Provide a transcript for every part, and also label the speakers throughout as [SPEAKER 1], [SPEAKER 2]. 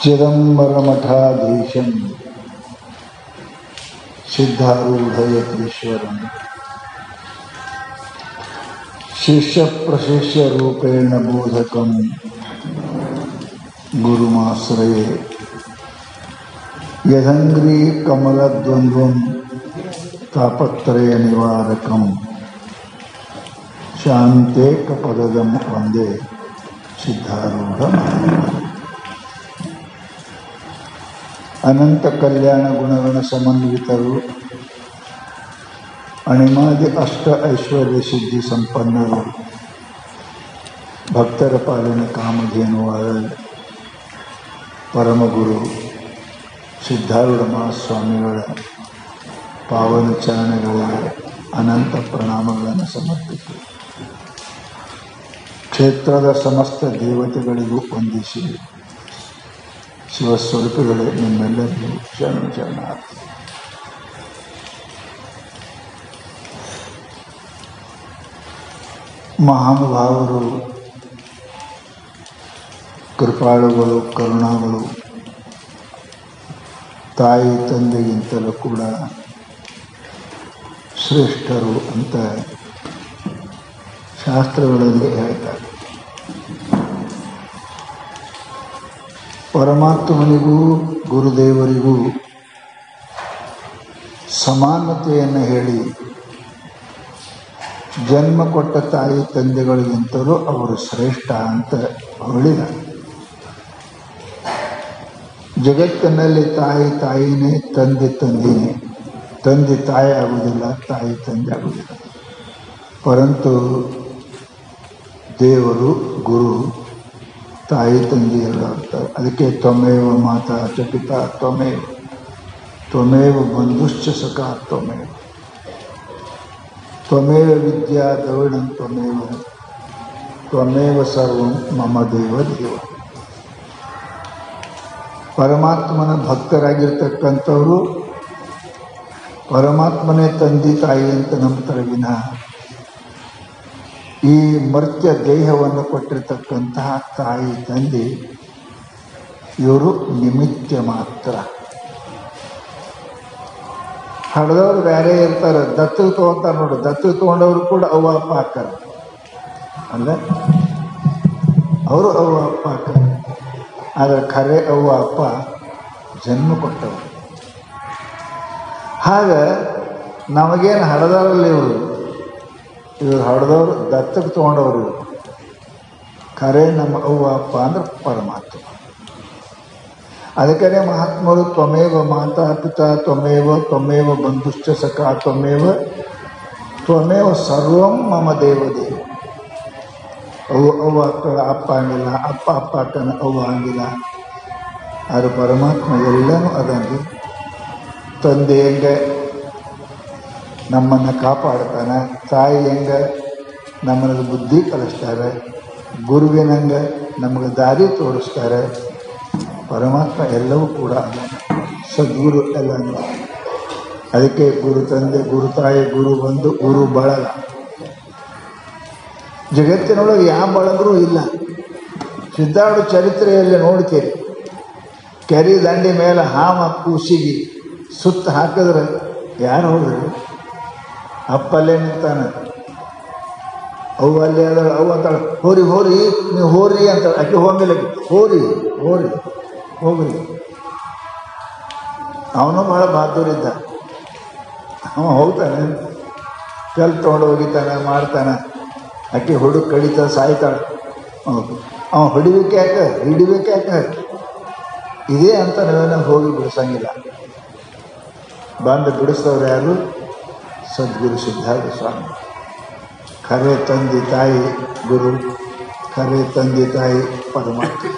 [SPEAKER 1] ಚಿದಂಬರಮಠಾಧೀಶಂ ಸಿದ್ಧಾರೂಢಯತೀಶ್ವರಂ ಶಿಷ್ಯಪ್ರಶಿಷ್ಯರೂಪೇಣ ಬೋಧಕಂ ಗುರುಮಾಶ್ರಯೇ ಯದಂಗ್ರೀ ಕಮಲದ್ವಂದ್ವಂ ತಾಪತ್ರಯ ನಿವಾರಕಂ ಶಾಂತೇಕಪದಂ ವಂದೇ ಸಿದ್ಧಾರೂಢ. ಅನಂತ ಕಲ್ಯಾಣ ಗುಣಗಣ ಸಮನ್ವಿತರು, ಅಣಿಮಾದಿ ಅಷ್ಟ ಐಶ್ವರ್ಯ ಸಿದ್ಧಿ ಸಂಪನ್ನರು, ಭಕ್ತರ ಪಾಲನೆ ಕಾಮಧೇನುವಾದ ಪರಮಗುರು ಸಿದ್ಧಾರೂಢ ಮಹಾಸ್ವಾಮಿಗಳ ಪಾವನ ಚರಣಗಳಿಗೆ ಅನಂತ ಪ್ರಣಾಮಗಳನ್ನು ಸಮರ್ಪಿಸಿ ಕ್ಷೇತ್ರದ ಸಮಸ್ತ ದೇವತೆಗಳಿಗೂ ವಂದಿಸಿ ಶಿವಸ್ವರೂಪಿಗಳೇ ನಿಮ್ಮೆಲ್ಲರಿಗೂ ಶರಣಾರ್ಥಿ. ಮಹಾನುಭಾವರು, ಕೃಪಾಳುಗಳು, ಕರುಣಾಗಳು, ತಾಯಿ ತಂದೆಗಿಂತಲೂ ಕೂಡ ಶ್ರೇಷ್ಠರು ಅಂತ ಶಾಸ್ತ್ರಗಳಲ್ಲಿ ಹೇಳ್ತಾರೆ. ಪರಮಾತ್ಮನಿಗೂ ಗುರುದೇವರಿಗೂ ಸಮಾನತೆಯನ್ನು ಹೇಳಿ ಜನ್ಮ ಕೊಟ್ಟ ತಾಯಿ ತಂದೆಗಳಿಗಿಂತಲೂ ಅವರು ಶ್ರೇಷ್ಠ ಅಂತ ಹೇಳಿದ್ದಾರೆ. ಜಗತ್ತಿನಲ್ಲಿ ತಾಯಿ ತಾಯಿನೇ, ತಂದೆ ತಂದೆನೇ. ತಂದೆ ತಾಯಿ ಆಗುವುದಿಲ್ಲ, ತಾಯಿ ತಂದೆ ಆಗುವುದಿಲ್ಲ. ಪರಂತು ದೇವರು ಗುರು ತಾಯಿ ತಂದೆ ಎಲ್ಲ ಆಗ್ತಾರೆ. ಅದಕ್ಕೆ ತ್ವಮೇವ ಮಾತಾ ಚ ಪಿತಾ ತ್ವಮೇವ, ತ್ವಮೇವ ಬಂಧುಶ್ಚ ಸಖಾ ತ್ವಮೇವ, ತ್ವಮೇವ ವಿದ್ಯಾ ದ್ರವಿಣಂ ತ್ವಮೇವ, ತ್ವಮೇವ ಸರ್ವಂ ಮಮ ದೇವ ದೇವ. ಪರಮಾತ್ಮನ ಭಕ್ತರಾಗಿರ್ತಕ್ಕಂಥವರು ಪರಮಾತ್ಮನೇ ತಂದೆ ತಾಯಿ ಅಂತ ನಂಬ್ತಾರೆ ವಿನಃ ಈ ಮರ್ತ್ಯ ದೇಹವನ್ನು ಕೊಟ್ಟಿರ್ತಕ್ಕಂತಹ ತಾಯಿ ತಂದೆ ಇವರು ನಿಮಿತ್ತ ಮಾತ್ರ. ಹಡ್ದವ್ರು ಬೇರೆ ಇರ್ತಾರೆ, ದತ್ತು ತೊಗೊತಾರೆ ನೋಡು. ದತ್ತು ತೊಗೊಂಡವರು ಕೂಡ ಅವ್ವ ಅಪ್ಪ ಹಾಕ್ತಾರೆ ಅಲ್ಲ, ಅವರು ಅವ್ವ ಅಪ್ಪ ಹಾಕ್ತಾರೆ. ಆದರೆ ಖರೆ ಅವ್ವ ಅಪ್ಪ ಜನ್ಮ ಕೊಟ್ಟವರು. ಹಾಗೆ ನಮಗೇನು ಹಡ್ದವರಲ್ಲಿ ಇವರು ಹಡ್ದವರು ದತ್ತಕ್ಕೆ ತೊಗೊಂಡವರು. ಖರೆ ನಮ್ಮ ಅವ್ವ ಅಪ್ಪ ಅಂದ್ರೆ ಪರಮಾತ್ಮ. ಅದಕ್ಕೇ ಮಹಾತ್ಮರು ತ್ವಮೇವ ಮಾತಾ ಪಿತಾ ತ್ವಮೇವ, ತ್ವಮೇವ ಬಂಧುಶ್ಚ ಸಖಾ ತ್ವಮೇವ, ತ್ವಮೇವ ಸರ್ವಂ ಮಮ ದೇವ ದೇವ. ಅವ್ವ ಅಕ್ಕಳ ಅಪ್ಪ ಹಂಗಿಲ್ಲ, ಅಪ್ಪ ಅಕ್ಕನ ಅವ್ವ ಹಂಗಿಲ್ಲ. ಆದರೆ ಪರಮಾತ್ಮ ಎಲ್ಲನೂ ಅದಂಗೆ. ತಂದೆ ಹೆಂಗೆ ನಮ್ಮನ್ನು ಕಾಪಾಡ್ತಾನೆ, ತಾಯಿ ಹೆಂಗೆ ನಮ್ಮನ್ನು ಬುದ್ಧಿ ಕಲಿಸ್ತಾರೆ, ಗುರುವಿನಂಗೆ ನಮಗೆ ದಾರಿ ತೋರಿಸ್ತಾರೆ. ಪರಮಾತ್ಮ ಎಲ್ಲವೂ ಕೂಡ ಸದ್ಗುರು ಎಲ್ಲ. ಅದಕ್ಕೆ ಗುರು ತಂದೆ, ಗುರು ತಾಯಿ, ಗುರು ಬಂಧು, ಗುರು ಬಳಗ. ಜಗತ್ತಿನೊಳಗೆ ಯಾವ ಬಳಗರೂ ಇಲ್ಲ. ಸಿದ್ಧಾರೂಢ ಚರಿತ್ರೆಯಲ್ಲಿ ನೋಡ್ತೀರಿ, ಕೆರೆ ದಂಡಿ ಮೇಲೆ ಹಾಮ ಕೂಸಿಗೆ ಸುತ್ತ ಹಾಕಿದ್ರೆ ಯಾರು ಹೋದ್ರು? ಅಪ್ಪಲ್ಲೇ ನಿಂತಾನೆ, ಅವು ಅಲ್ಲೇ ಅದಾಳೆ. ಅವು ಅಂತಾಳೆ ಹೋರಿ ಹೋರಿ, ನೀವು ಹೋರಿ ಅಂತಾಳೆ. ಆಕೆ ಹೋಗಿಲ್ಲ, ಹೋರಿ ಹೋರಿ ಹೋಗ್ರಿ. ಅವನು ಭಾಳ ಬಹದ್ದೂರಿದ್ದ. ಅವ ಹೋಗ್ತಾನೆ, ಕಲ್ ತೊಗೊಂಡು ಹೋಗಿತಾನೆ, ಮಾಡ್ತಾನೆ. ಆಕೆ ಹುಡುಗ ಕಡಿತಾಳೆ, ಸಾಯ್ತಾಳೆ. ಅವ ಹೊಡಿಬೇಕು ಯಾಕೆ, ಹಿಡಿಬೇಕು ಯಾಕೆ, ಇದೇ ಅಂತ ನಾವೇನೋ ಹೋಗಿ ಬಿಡಿಸಂಗಿಲ್ಲ. ಬಂದು ಬಿಡಿಸ್ತವ್ರು ಯಾರು? ಸದ್ಗುರು ಸಿದ್ಧಾರೂಢ ಸ್ವಾಮಿ. ಖರೆ ತಂದೆ ತಾಯಿ ಗುರು, ಖರೆ ತಂದೆ ತಾಯಿ ಪರಮಾತ್ಮ.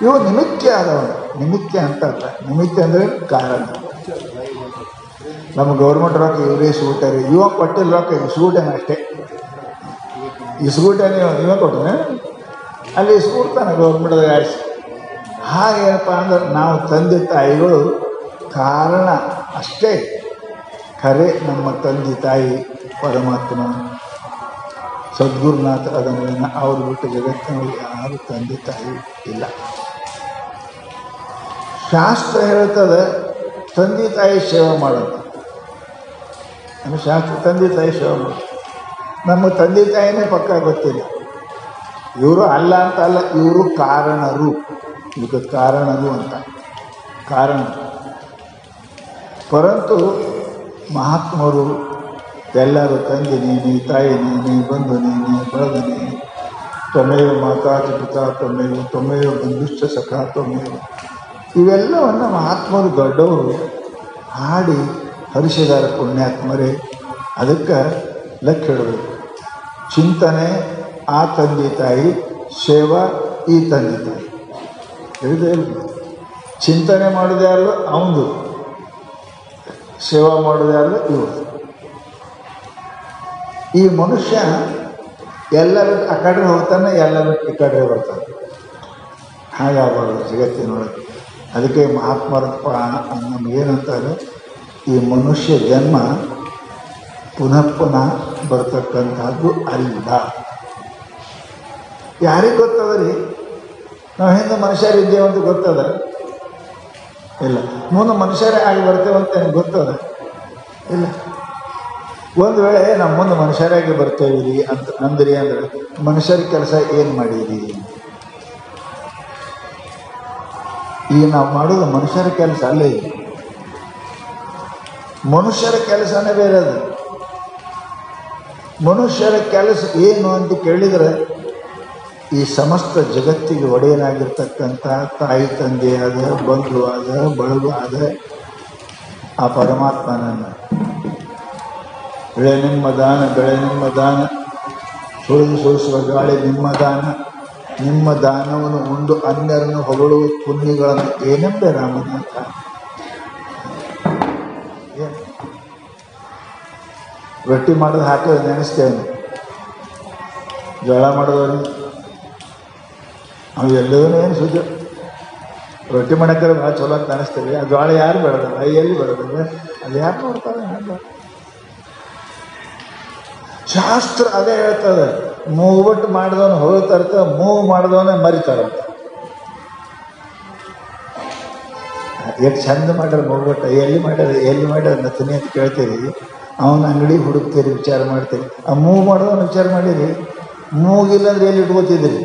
[SPEAKER 1] ಇವು ನಿಮಿತ್ತ ಆದವನು. ನಿಮಿತ್ತ ಅಂತ ಅಲ್ಲ. ನಿಮಿತ್ತ ಅಂದರೆ ಕಾರಣ. ನಮ್ಮ ಗೌರ್ಮೆಂಟ್ ರೊಕ್ಕ ಇವರೇ ಸೂಟಾರೆ, ಇವ ಕೊಟ್ಟಿಲ್ಲ ರೊಕ್ಕ ಇಸ್ಗೂಟೇನೆ ಅಷ್ಟೇ. ಇಸ್ಗೂಟೇನೆ ಇವ ಕೊಟ್ಟನೆ, ಅಲ್ಲಿ ಇಸ್ಕೂಡ್ತಾನೆ ಗೌರ್ಮೆಂಟ್ದಾಗ ಆಡಿಸಿ. ಹಾಗೇನಪ್ಪ ಅಂದ್ರೆ ನಾವು ತಂದೆ ತಾಯಿಗಳು ಕಾರಣ ಅಷ್ಟೇ. ಖರೆ ನಮ್ಮ ತಂದೆ ತಾಯಿ ಪರಮಾತ್ಮ ಸದ್ಗುರುನಾಥ ಅದನ್ನು ಅವ್ರು ಬಿಟ್ಟು ಜಗತ್ತಿನಲ್ಲಿ ಯಾರು ತಂದೆ ತಾಯಿ ಇಲ್ಲ. ಶಾಸ್ತ್ರ ಹೇಳ್ತದೆ ತಂದೆ ತಾಯಿ ಸೇವೆ ಮಾಡೋದು. ನಮ್ಮ ಶಾಸ್ತ್ರ ತಂದೆ ತಾಯಿ ಸೇವೆ ಮಾಡೋದು. ನಮ್ಮ ತಂದೆ ತಾಯಿನೇ ಪಕ್ಕ ಗೊತ್ತಿಲ್ಲ. ಇವರು ಅಲ್ಲ ಅಂತ ಅಲ್ಲ, ಇವರು ಕಾರಣರು. ಇದಕ್ಕೆ ಕಾರಣರು ಅಂತ ಕಾರಣ. ಪರಂತು ಮಹಾತ್ಮರು ಎಲ್ಲರೂ ತಂದೆ ನೀನೆ, ತಾಯಿ ನೀನೆ, ಬಂಧು ನೀನೆ, ಬಳಗ ನೀನೆ, ತ್ವಮೇವ ಮಾತಾ ಚ ಪಿತಾ ತ್ವಮೇವ, ತ್ವಮೇವ ಬಂಧುಶ್ಚ ಸಖಾ ತ್ವಮೇವ. ಇವೆಲ್ಲವನ್ನು ಮಹಾತ್ಮರು ದೊಡ್ಡವರು ಹಾಡಿ ಹರಿಸಿದ್ದಾರೆ ಪುಣ್ಯಾತ್ಮರೇ. ಅದಕ್ಕೆ ಲೆಕ್ಕ ಹೇಳಬೇಕು. ಚಿಂತನೆ ಆ ತಂದೆ ತಾಯಿ, ಸೇವಾ ಈ ತಂದೆ ತಾಯಿ. ಹೇಳಿದೆ ಚಿಂತನೆ ಮಾಡೋದು ಯಾರು? ಅವನು. ಸೇವಾ ಮಾಡೋದು ಯಾರು? ಇವರು. ಈ ಮನುಷ್ಯ ಎಲ್ಲರೂ ಆ ಕಡೆ ಹೋಗ್ತಾನೆ, ಎಲ್ಲರೂ ಈ ಕಡೆ ಬರ್ತಾನೆ. ಹಾಗಾಗಬಾರ್ದು ಜಗತ್ತಿನೊಳಗೆ. ಅದಕ್ಕೆ ಮಹಾತ್ಮರಪ್ಪ ನಮಗೇನಂತಾರೆ, ಈ ಮನುಷ್ಯ ಜನ್ಮ ಪುನಃ ಪುನಃ ಬರ್ತಕ್ಕಂಥದ್ದು ಅಲ್ಲ. ಯಾರಿಗೆ ಗೊತ್ತದ ರೀ? ನಾವು ಹಿಂದೆ ಮನುಷ್ಯರಿದ್ದೇವೆ ಅಂತ ಗೊತ್ತದ? ಇಲ್ಲ. ಮುಂದೆ ಮನುಷ್ಯರೇ ಆಗಿ ಬರ್ತೇವಂತ ನನಗೆ ಗೊತ್ತದ? ಇಲ್ಲ. ಒಂದು ವೇಳೆ ನಾವು ಮುಂದೆ ಮನುಷ್ಯರಾಗಿ ಬರ್ತೇವೆ ಅಂತ ಅಂದ್ರಿ ಅಂದ್ರೆ ಮನುಷ್ಯರ ಕೆಲಸ ಏನು ಮಾಡೀರಿ? ಈಗ ನಾವು ಮಾಡೋದು ಮನುಷ್ಯರ ಕೆಲಸ ಅಲ್ಲ. ಈಗ ಮನುಷ್ಯರ ಕೆಲಸನೇ ಬೇರೆ. ಅದು ಮನುಷ್ಯರ ಕೆಲಸ ಏನು ಅಂತ ಕೇಳಿದರೆ, ಈ ಸಮಸ್ತ ಜಗತ್ತಿಗೆ ಒಡೆಯನಾಗಿರ್ತಕ್ಕಂಥ ತಾಯಿ ತಂದೆಯಾದ, ಬಂಧು ಆದ, ಬಳಗ ಆದ ಆ ಪರಮಾತ್ಮನನ್ನು ಬೆಳೆ ನಿಮ್ಮ ದಾನ, ಬೆಳೆ ನಿಮ್ಮ ದಾನ, ಸುಳಿದು ಸುಳಿಸುವ ಗಾಳಿ ನಿಮ್ಮ ದಾನ, ನಿಮ್ಮ ದಾನವನ್ನು ಉಂಡು ಅನ್ಯರನ್ನು ಹೊಗಳುವ ಪುಣ್ಯಗಳನ್ನು ಏನೆಂಬೆ ರಾಮನಾಥ. ಏನು ರೊಟ್ಟಿ ಮಾಡೋದು ಹಾಕೋದು ನೆನೆಸ್ತೇವೆ, ಜೋಳ ಮಾಡೋದವ್ರು ಅವು ಎಲ್ಲದೂ ಏನು ಸುದ್ದಿ. ರೊಟ್ಟಿ ಮಾಡೋಕ್ಕಾರೆ ಭಾಳ ಚಲೋ ಅಂತ ಅನಿಸ್ತೇವೆ. ಆ ಜೋಳ ಯಾರು ಬೆಳೆದಲ್ಲ, ಎಲ್ಲಿ ಬೆಳೆದಲ್ಲ, ಅದು ಯಾರು ನೋಡ್ತಾರೆ? ಶಾಸ್ತ್ರ ಅದೇ ಹೇಳ್ತದೆ, ಮೂವಟ್ಟು ಮಾಡಿದವನು ಹೋಗ್ತಾರತ, ಮೂವ್ ಮಾಡಿದವನೇ ಮರಿತಾರಂತ. ಎಷ್ಟು ಚಂದ ಮಾಡ್ಯಾರ ಮೂವಟ್ಟು, ಎಲ್ಲಿ ಮಾಡ್ಯಾರ ನತನಿ ಅಂತ ಕೇಳ್ತೀರಿ, ಅವನ ಅಂಗಡಿ ಹುಡುಕ್ತೀರಿ, ವಿಚಾರ ಮಾಡ್ತೀರಿ. ಆ ಮೂವ್ ಮಾಡಿದವನು ವಿಚಾರ ಮಾಡಿರಿ, ಮೂಗಿಲ್ಲಂದ್ರೆ ಎಲ್ಲಿ ಇಟ್ಕೋತಿದ್ರಿ?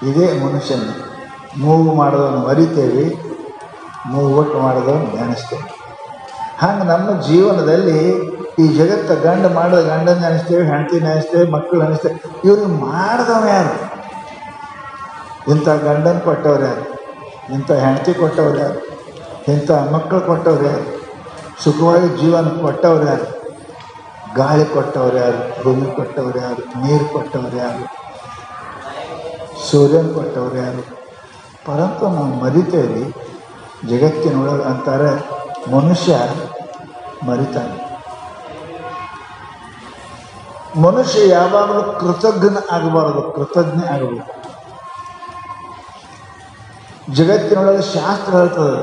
[SPEAKER 1] ಇದೇ ಮನುಷ್ಯನ ಮೂಗು ಮಾಡಿದವನು ಮರಿತೇವೆ, ಮೂವಟ್ಟು ಮಾಡಿದವನು ನೆನೆಸ್ತೇವೆ. ಹಂಗೆ ನಮ್ಮ ಜೀವನದಲ್ಲಿ ಈ ಜಗತ್ತ ಗಂಡ ಮಾಡಿದ ಗಂಡನ ನೆನೆಸ್ತೇವೆ, ಹೆಂಡತಿ ನೆನೆಸ್ತೇವೆ, ಮಕ್ಕಳು ನೆನೆಸ್ತೇವೆ. ಇವ್ರಿಗೆ ಮಾಡಿದವ ಯಾರು? ಇಂಥ ಗಂಡನ ಕೊಟ್ಟವ್ರು ಯಾರು? ಇಂಥ ಹೆಂಡತಿ ಕೊಟ್ಟವ್ರು ಯಾರು? ಇಂಥ ಮಕ್ಕಳು ಕೊಟ್ಟವ್ರು ಯಾರು? ಸುಖವಾಗಿ ಜೀವನ ಕೊಟ್ಟವ್ರು ಯಾರು? ಗಾಳಿ ಕೊಟ್ಟವ್ರು ಯಾರು? ಭೂಮಿ ಕೊಟ್ಟವ್ರು ಯಾರು? ನೀರು ಕೊಟ್ಟವ್ರು ಯಾರು? ಸೂರ್ಯನ ಕೊಟ್ಟವ್ರು ಯಾರು? ಪರಂತು ನಾವು ಮರಿತೇವೆ. ಜಗತ್ತಿನೊಳಗೆ ಅಂತಾರೆ ಮನುಷ್ಯ ಮರಿತಾನೆ. ಮನುಷ್ಯ ಯಾವಾಗಲೂ ಕೃತಜ್ಞ ಆಗಬಾರದು, ಕೃತಜ್ಞ ಆಗಬೇಕು. ಜಗತ್ತಿನೊಳಗೆ ಶಾಸ್ತ್ರ ಹೇಳ್ತದೆ,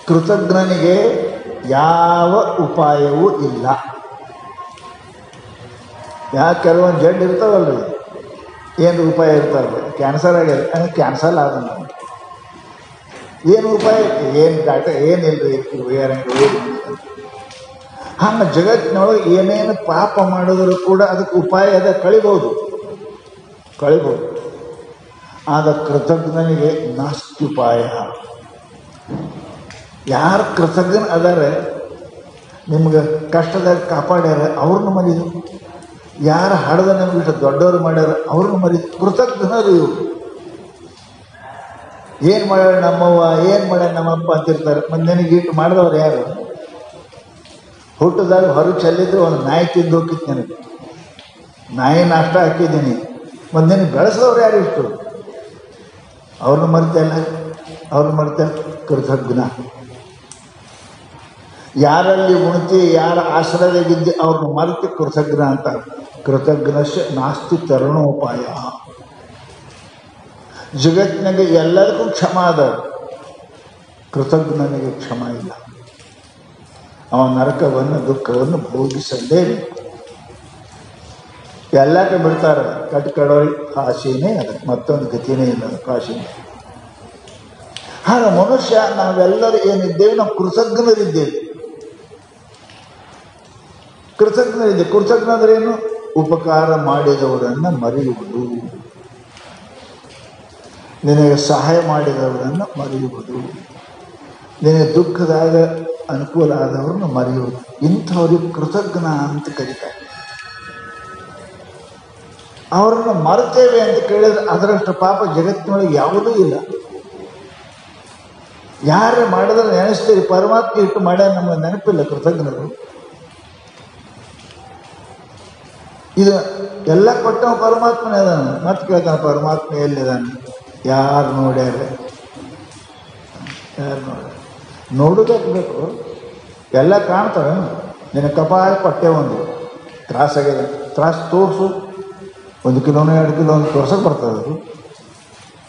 [SPEAKER 1] ಕೃತಜ್ಞನಿಗೆ ಯಾವ ಉಪಾಯವೂ ಇಲ್ಲ. ಯಾಕೆ ಕೆಲವೊಂದು ಜಡ್ಡು ಇರ್ತಾವಲ್ರಿ, ಏನು ಉಪಾಯ ಇರ್ತಾವೆ? ಕ್ಯಾನ್ಸರ್ ಆಗ್ಯದ, ಹಂಗೆ ಕ್ಯಾನ್ಸಲ್ ಆದ ನಾವು ಏನು ಉಪಾಯ? ಏನು ಡಾಟ ಏನಿಲ್ಲರಿ, ಹಂಗೆ ಜಗತ್ತಿನೊಳಗೆ ಏನೇನು ಪಾಪ ಮಾಡಿದ್ರು ಕೂಡ ಅದಕ್ಕೆ ಉಪಾಯ ಅದ, ಕಳಿಬೋದು. ಆದ ಕೃತಜ್ಞನಿಗೆ ನಾಸ್ತ್ಯುಪಾಯ. ಯಾರು ಕೃತಜ್ಞ ಅದಾರೆ, ನಿಮ್ಗೆ ಕಷ್ಟದಾಗ ಕಾಪಾಡ್ಯಾರ, ಅವ್ರನ್ನ ಮರಿದು. ಯಾರು ಹಾಡ್ದ ನಿಮ್ಗೆ ದೊಡ್ಡವ್ರು ಮಾಡ್ಯಾರ, ಅವ್ರನ್ನ ಮರಿದು. ಕೃತಜ್ಞರು ಇವರು. ಏನು ಮಾಡ್ಯಾರ ನಮ್ಮವ್ವ, ಏನು ಮಾಡ್ಯಾರ ನಮ್ಮಪ್ಪ ಅಂತಿರ್ತಾರೆ. ಮತ್ತು ನನಗೆ ಇಟ್ಟು ಮಾಡಿದವ್ರು ಯಾರು? ಹುಟ್ಟದಾಗ ಹೊರಗೆ ಚೆಲ್ಲಿದ್ರು ಒಂದು ನಾಯಿ ತಿಂದು ಹೋಗಿತ್ತು ನನಗೆ. ನಾಯಿ ನಾಷ್ಟ ಹಾಕಿದ್ದೀನಿ. ಮತ್ತು ನಿನಗೆ ಬೆಳೆಸಿದವ್ರು ಯಾರು ಇಷ್ಟು? ಅವ್ರನ್ನ ಮರಿತಲ್ಲ, ಕೃತಜ್ಞ. ಯಾರಲ್ಲಿ ಉಣ್ತಿ, ಯಾರ ಆಶ್ರಯದಾಗಿದ್ದಿ ಅವ್ರನ್ನ ಮರೆತು ಕೃತಜ್ಞ ಅಂತ. ಕೃತಜ್ಞಶ್ಯ ನಾಸ್ತಿ ತರುಣೋಪಾಯ. ಜಗತ್ತಿನಾಗೆ ಎಲ್ಲರಿಗೂ ಕ್ಷಮ ಅದ, ಕೃತಜ್ಞನಿಗೆ ಕ್ಷಮ ಇಲ್ಲ. ಅವನ ನರಕವನ್ನು ದುಃಖವನ್ನು ಭೋಗಿಸಲೇಬೇಕು. ಎಲ್ಲಕ್ಕೆ ಬಿಡ್ತಾರೆ, ಕಟ್ಕಡೋರಿಗೆ ಕಾಶಿನೇ ಅದ, ಮತ್ತೊಂದು ಗತಿನೇ ಇಲ್ಲ ಕಾಶಿನೇ. ಹಾಗೆ ಮನುಷ್ಯ ನಾವೆಲ್ಲರೂ ಏನಿದ್ದೇವೆ ನಾವು ಕೃತಜ್ಞರಿದ್ದೇವೆ. ಕೃತಜ್ಞ ಅಂದ್ರೆ ಏನು? ಉಪಕಾರ ಮಾಡಿದವರನ್ನು ಮರೆಯುವುದು, ನಿನಗೆ ಸಹಾಯ ಮಾಡಿದವರನ್ನು ಮರೆಯುವುದು, ನಿನಗೆ ದುಃಖದಾಗ ಅನುಕೂಲ ಆದವ್ರನ್ನ ಮರೆಯುವುದು. ಇಂಥವ್ರಿಗೆ ಕೃತಜ್ಞ ಅಂತ ಕರೀತಾರೆ. ಅವರನ್ನು ಮರೆತೇವೆ ಅಂತ ಕೇಳಿದ್ರೆ ಅದರಷ್ಟು ಪಾಪ ಜಗತ್ತಿನೊಳಗೆ ಯಾವುದೂ ಇಲ್ಲ. ಯಾರು ಮಾಡಿದ್ರೆ ನೆನೆಸ್ತೀರಿ, ಪರಮಾತ್ಮ ಇಟ್ಟು ಮಾಡ್ಯಾರ ನಮಗೆ ನೆನಪಿಲ್ಲ ಕೃತಜ್ಞರು. ಇದು ಎಲ್ಲ ಕೊಟ್ಟವ ಪರಮಾತ್ಮನೇ ಅದಾನ. ಮತ್ತೆ ಕೇಳ್ತಾನೆ, ಪರಮಾತ್ಮ ಎಲ್ಲಿದ್ದಾನೆ? ಯಾರು ನೋಡ್ಯಾರ? ಯಾರು ನೋಡೋದಕ್ಕೆ ಎಲ್ಲ ಕಾಣ್ತಾರೆ. ನಿನ್ನ ಕಪಾಲ ಪಟ್ಟೆ ಒಂದು ತ್ರಾಸಾಗಿದೆ, ತ್ರಾಸು ತೋರಿಸು. 1 ಕಿಲೋನೋ 2 ಕಿಲೋ ಅಂತ ತೋರ್ಸಕ್ಕೆ ಬರ್ತದೆ. ಅದು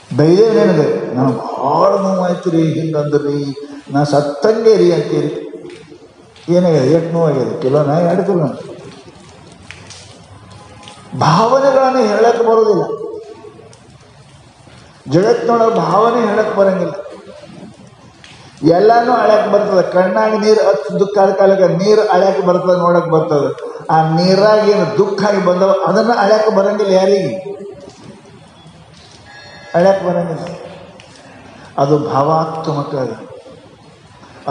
[SPEAKER 1] ಬೈದೇನೇನಿದೆ, ನನಗೆ ಭಾಳ ನೋವಾಯ್ತು ರೀ, ಹಿಂಗಂದ್ರಿ, ನಾ ಸತ್ತಂಗೆ ರೀ ಅಂತೀರಿ. ಏನಾಗಿದೆ? ಎಷ್ಟು ನೋವಾಗಿದೆ? ಕಿಲೋನ 2 ಕಿಲೋ? ಭಾವನೆಗಳನ್ನು ಹೇಳಕ್ಕೆ ಬರೋದಿಲ್ಲ. ಜಗತ್ತಿನೊಳಗೆ ಭಾವನೆ ಹೇಳಕ್ಕೆ ಬರೋಂಗಿಲ್ಲ. ಎಲ್ಲನೂ ಅಳ್ಯಾಕೆ ಬರ್ತದೆ. ಕಣ್ಣಾಗಿ ನೀರು ಹತ್ತು ದುಃಖ ಆದ ಕಾಲಕ್ಕೆ ನೀರು ಅಳ್ಯಾಕೆ ಬರ್ತದೆ, ನೋಡಕ್ಕೆ ಬರ್ತದೆ. ಆ ನೀರಾಗಿ ಏನು ದುಃಖ ಆಗಿ ಬಂದವ ಅದನ್ನು ಅಳ್ಯಾಕೆ ಬರೋಂಗಿಲ್ಲ. ಯಾರಿಗೆ ಅಳ್ಯಾಕೆ ಬರೋಂಗಿಲ್ಲ? ಅದು ಭಾವಾತ್ಮಕ,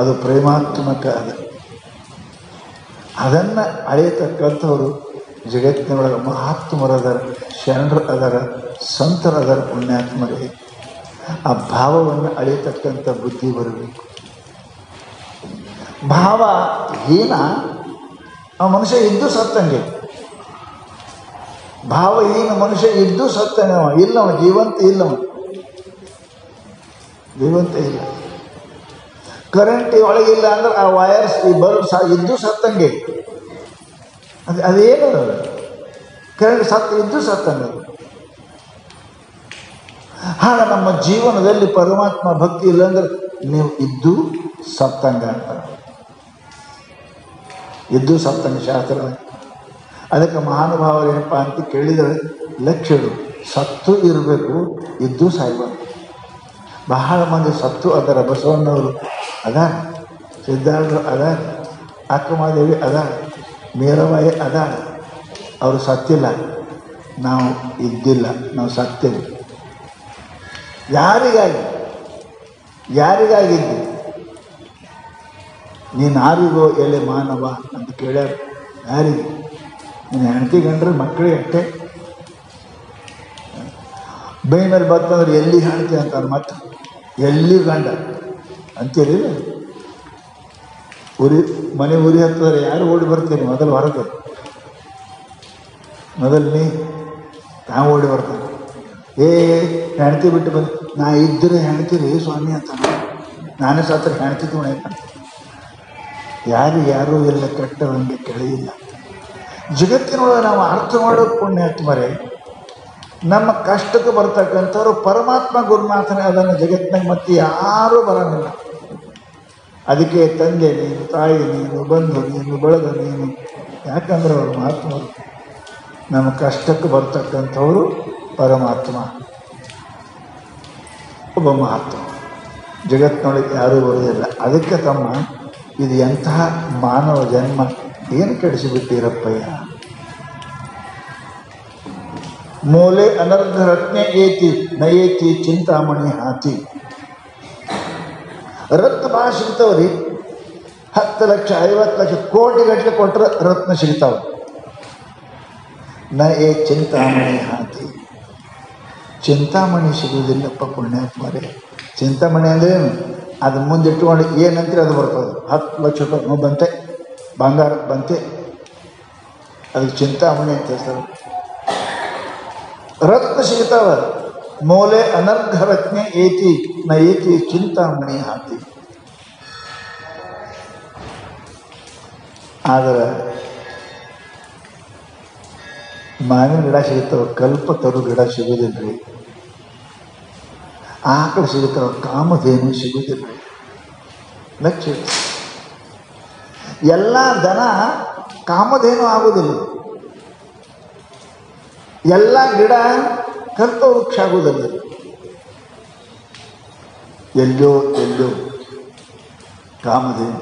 [SPEAKER 1] ಅದು ಪ್ರೇಮಾತ್ಮಕ. ಅದನ್ನು ಅಳೆಯತಕ್ಕಂಥವ್ರು ಜಗತ್ತಿನೊಳಗೆ ಮಹಾತ್ಮರದರ, ಶರಣರು ಅದರ, ಸಂತರದರ, ಪುಣ್ಯಾತ್ಮರೇ. ಆ ಭಾವವನ್ನು ಅಳೆಯತಕ್ಕಂಥ ಬುದ್ಧಿ ಬರಬೇಕು. ಭಾವ ಹೀನ ಆ ಮನುಷ್ಯ ಇದ್ದು ಸತ್ತಂಗೆ. ಭಾವಹೀನ ಮನುಷ್ಯ ಇದ್ದು ಸತ್ತನವ, ಇಲ್ಲವ, ಜೀವಂತ ಇಲ್ಲವ, ಜೀವಂತ ಇಲ್ಲ. ಕರೆಂಟ್ ಒಳಗಿಲ್ಲ ಅಂದ್ರೆ ಆ ವೈರ್ಸ್ ಈ ಬಲ್ಬ್ಸ್ ಇದ್ದು ಸತ್ತಂಗೆ. ಅದೇನು ಕರೆಂಟ್ ಇದ್ದು ಸತ್ತಂಗೆ. ಹಾಗೆ ನಮ್ಮ ಜೀವನದಲ್ಲಿ ಪರಮಾತ್ಮ ಭಕ್ತಿ ಇಲ್ಲಾಂದ್ರೆ ನೀವು ಇದ್ದು ಸತ್ತಂಗ ಅಂತಾರೆ. ಇದ್ದು ಸತ್ತಂಗ ಶಾಸ್ತ್ರ. ಅದಕ್ಕೆ ಮಹಾನುಭಾವರು ಏನಪ್ಪ ಅಂತ ಕೇಳಿದರೆ ಲಕ್ಷ್ಯರು ಸತ್ತು ಇರಬೇಕು, ಇದ್ದು ಸಾಯ್ಬಾರ್ದು. ಬಹಳ ಮಂದಿ ಸತ್ತು ಅದರ. ಬಸವಣ್ಣವರು ಅದಾರ, ಸಿದ್ಧಾರ್ಥರು ಅದಾರ, ಅಕ್ಕಮಹಾದೇವಿ ಅದಾರ, ಮೀರಾಬಾಯಿ ಅದಾರ. ಅವರು ಸತ್ತಿಲ್ಲ, ನಾವು ಇದ್ದಿಲ್ಲ, ನಾವು ಸತ್ತೇವೆ. ಯಾರಿಗಾಗಿದ್ದು? ನೀನು ಯಾರಿಗೋ ಎಲೆ ಮಾನವ ಅಂತ ಕೇಳ್ಯಾರ. ಯಾರಿಗೆ? ನೀನು ಹೆಂಡತಿ ಗಂಡ್ರೆ ಮಕ್ಕಳಿಗೆ ಅಷ್ಟೇ. ಬೈ ಮೇಲೆ ಬರ್ತಂದ್ರೆ ಎಲ್ಲಿ ಹೆಂಡತಿ ಅಂತಾರೆ, ಮತ್ತೆ ಎಲ್ಲಿ ಗಂಡ ಅಂತೀರಿ. ಮನೆ ಉರಿ ಹತ್ತಿದ್ರೆ ಯಾರು ಓಡಿ ಬರ್ತೀರಿ? ಮೊದಲು ಹೊರಗೆ, ಮೊದಲು ನಾವು ಓಡಿ ಬರ್ತಾನೆ. ಹೆಂಡತಿ ಬಿಟ್ಟು ಬಂದು ನಾ ಇದ್ದರೆ ಹೆಣ್ತೀರಿ ಸ್ವಾಮಿ ಅಂತ. ನಾನೇ ಸತ್ರ ಹೆಣ್ತಿ ತುಣೆ. ಯಾರು ಎಲ್ಲ ಕೆಟ್ಟವಂಗೆ ಕೆಳೆಯಿಲ್ಲ. ಜಗತ್ತಿನೊಳಗೆ ನಾವು ಅರ್ಥ ಮಾಡೋದು ಪುಣ್ಯಾತ್ಮರೇ. ನಮ್ಮ ಕಷ್ಟಕ್ಕೆ ಬರ್ತಕ್ಕಂಥವ್ರು ಪರಮಾತ್ಮ ಗುರುನಾಥನೇ ಅದನ್ನು ಜಗತ್ತಿನಾಗ ಮತ್ತೆ ಯಾರೂ ಬರೋಂಗಿಲ್ಲ. ಅದಕ್ಕೆ ತಂದೆ ನೀನು, ತಾಯಿ ನೀನು, ಬಂಧು ನೀನು, ಬಳಗ ನೀನು. ಯಾಕಂದ್ರೆ ಅವರು ಮಹಾತ್ಮರು. ನಮ್ಮ ಕಷ್ಟಕ್ಕೆ ಬರ್ತಕ್ಕಂಥವರು ಪರಮಾತ್ಮ ಒಬ್ಬ ಮಹಾತ್ಮ. ಜಗತ್ತಿನೊಳಗೆ ಯಾರೂ ಬರುವುದಿಲ್ಲ. ಅದಕ್ಕೆ ತಮ್ಮ ಇದು ಎಂತಹ ಮಾನವ ಜನ್ಮ, ಏನು ಕೆಡಿಸಿಬಿಟ್ಟಿರಪ್ಪಯ್ಯ. ಮೂಲೆ ಅನರ್ಘ ರತ್ನ ಏತಿ ನಯೇತಿ ಚಿಂತಾಮಣಿ ಹಾತಿ. ರತ್ನ ಭಾಳ ಸಿಗ್ತಾವ್ರಿ. 10 ಲಕ್ಷ 50 ಲಕ್ಷ ಕೋಟಿ ಗಟ್ಟಲೆ ಕೊಟ್ಟರೆ ರತ್ನ ಸಿಗ್ತಾವ. ನ ಏ ಚಿಂತಾಮಣಿ ಹಾತಿ. ಚಿಂತಾಮಣಿ ಸಿಗುವುದಿಲ್ಲಪ್ಪ ಪುಣ್ಯಾತ್ಮರೇ. ಚಿಂತಾಮಣಿ ಅಂದರೆ ಅದು ಮುಂದಿಟ್ಟುಕೊಂಡು ಏನಂದ್ರೆ ಅದು ಬರ್ತದೆ. 10 ಲಕ್ಷ ರೂಪಾಯಿ ಬಂತೆ, ಬಂಗಾರ ಬಂತೆ, ಅದಕ್ಕೆ ಚಿಂತಾಮಣಿ ಅಂತ ಹೇಳ್ತಾರೆ. ರತ್ನ ಸಿಗ್ತಾವ. ಮೂಲೆ ಅನರ್ಘ ರತ್ನ ಏತಿ ನ ಏತಿ ಚಿಂತಾಮಣಿ ಹಾತಿ. ಆದರೆ ಮಾವಿನ ಗಿಡ ಸಿಗುತ್ತವೆ, ಕಲ್ಪತರು ಗಿಡ ಸಿಗೋದಿಲ್ರಿ. ಆಕಳು ಸಿಗುತ್ತವೆ, ಕಾಮಧೇನು ಸಿಗುವುದಿಲ್ಲ. ಲಕ್ಷ್ಯ ಎಲ್ಲ ದನ ಕಾಮಧೇನು ಆಗುವುದಿಲ್ಲ. ಎಲ್ಲ ಗಿಡ ಕಲ್ಪ ವೃಕ್ಷ ಆಗುವುದಿಲ್ಲ. ಎಲ್ಲೋ ಕಾಮಧೇನು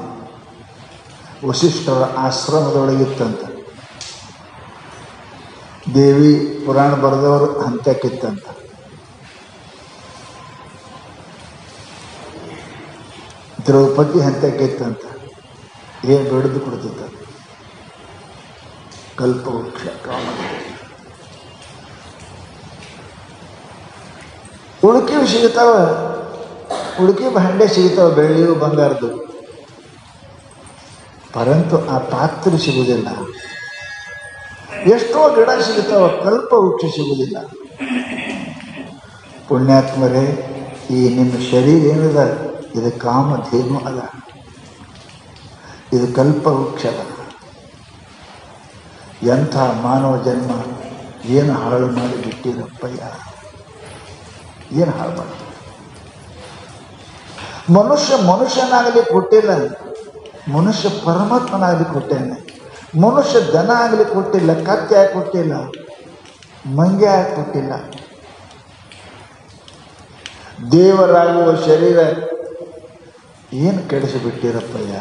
[SPEAKER 1] ವಸಿಷ್ಠರ ಆಶ್ರಮದೊಳಗಿತ್ತಂತ. ದೇವಿ ಪುರಾಣ ಬರೆದವರು ಹಂತಕ್ಕಿತ್ತಂತ. ದ್ರೌಪದಿ ಹಂತಕ್ಕಿತ್ತಂತ. ಏನು ಬೆಳೆದು ಕೊಡ್ತಿದ್ದ ಕಲ್ಪವೃಕ್ಷ ಕಾಮಧೇನು. ಉಳುಕಿವು ಸಿಗ್ತಾವ, ಉಳುಕಿ ಭಾಂಡೆ ಸಿಗ್ತಾವ, ಬೆಳ್ಳಿಯು ಬಂಗಾರದು. ಪರಂತು ಆ ಪಾತ್ರೆ ಸಿಗುವುದಿಲ್ಲ. ಎಷ್ಟೋ ಗಿಡ ಸಿಗುತ್ತಾವ, ಕಲ್ಪವೃಕ್ಷ ಸಿಗುವುದಿಲ್ಲ. ಪುಣ್ಯಾತ್ಮರೇ, ಈ ನಿಮ್ಮ ಶರೀರ ಏನಿದೆ ಇದು ಕಾಮಧೇನು ಅದ, ಇದು ಕಲ್ಪವೃಕ್ಷ ಅದ. ಎಂಥ ಮಾನವ ಜನ್ಮ ಏನು ಹಾಳು ಮಾಡಿ ಬಿಟ್ಟಿರಪ್ಪಯ್ಯ, ಏನು ಹಾಳು ಮಾಡಿ. ಮನುಷ್ಯನಾಗಲಿ ಕೊಟ್ಟಿಲ್ಲ, ಮನುಷ್ಯ ಪರಮಾತ್ಮನಾಗಲಿ ಕೊಟ್ಟೇನೆ. ಮನುಷ್ಯ ದನ ಆಗಲಿ ಕೊಟ್ಟಿಲ್ಲ, ಕತ್ತೆ ಆಗಿ ಕೊಟ್ಟಿಲ್ಲ, ಮಂಗೆ ಆಗಿ ಕೊಟ್ಟಿಲ್ಲ. ದೇವರಾಗುವ ಶರೀರ ಏನು ಕೆಡಿಸಿಬಿಟ್ಟಿರಪ್ಪಯ್ಯ.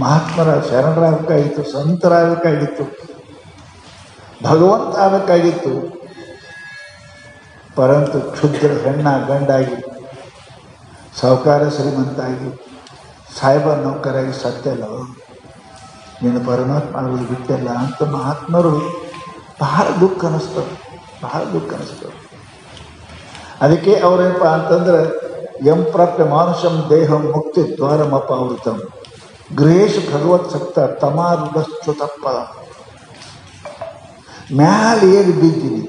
[SPEAKER 1] ಮಹಾತ್ಮರ ಶರಣರಾಗಬೇಕಾಗಿತ್ತು, ಸಂತರಾಗಬೇಕಾಗಿತ್ತು, ಭಗವಂತ ಆಗಬೇಕಾಗಿತ್ತು. ಪರಂತು ಕ್ಷುದ್ರ ಹೆಣ್ಣ ಗಂಡಾಗಿ, ಸಾಹುಕಾರ ಶ್ರೀಮಂತಾಗಿ, ಸಾಹೇಬ ನೌಕರಾಗಿ ಸತ್ಯಲ್ಲ, ನೀನು ಪರಮಾತ್ಮ ಆಗೋದು ಬಿಟ್ಟಿಲ್ಲ ಅಂತ ಮಹಾತ್ಮರು ಬಹಳ ದುಃಖ ಅನ್ನಿಸ್ತವೆ, ಬಹಳ ದುಃಖ ಅನ್ನಿಸ್ತವೆ. ಅದಕ್ಕೆ ಅವರೇನಪ್ಪ ಅಂತಂದ್ರೆ, ಎಂ ಪ್ರಾಪ್ಯ ಮಾನುಷಂ ದೇಹಂ ಮುಕ್ತಿ ದ್ವಾರಮಪಾವೃತಂ ಗೃಹೇಶು ಭಗವತ್ ಸಕ್ತ ತಮಾರುಡಸ್ತು ತಪ್ಪದ. ಮ್ಯಾಲೆ ಏರಿ ಬಿದ್ದೀವಿ.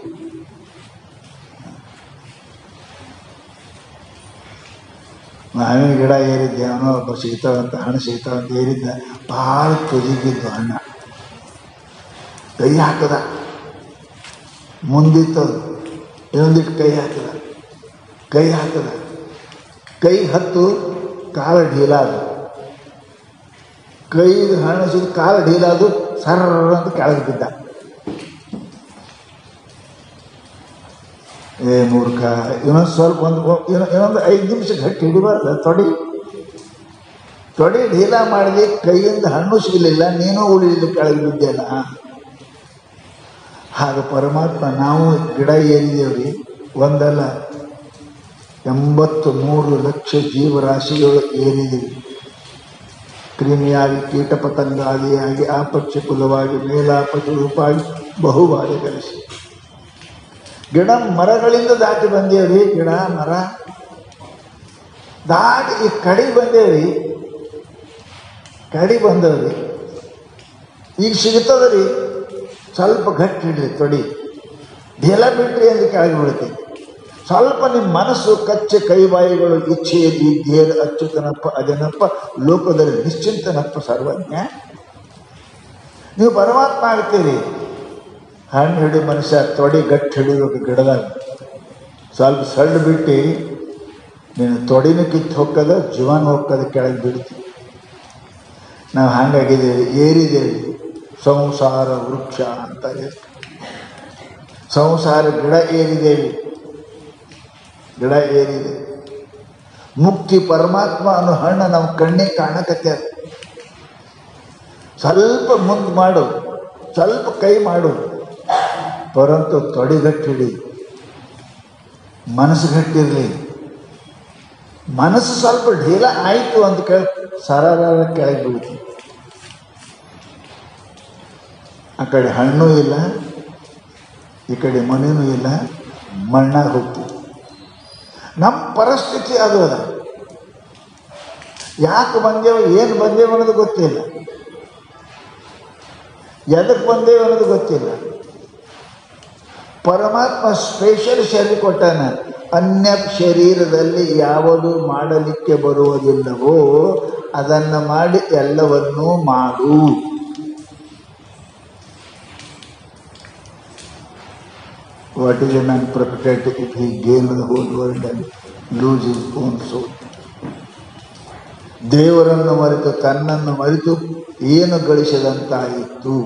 [SPEAKER 1] ಮಾವಿನ ಗಿಡ ಏರಿದ್ದೆ, ಅವನೋ ಒಬ್ಬ ಸಿಗ್ತಾವಂತ, ಹಣ್ಣು ಸಿಗ್ತಾವಂತ ಏರಿದ್ದ. ಭಾಳ ತುದಿಗಿದ್ದು ಹಣ್ಣ, ಕೈ ಹಾಕದ, ಮುಂದಿತ್ತದು, ಇನ್ನೊಂದಿಟ್ಟು ಕೈ ಹಾಕದ, ಕೈ ಹತ್ತು ಕಾಲು ಢೀಲಾದು, ಕೈದು ಹಣ್ಣು ಸಿದ್ದು ಕಾಲು ಢೀಲಾದು, ಸರ್ರ ಅಂತ ಕೆಳಗೆ ಬಿದ್ದ. ಏ ಮೂರ್ಖ, ಇನ್ನೊಂದು ಸ್ವಲ್ಪ ಇನ್ನೊಂದು 5 ನಿಮಿಷ ಗಟ್ಟಿ ಹಿಡಿಬಾರ್ದು. ತೊಡೆ ಢೀಲ ಮಾಡಿದೆ, ಕೈಯಿಂದ ಹಣ್ಣು ಸಿಗಲಿಲ್ಲ, ನೀನು ಉಳಿಲಿಲ್ಲ, ಕೆಳಗೆ ಬಿದ್ದೆಲ್ಲ. ಹಾಗೆ ಪರಮಾತ್ಮ ನಾವು ಗಿಡ ಏರಿದೇವ್ರಿ, ಒಂದಲ್ಲ 83 ಲಕ್ಷ ಜೀವರಾಶಿಗಳು ಏರಿದ್ದೀವಿ. ಕ್ರಿಮಿಯಾಗಿ, ಕೀಟಪತಂಗಾದಿಯಾಗಿ, ಆಪಕ್ಷ ಕುಲವಾಗಿ, ಮೇಲಾಪಕ್ಷ ರೂಪಾಗಿ ಬಹುಬಾರಿ ಕಲಿಸಿ ಗಿಡ ಮರಗಳಿಂದ ದಾಟಿ ಬಂದೇವ್ರಿ. ಗಿಡ ಮರ ದಾಟಿ ಈ ಕಡಿ ಬಂದೇವ್ರಿ, ಕಡಿ ಬಂದವ್ರಿ. ಈಗ ಸಿಗ್ತದ್ರಿ, ಸ್ವಲ್ಪ ಗಟ್ಟಿ ಹಿಡ್ರಿ, ತೊಡಿ ಢೇಲ ಬಿಟ್ರಿ ಅಂತ ಕೆಳಗೆ ಬಿಡ್ತೀವಿ. ಸ್ವಲ್ಪ ನಿಮ್ಮ ಮನಸ್ಸು ಕಚ್ಚೆ ಕೈಬಾಯಿಗಳು ಇಚ್ಛೆಯಲ್ಲಿ ಧೇರ್ ಅಚ್ಯುತನಪ್ಪ ಅದೇನಪ್ಪ ಲೋಕದಲ್ಲಿ ನಿಶ್ಚಿಂತನಪ್ಪ ಸರ್ವಜ್ಞ. ನೀವು ಪರಮಾತ್ಮ ಆಗ್ತೀರಿ. ಹಣ್ಣು ಹಿಡಿ ಮನುಷ್ಯ ತೊಡಿ ಗಟ್ಟಿ ಹಿಡಿಬೇಕು ಗಿಡದಾಗ. ಸ್ವಲ್ಪ ಸಳ್ಳು ಬಿಟ್ಟು ನೀನು ತೊಡಿನೂ ಕಿತ್ತು ಹೋಗ್ತದ, ಜೀವನ ಹೋಗ್ತದ, ಕೆಳಗೆ ಬಿಡ್ತೀವಿ. ನಾವು ಹಾಗಾಗಿದ್ದೇವೆ, ಏರಿದ್ದೇವೆ. ಸಂಸಾರ ವೃಕ್ಷ ಅಂತ ಹೇಳ್ತೀವಿ. ಸಂಸಾರ ಗಿಡ ಏರಿದ್ದೇವೆ, ಗಿಡ ಏರಿದೆ. ಮುಕ್ತಿ ಪರಮಾತ್ಮ ಅನ್ನೋ ಹಣ್ಣು ನಮ್ಮ ಕಣ್ಣಿಗೆ ಕಾಣಕತ್ತೆ. ಸ್ವಲ್ಪ ಮುಂದೆ ಮಾಡು, ಸ್ವಲ್ಪ ಕೈ ಮಾಡು, ಪರಂತು ತೊಡಿ ಗಟ್ಟಿಡಿ, ಮನಸ್ಸು ಗಟ್ಟಿರಲಿ. ಮನಸ್ಸು ಸ್ವಲ್ಪ ಢೀಲ ಆಯಿತು ಅಂತ ಸರಳ ಕೆಳಗೆ ಬೀಳ್ತೀವಿ. ಆ ಕಡೆ ಹಣ್ಣು ಇಲ್ಲ, ಈ ಕಡೆ ಮನೆಯೂ ಇಲ್ಲ, ಮಣ್ಣಾಗಿ ಹೋಗ್ತೀವಿ. ನಮ್ಮ ಪರಿಸ್ಥಿತಿ ಅದು ಅದ. ಯಾಕೆ ಬಂದೇವು, ಏನು ಬಂದೇವು ಅನ್ನೋದು ಗೊತ್ತಿಲ್ಲ, ಎದಕ್ಕೆ ಬಂದೇವು ಅನ್ನೋದು ಗೊತ್ತಿಲ್ಲ. ಪರಮಾತ್ಮ ಸ್ಪೆಷಲ್ ಶರೀರ ಕೊಟ್ಟಾನ. ಅನ್ಯ ಶರೀರದಲ್ಲಿ ಯಾವುದು ಮಾಡಲಿಕ್ಕೆ ಬರುವುದಿಲ್ಲವೋ ಅದನ್ನು ಮಾಡಿ ಎಲ್ಲವನ್ನೂ ಮಾಡು. What is a man prepared if he gain the whole world and lose his own soul? ದೇವರನ್ನು ಮರೆತು ತನ್ನನ್ನು ಮರೆತು ಏನು ಗಳಿಸಿದಂತಾಯಿತು,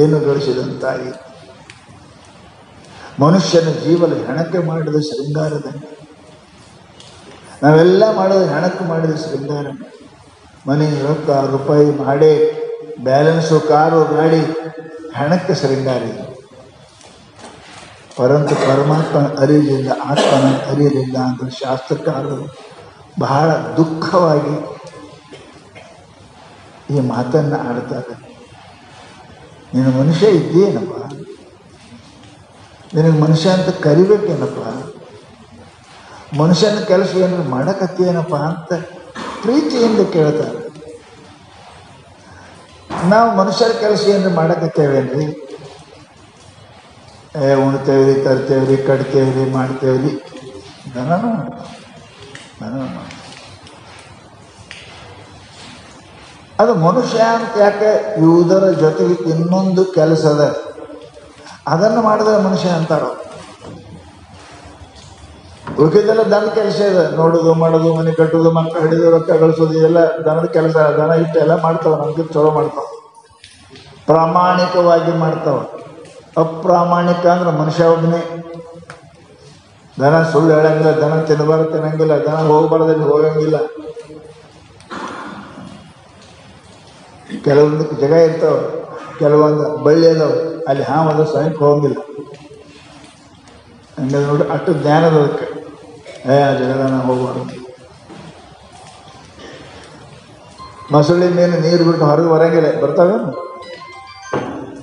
[SPEAKER 1] ಏನು ಗಳಿಸಿದಂತಾಯಿತು. ಮನುಷ್ಯನ ಜೀವನ ಹೆಣಕೆ ಮಾಡಿದ ಶೃಂಗಾರದಂಗೆ ನಾವೆಲ್ಲ ಮಾಡೋದು ಹಣಕ್ಕೆ ಮಾಡಿದ ಶೃಂಗಾರ. ಮನೆ ರೊಕ್ಕ ರೂಪಾಯಿ ಮಾಡಿ ಬ್ಯಾಲೆನ್ಸು ಕಾರು ಗಾಡಿ ಹಣಕ್ಕೆ ಶೃಂಗಾರ ಇದೆ. ಪರಂತು ಪರಮಾತ್ಮ ಅರಿಯಲಿಲ್ಲ, ಆತ್ಮನ ಅರಿಯಲಿಲ್ಲ ಅಂದರೆ ಶಾಸ್ತ್ರಕಾರರು ಬಹಳ ದುಃಖವಾಗಿ ಈ ಮಾತನ್ನು ಆಡ್ತಾರೆ. ನೀನು ಮನುಷ್ಯ ಇದ್ದೀನಪ್ಪ, ನಿನಗೆ ಮನುಷ್ಯ ಅಂತ ಕರಿಬೇಕೇನಪ್ಪ, ಮನುಷ್ಯನ ಕೆಲಸ ಏನಾದ್ರು ಮಾಡಕತ್ತೇನಪ್ಪ ಅಂತ ಪ್ರೀತಿಯಿಂದ ಕೇಳ್ತಾರೆ. ನಾವು ಮನುಷ್ಯರ ಕೆಲಸ ಏನಾರು ಮಾಡಕತ್ತೇವೇನ್ರಿ? ಉಣ್ತೇವ್ರಿ, ತರ್ತೇವ್ರಿ, ಕಟ್ತೇವ್ರಿ, ಮಾಡ್ತೇವ್ರಿ, ದನನೂ ಮಾಡ್ತೇವೆ. ಅದು ಮನುಷ್ಯ ಅಂತ ಯಾಕೆ? ಇವುದರ ಜೊತೆಗೆ ಇನ್ನೊಂದು ಕೆಲಸ ಅದ, ಅದನ್ನು ಮಾಡಿದ್ರೆ ಮನುಷ್ಯ ಅಂತಾರೋ. ಉಳಿದೆಲ್ಲ ದನದ ಕೆಲಸ ಇದೆ, ನೋಡೋದು ಮಾಡೋದು, ಮನೆ ಕಟ್ಟೋದು, ಮಕ್ಕಳು ಹಿಡಿದು ರೊಕ್ಕ ಗಳಿಸೋದು, ಇದೆಲ್ಲ ದನದ ಕೆಲಸ. ದನ ಇಷ್ಟೆಲ್ಲ ಮಾಡ್ತಾವೆ, ನಮ್ಗೆ ಚಲೋ ಮಾಡ್ತಾವೆ, ಪ್ರಾಮಾಣಿಕವಾಗಿ ಮಾಡ್ತಾವೆ. ಅಪ್ರಾಮಾಣಿಕ ಅಂದ್ರೆ ಮನುಷ್ಯ ಒಬ್ಬನೇ. ದನ ಸುಳ್ಳು ಹೇಳಂಗಿಲ್ಲ, ದನ ತಿನ್ನಬಾರ್ದು ತಿನ್ನಂಗಿಲ್ಲ, ದನ ಹೋಗಬಾರ್ದಲ್ಲಿ ಹೋಗಂಗಿಲ್ಲ. ಕೆಲವೊಂದು ಜಾಗ ಇರ್ತಾವೆ, ಕೆಲವೊಂದು ಬಳ್ಳಿ ಅದಾವೆ, ಅಲ್ಲಿ ಹಾಮದ ಸಮಯಕ್ಕೆ ಹೋಗಂಗಿಲ್ಲ. ಹಂಗೆ ನೋಡಿ ಅಷ್ಟು ಜ್ಞಾನದ ಅದಕ್ಕೆ ಆ ಜಾಗದಾಗ ನಾವು ಹೋಗಬಾರ್ದು. ಮೊಸಳಿ ಮೇಲೆ ನೀರು ಬಿಟ್ಟು ಹೊರಗೆ ಬರಂಗಿಲ್ಲ, ಬರ್ತಾವೇನು?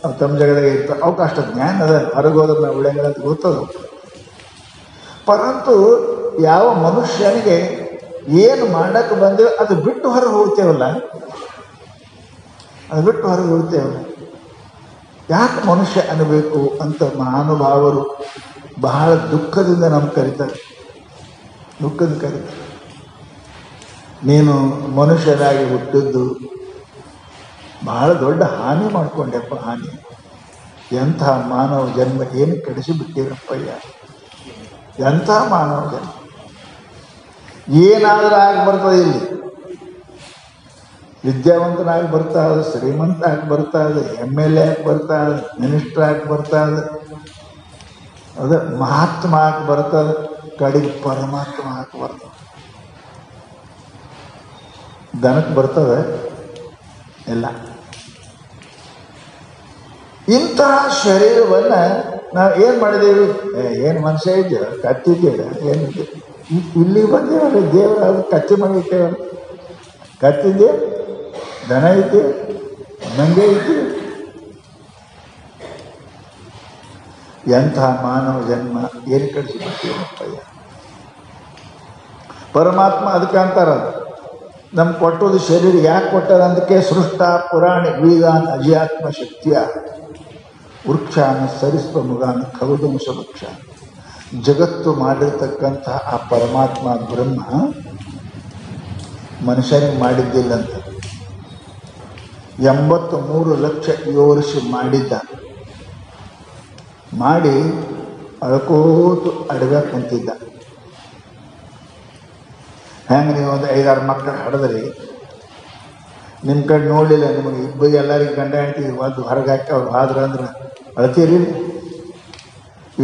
[SPEAKER 1] ಅವು ತಮ್ಮ ಜಾಗದಾಗ ಇರ್ತಾವೆ, ಅವಕ್ಕೆ ಅಷ್ಟು ಜ್ಞಾನ ಅದ. ಹೊರಗೆ ಹೋದ್ರೆ ನಾವು ಉಳಿಯಂಗಿಲ್ಲ ಅಂತ ಗೊತ್ತದ. ಪರಂತು ಯಾವ ಮನುಷ್ಯನಿಗೆ ಏನು ಮಾಡಕ್ಕೆ ಬಂದೇವೆ ಅದು ಬಿಟ್ಟು ಹೊರಗೆ ಹೋಗ್ತೇವಲ್ಲ, ಅದು ಬಿಟ್ಟು ಹೊರಗೆ ಹೋಗ್ತೇವಲ್ಲ, ಯಾಕೆ ಮನುಷ್ಯ ಅನ್ನಬೇಕು ಅಂತ ಮಹಾನುಭಾವರು ಬಹಳ ದುಃಖದಿಂದ ನಮ್ಗೆ ಕರೀತಾರೆ, ದುಃಖದ ಕರೀತಾರೆ. ನೀನು ಮನುಷ್ಯರಾಗಿ ಹುಟ್ಟಿದ್ದು ಬಹಳ ದೊಡ್ಡ ಹಾನಿ ಮಾಡಿಕೊಂಡೆಪ್ಪ, ಹಾನಿ. ಎಂಥ ಮಾನವ ಜನ್ಮ ಏನು ಕೆಡಿಸಿಬಿಟ್ಟಿರಪ್ಪಯ್ಯ, ಎಂಥ ಮಾನವ ಜನ್ಮ. ಏನಾದರೂ ಆಗಿ ಬರ್ತದೆ ಇಲ್ಲಿ, ವಿದ್ಯಾವಂತನಾಗಿ ಬರ್ತಾ ಇದೆ, ಶ್ರೀಮಂತ ಆಗಿ ಬರ್ತಾ ಇದೆ, MLA ಆಗಿ ಬರ್ತಾ ಇದೆ, ಮಿನಿಸ್ಟರ್ ಆಗಿ ಬರ್ತಾ ಇದೆ, ಅದು ಮಹಾತ್ಮ ಆಗಿ ಬರ್ತದೆ, ಕಡೆಗೆ ಪರಮಾತ್ಮ ಆಗಿ ಬರ್ತದೆ. ದನಕ್ಕೆ ಬರ್ತದೆ ಎಲ್ಲ. ಇಂತಹ ಶರೀರವನ್ನು ನಾವು ಏನು ಮಾಡಿದೇವಿ? ಏನು ಮನುಷ್ಯ ಇದೆಯೋ, ಕತ್ತಿದ್ದೇವೆ, ಏನಿದೆ ಇಲ್ಲಿ ಬಂದೇವಲ್ಲ, ದೇವರ ಅದು ಕತ್ತಿ ಮಾಡಿರ್ತೇವಲ್ಲ, ಕತ್ತಿದ್ದೆ, ದನ ಐತಿ, ಮಂಗೆ ಐತಿ. ಎಂತಹ ಮಾನವ ಜನ್ಮ ಏನು ಕಳಿಸಿಬಿಡ್ತೀವಪ್ಪಯ್ಯ. ಪರಮಾತ್ಮ ಅದಕ್ಕೆ ಅಂತಾರ, ನಮ್ಗೆ ಕೊಟ್ಟೋದು ಶರೀರ ಯಾಕೆ ಕೊಟ್ಟಾರ? ಅದಕ್ಕೆ ಸೃಷ್ಟ ಪುರಾಣ ವೇದಾನ್ ಅಧ್ಯಾತ್ಮ ಶಕ್ತಿಯ ವೃಕ್ಷಾನ ಸರಿಸ್ವ ಮುಗಾನ ಖಗುದಂಶ ವೃಕ್ಷ. ಜಗತ್ತು ಮಾಡಿರ್ತಕ್ಕಂತಹ ಆ ಪರಮಾತ್ಮ ಬ್ರಹ್ಮ ಮನುಷ್ಯನಿಗೆ ಮಾಡಿದ್ದಿಲ್ಲಂತ. 83 ಲಕ್ಷ ವರ್ಷ ಮಾಡಿದ್ದ. ಮಾಡಿ ಅಳ್ಕೋತು ಅಡಗ ಕುಂತಿದ್ದ. ಹೆಂಗೆ ನೀವು ಒಂದು 5-6 ಮಕ್ಕಳು ಹಡಿದ್ರಿ, ನಿಮ್ಮ ಕಡೆ ನೋಡಲಿಲ್ಲ, ನಿಮಗೆ ಇಬ್ಬರಿಗೆ ಎಲ್ಲರಿಗೆ ಗಂಡ ಹೆಂಡತಿ ಒಂದು ಹೊರಗೆ ಹಾಕಿ ಅವ್ರು ಆದ್ರೆ ಅಂದ್ರೆ ಅಳ್ತೀರಿ.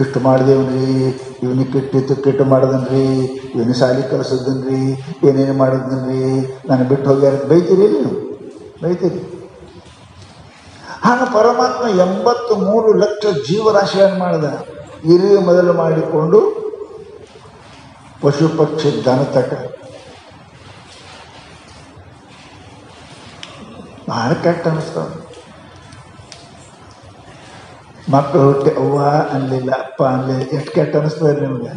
[SPEAKER 1] ಇಷ್ಟು ಮಾಡಿದೇವ್ರಿ, ಇವನಿಗೆ ಕೆಟ್ಟು ಮಾಡಿದನ್ರಿ, ಇವನು ಶಾಲೆ ಕಲಿಸಿದನ್ರಿ, ಏನೇನು ಮಾಡಿದ್ರಿ, ನಾನು ಬಿಟ್ಟು ಹೋಗ್ಯಾರ ಬೈತೀರಿ, ನೀವು ಬೈತೀರಿ. ಹಾಗೆ ಪರಮಾತ್ಮ 83 ಲಕ್ಷ ಜೀವರಾಶಿಯನ್ನು ಮಾಡಿದ. ಇರುವೆ ಮೊದಲು ಮಾಡಿಕೊಂಡು ಪಶು ಪಕ್ಷಿ ದನ ತಕ ಭಾಳ ಕೆಟ್ಟ ಅನ್ನಿಸ್ತಾವ. ಮಕ್ಕಳು ಹುಟ್ಟಿ ಅವ್ವ ಅನ್ಲಿಲ್ಲ, ಅಪ್ಪ ಅನ್ಲಿಲ್ಲ, ಎಷ್ಟು ಕೆಟ್ಟ ಅನ್ನಿಸ್ತದೆ ನಿಮಗೆ?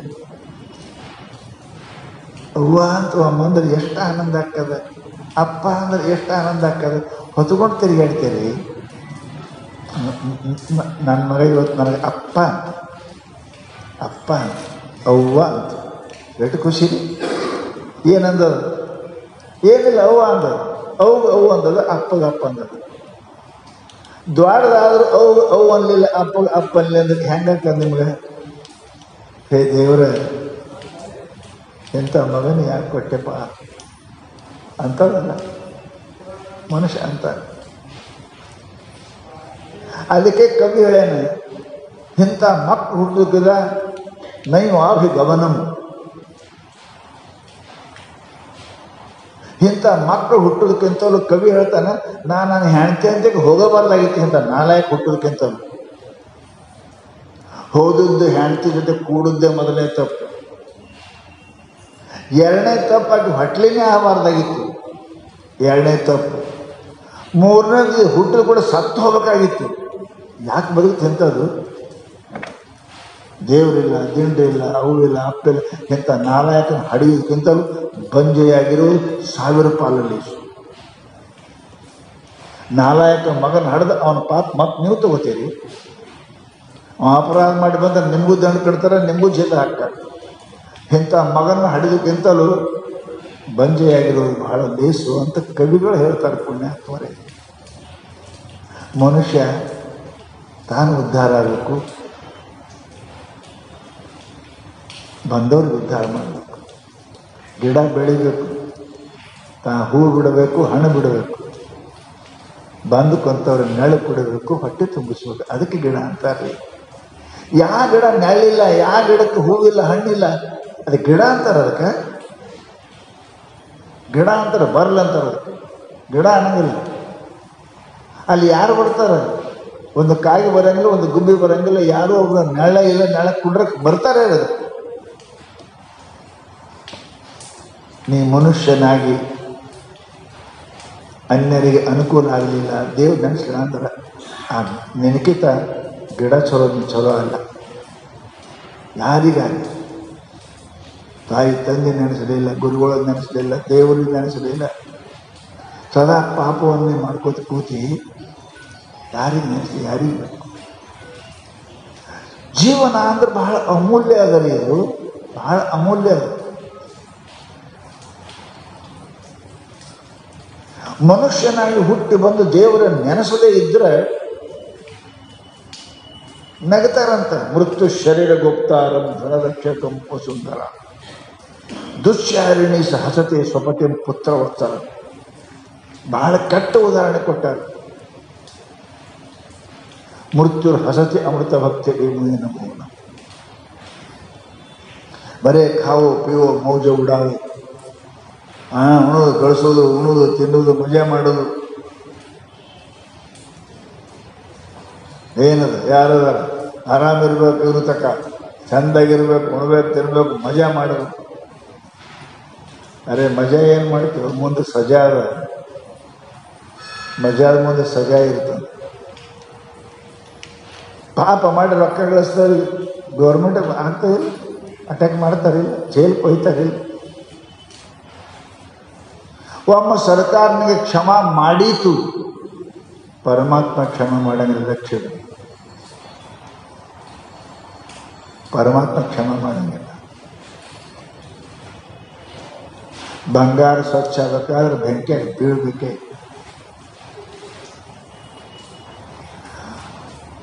[SPEAKER 1] ಅವ್ವ ಅಂತ ಅಮ್ಮ ಅಂದ್ರೆ ಎಷ್ಟು ಆನಂದ ಆಗ್ತದೆ, ಅಪ್ಪ ಅಂದ್ರೆ ಎಷ್ಟು ಆನಂದ ಆಗ್ತದೆ. ಹೊತ್ಕೊಂಡು ತಿರುಗಾಡ್ತೀರಿ. ನನ್ನ ಮಗ ಇವತ್ತು ನನಗೆ ಅಪ್ಪ ಅಂತ, ಅಪ್ಪ ಅಂತ, ಅವ್ವ ಅಂತ ಎಷ್ಟು ಖುಷಿ. ಏನಂದದು? ಏನಿಲ್ಲ, ಅವ್ವ ಅಂದದು, ಅವ್ವ ಅಂದದು, ಅಪ್ಪಗೆ ಅಪ್ಪ ಅಂದದು. ದ್ವಾಡದಾದ್ರೂ ಅವು ಅನ್ಲಿಲ್ಲ, ಅಪ್ಪಗೆ ಅಪ್ಪ ಅನ್ಲಿಲ್ಲ ಅಂದ್ರೆ ಹೆಂಗಾಗ್ತದೆ ನಿಮ್ಗೆ? ಹೇ ದೇವ್ರ, ಎಂಥ ಮಗನ ಯಾಕೆ ಕೊಟ್ಟೆಪ್ಪ ಅಂತದಲ್ಲ ಮನುಷ್ಯ ಅಂತ. ಅದಕ್ಕೆ ಕವಿ ಹೇಳೇನು, ಇಂಥ ಮಕ್ಕಳು ಹುಟ್ಟುಕಿದ ನೈವಾಭಿಗಮನಂ ಇಂಥ ಮಕ್ಕಳು ಹುಟ್ಟೋದಕ್ಕಿಂತಲೂ ಕವಿ ಹೇಳ್ತಾನೆ, ನಾನು ಹೆಂಡತಿ ಅಂತೆಗೆ ಹೋಗಬಾರ್ದಾಗಿತ್ತು ಇಂಥ ನಾಲಾಯಕ ಹುಟ್ಟೋದಕ್ಕಿಂತಲೂ. ಹೋದದ್ದು ಹೆಂಡತಿ ಜೊತೆ ಕೂಡದ್ದೇ ಮೊದಲನೇ ತಪ್ಪು. ಎರಡನೇ ತಪ್ಪಾಗಿ ಹೊಟ್ಲಿನೇ ಆಗಬಾರ್ದಾಗಿತ್ತು, ಎರಡನೇ ತಪ್ಪು. ಮೂರನೇದು ಹುಟ್ಟಲು ಕೂಡ ಸತ್ತು ಹೋಗ್ಬೇಕಾಗಿತ್ತು. ಯಾಕೆ ಬದುಕು ಇಂಥದ್ದು? ದೇವರಿಲ್ಲ, ದಿಂಡಿಲ್ಲ, ಅವಿಲ್ಲ, ಅಪ್ಪಿಲ್ಲ. ಇಂಥ ನಾಲಾಯಕನ ಹಡಿಯೋದಕ್ಕಿಂತಲೂ ಬಂಜೆಯಾಗಿರೋದು 1000 ಪಾಲಲ್ಲಿ. ನಾಲಾಯಕ ಮಗನ ಹಡ್ದು ಅವನ ಪಾಪ ಮತ್ತೆ ನೀವು ತಗೋತೀರಿ. ಅವನು ಅಪರಾಧ ಮಾಡಿ ಬಂದ್ರೆ ನಿಮಗೂ ದಂಡ ಕಟ್ತಾರೆ, ನಿಮಗೂ ಜೈಲು ಹಾಕ್ತಾರೆ. ಇಂಥ ಮಗನ ಹಡಿದಕ್ಕಿಂತಲೂ ಬಂಜೆಯಾಗಿರೋದು ಬಹಳ ಲೇಸು ಅಂತ ಕವಿಗಳು ಹೇಳ್ತಾರೆ. ಪುಣ್ಯಾತ್ಮರೇ, ಮನುಷ್ಯ ತಾನು ಉದ್ಧಾರ ಆಗಬೇಕು, ಬಂದವ್ರಿಗೆ ಉದ್ಧಾರ ಮಾಡಬೇಕು. ಗಿಡ ಬೆಳಿಬೇಕು, ಹೂ ಬಿಡಬೇಕು, ಹಣ್ಣು ಬಿಡಬೇಕು, ಬಂದು ಕೊಂತವ್ರ ನೆಳೆ ಕುಡಿಬೇಕು, ಹೊಟ್ಟೆ ತುಂಬಿಸ್ಬೇಕು. ಅದಕ್ಕೆ ಗಿಡ ಅಂತಾರೆ. ಯಾವ ಗಿಡ ನೆಳಿಲ್ಲ, ಯಾವ ಗಿಡಕ್ಕೆ ಹೂವಿಲ್ಲ, ಹಣ್ಣಿಲ್ಲ, ಅದಕ್ಕೆ ಗಿಡ ಅಂತಾರೆ. ಅದಕ್ಕೆ ಗಿಡ ಅಂತಾರೆ, ಬರಲ್ಲಂತಾರೆ. ಅದಕ್ಕೆ ಗಿಡ ಅನ್ನಂಗಿಲ್ಲ. ಅಲ್ಲಿ ಯಾರು ಬರ್ತಾರೆ? ಒಂದು ಕಾಯಿ ಬರಂಗಿಲ್ಲ, ಒಂದು ಗುಬ್ಬಿ ಬರಂಗಿಲ್ಲ, ಯಾರು ಒಬ್ಬ ನೆಳ ಇಲ್ಲ, ನೆಳ ಕುಡ್ರಕ್ಕೆ ಬರ್ತಾರೆ. ಅದಕ್ಕೆ ನೀ ಮನುಷ್ಯನಾಗಿ ಅನ್ಯರಿಗೆ ಅನುಕೂಲ ಆಗಲಿಲ್ಲ, ದೇವ್ರು ನೆನೆಸಲಿಲ್ಲ ಅಂದ್ರೆ ಆ ನೆನಕಿತ ಗಿಡ ಚಲೋ ಅಲ್ಲ. ಯಾರಿಗಾಗಿ? ತಾಯಿ ತಂದೆ ನೆನೆಸಲಿಲ್ಲ, ಗುರುಗಳು ನೆನೆಸಲಿಲ್ಲ, ದೇವರಿಗೆ ನೆನೆಸಲಿಲ್ಲ, ಸದಾ ಪಾಪವನ್ನೇ ಮಾಡ್ಕೋತ ಕೂತಿ ಯಾರಿಗೆ ನೆನೆಸಿ, ಯಾರಿಗೆ ಬೇಕು? ಜೀವನ ಅಂದ್ರೆ ಬಹಳ ಅಮೂಲ್ಯ ಅದ ರೀ. ಅದು ಬಹಳ ಅಮೂಲ್ಯ ಅದ. ಮನುಷ್ಯನಾಗಿ ಹುಟ್ಟಿ ಬಂದು ದೇವರ ನೆನೆಸದೇ ಇದ್ರೆ ನಗತಾರಂತ. ಮೃತ್ಯು ಶರೀರ ಗುಪ್ತಾರಂ ಧನರಕ್ಷಕಂ ಸುಂದರ ದುಶ್ಚಾರಿಣಿ ಸಹಸತೆ ಸ್ವಪತಿ ಪುತ್ರ ವತ್ಸರ. ಬಹಳ ಕೆಟ್ಟ ಉದಾಹರಣೆ ಕೊಟ್ಟಾರೆ. ಮೃತ್ಯುರ್ ಹಸತಿ ಅಮೃತ ಭಕ್ತಿ ಏನ ಮೌನ. ಬರೇ ಖಾವೋ ಪಿಯೋ ಮೌಜ ಉಡಾವು, ಉಣೋದು ಕಳಿಸೋದು, ಉಣೋದು ತಿನ್ನೋದು, ಮಜಾ ಮಾಡೋದು. ಏನದು? ಯಾರದ ಆರಾಮಿರ್ಬೇಕು, ಇವ್ರ ತಕ್ಕ ಚೆಂದಾಗಿರ್ಬೇಕು, ಉಣ್ಬೇಕು, ತಿನ್ಬೇಕು, ಮಜಾ ಮಾಡೋದು. ಅರೆ ಮಜಾ ಏನು ಮಾಡ್ತೀವಿ? ಮುಂದೆ ಸಜಾ ಅದ. ಮಜಾದ ಮುಂದೆ ಸಜಾ ಇರ್ತದೆ. ಪಾಪ ಮಾಡಿ ರೊಕ್ಕ ಗಳಿಸ್ತಾರೆ, ಗೌರ್ಮೆಂಟ್ ಆಗ್ತಾಯಿಲ್ಲ, ಅಟ್ಯಾಕ್ ಮಾಡ್ತಾರಿಲ್ಲ, ಜೈಲ್ಗೆ ಹೋಯ್ತಾರಿಲ್ಲ. ಒಮ್ಮ ಸರ್ಕಾರನಿಗೆ ಕ್ಷಮಾ ಮಾಡೀತು, ಪರಮಾತ್ಮ ಕ್ಷಮೆ ಮಾಡಂಗಿಲ್ಲ. ಲಕ್ಷ್ಯ ಪರಮಾತ್ಮ ಕ್ಷಮೆ ಮಾಡಂಗಿಲ್ಲ. ಬಂಗಾರ ಸ್ವಚ್ಛ ಆಗಬೇಕಾದ್ರೆ ಬೆಂಕಿಯಾಗಿ ಬೀಳ್ಬೇಕೆ.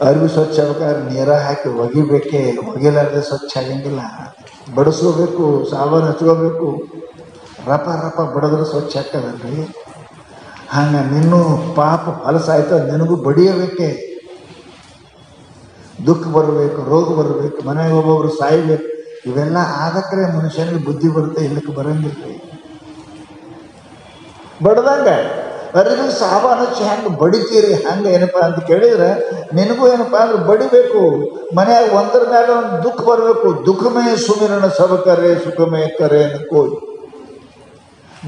[SPEAKER 1] ಅರಿವು ಸ್ವಚ್ಛ ಆಗ್ಬೇಕಾದ್ರೆ ನೀರ ಹಾಕಿ ಒಗಿಬೇಕೆ. ಒಗಿಲಾರ್ದೆ ಸ್ವಚ್ಛ ಆಗಂಗಿಲ್ಲ. ಬಡಿಸ್ಕೋಬೇಕು, ಸಾಬಾನು ಹಚ್ಕೋಬೇಕು, ರಪ ರಪ ಬಡಿದ್ರೆ ಸ್ವಚ್ಛ ಆಗ್ತದಲ್ರಿ. ಹಂಗೆ ನಿನ್ನೂ ಪಾಪ ಹೊಲಸಾಯ್ತು, ನಿನಗೂ ಬಡಿಯಬೇಕೆ. ದುಃಖ ಬರಬೇಕು, ರೋಗ ಬರಬೇಕು, ಮನೆಗೆ ಒಬ್ಬೊಬ್ರು ಸಾಯ್ಬೇಕು. ಇವೆಲ್ಲ ಆದಕ್ರೆ ಮನುಷ್ಯನಿಗೆ ಬುದ್ಧಿ ಬರುತ್ತೆ, ಇಲ್ಲಕ್ಕೆ ಬರಂಗಿಲ್ಲ. ಬಡ್ದಂಗೆ ಅರಿವು ಸಾಬಾನು ಹಚ್ಚಿ ಹೆಂಗೆ ಬಡಿತೀರಿ, ಹಂಗೆ ಏನಪ್ಪ ಅಂತ ಕೇಳಿದ್ರೆ ನಿನಗೂ ಏನಪ್ಪ ಅಂದ್ರೆ ಬಡಿಬೇಕು. ಮನೆಯಾಗ ಒಂದರ ಮ್ಯಾಗ ಒಂದು ದುಃಖ ಬರಬೇಕು. ದುಃಖಮೇ ಸುಮಿರಣ ಸಬಕರೆ ಸುಖಮೇ ಕರೆ ಅನ್ಕೋಯ್.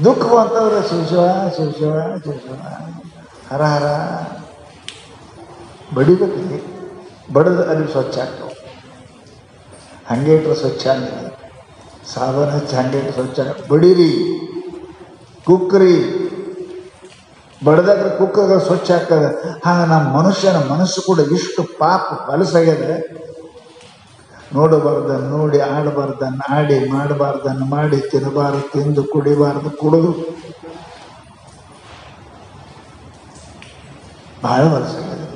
[SPEAKER 1] ದುಃಖ ಅಂತಂದ್ರೆ ಶಿವ ಶಿವ ಶಿವ ಶಿವ ಹರ ಹರ ಬಡಿಬೇಕ್ರಿ. ಬಡದ ಅರಿವು ಸ್ವಚ್ಛ ಆಗ್ತಾವೆ. ಹಂಗೆ ಇಟ್ಟರೆ ಸ್ವಚ್ಛ ಆಗಿಲ್ಲ. ಸಾಬಾನು ಹಚ್ಚಿ ಹಂಗೆ ಇಟ್ಟರೆ ಸ್ವಚ್ಛ. ಬಡೀರಿ, ಕುಕ್ರಿ, ಬಡ್ದಾದ್ರೆ ಕುಕ್ಕಗ ಸ್ವಚ್ಛ ಆಗ್ತದೆ. ಹಾಗೆ ನಮ್ಮ ಮನುಷ್ಯನ ಮನಸ್ಸು ಕೂಡ ಇಷ್ಟು ಪಾಪ ಹೊಲಸಾಗ್ಯದೆ. ನೋಡಬಾರ್ದನ್ನು ನೋಡಿ, ಆಡಬಾರ್ದನ್ನು ಆಡಿ, ಮಾಡಬಾರ್ದನ್ನು ಮಾಡಿ, ತಿನ್ನಬಾರ್ದು ತಿಂದು, ಕುಡಿಬಾರ್ದು ಕುಡಿದು ಭಾಳ ಹೊಲಸಾಗ್ಯದೆ,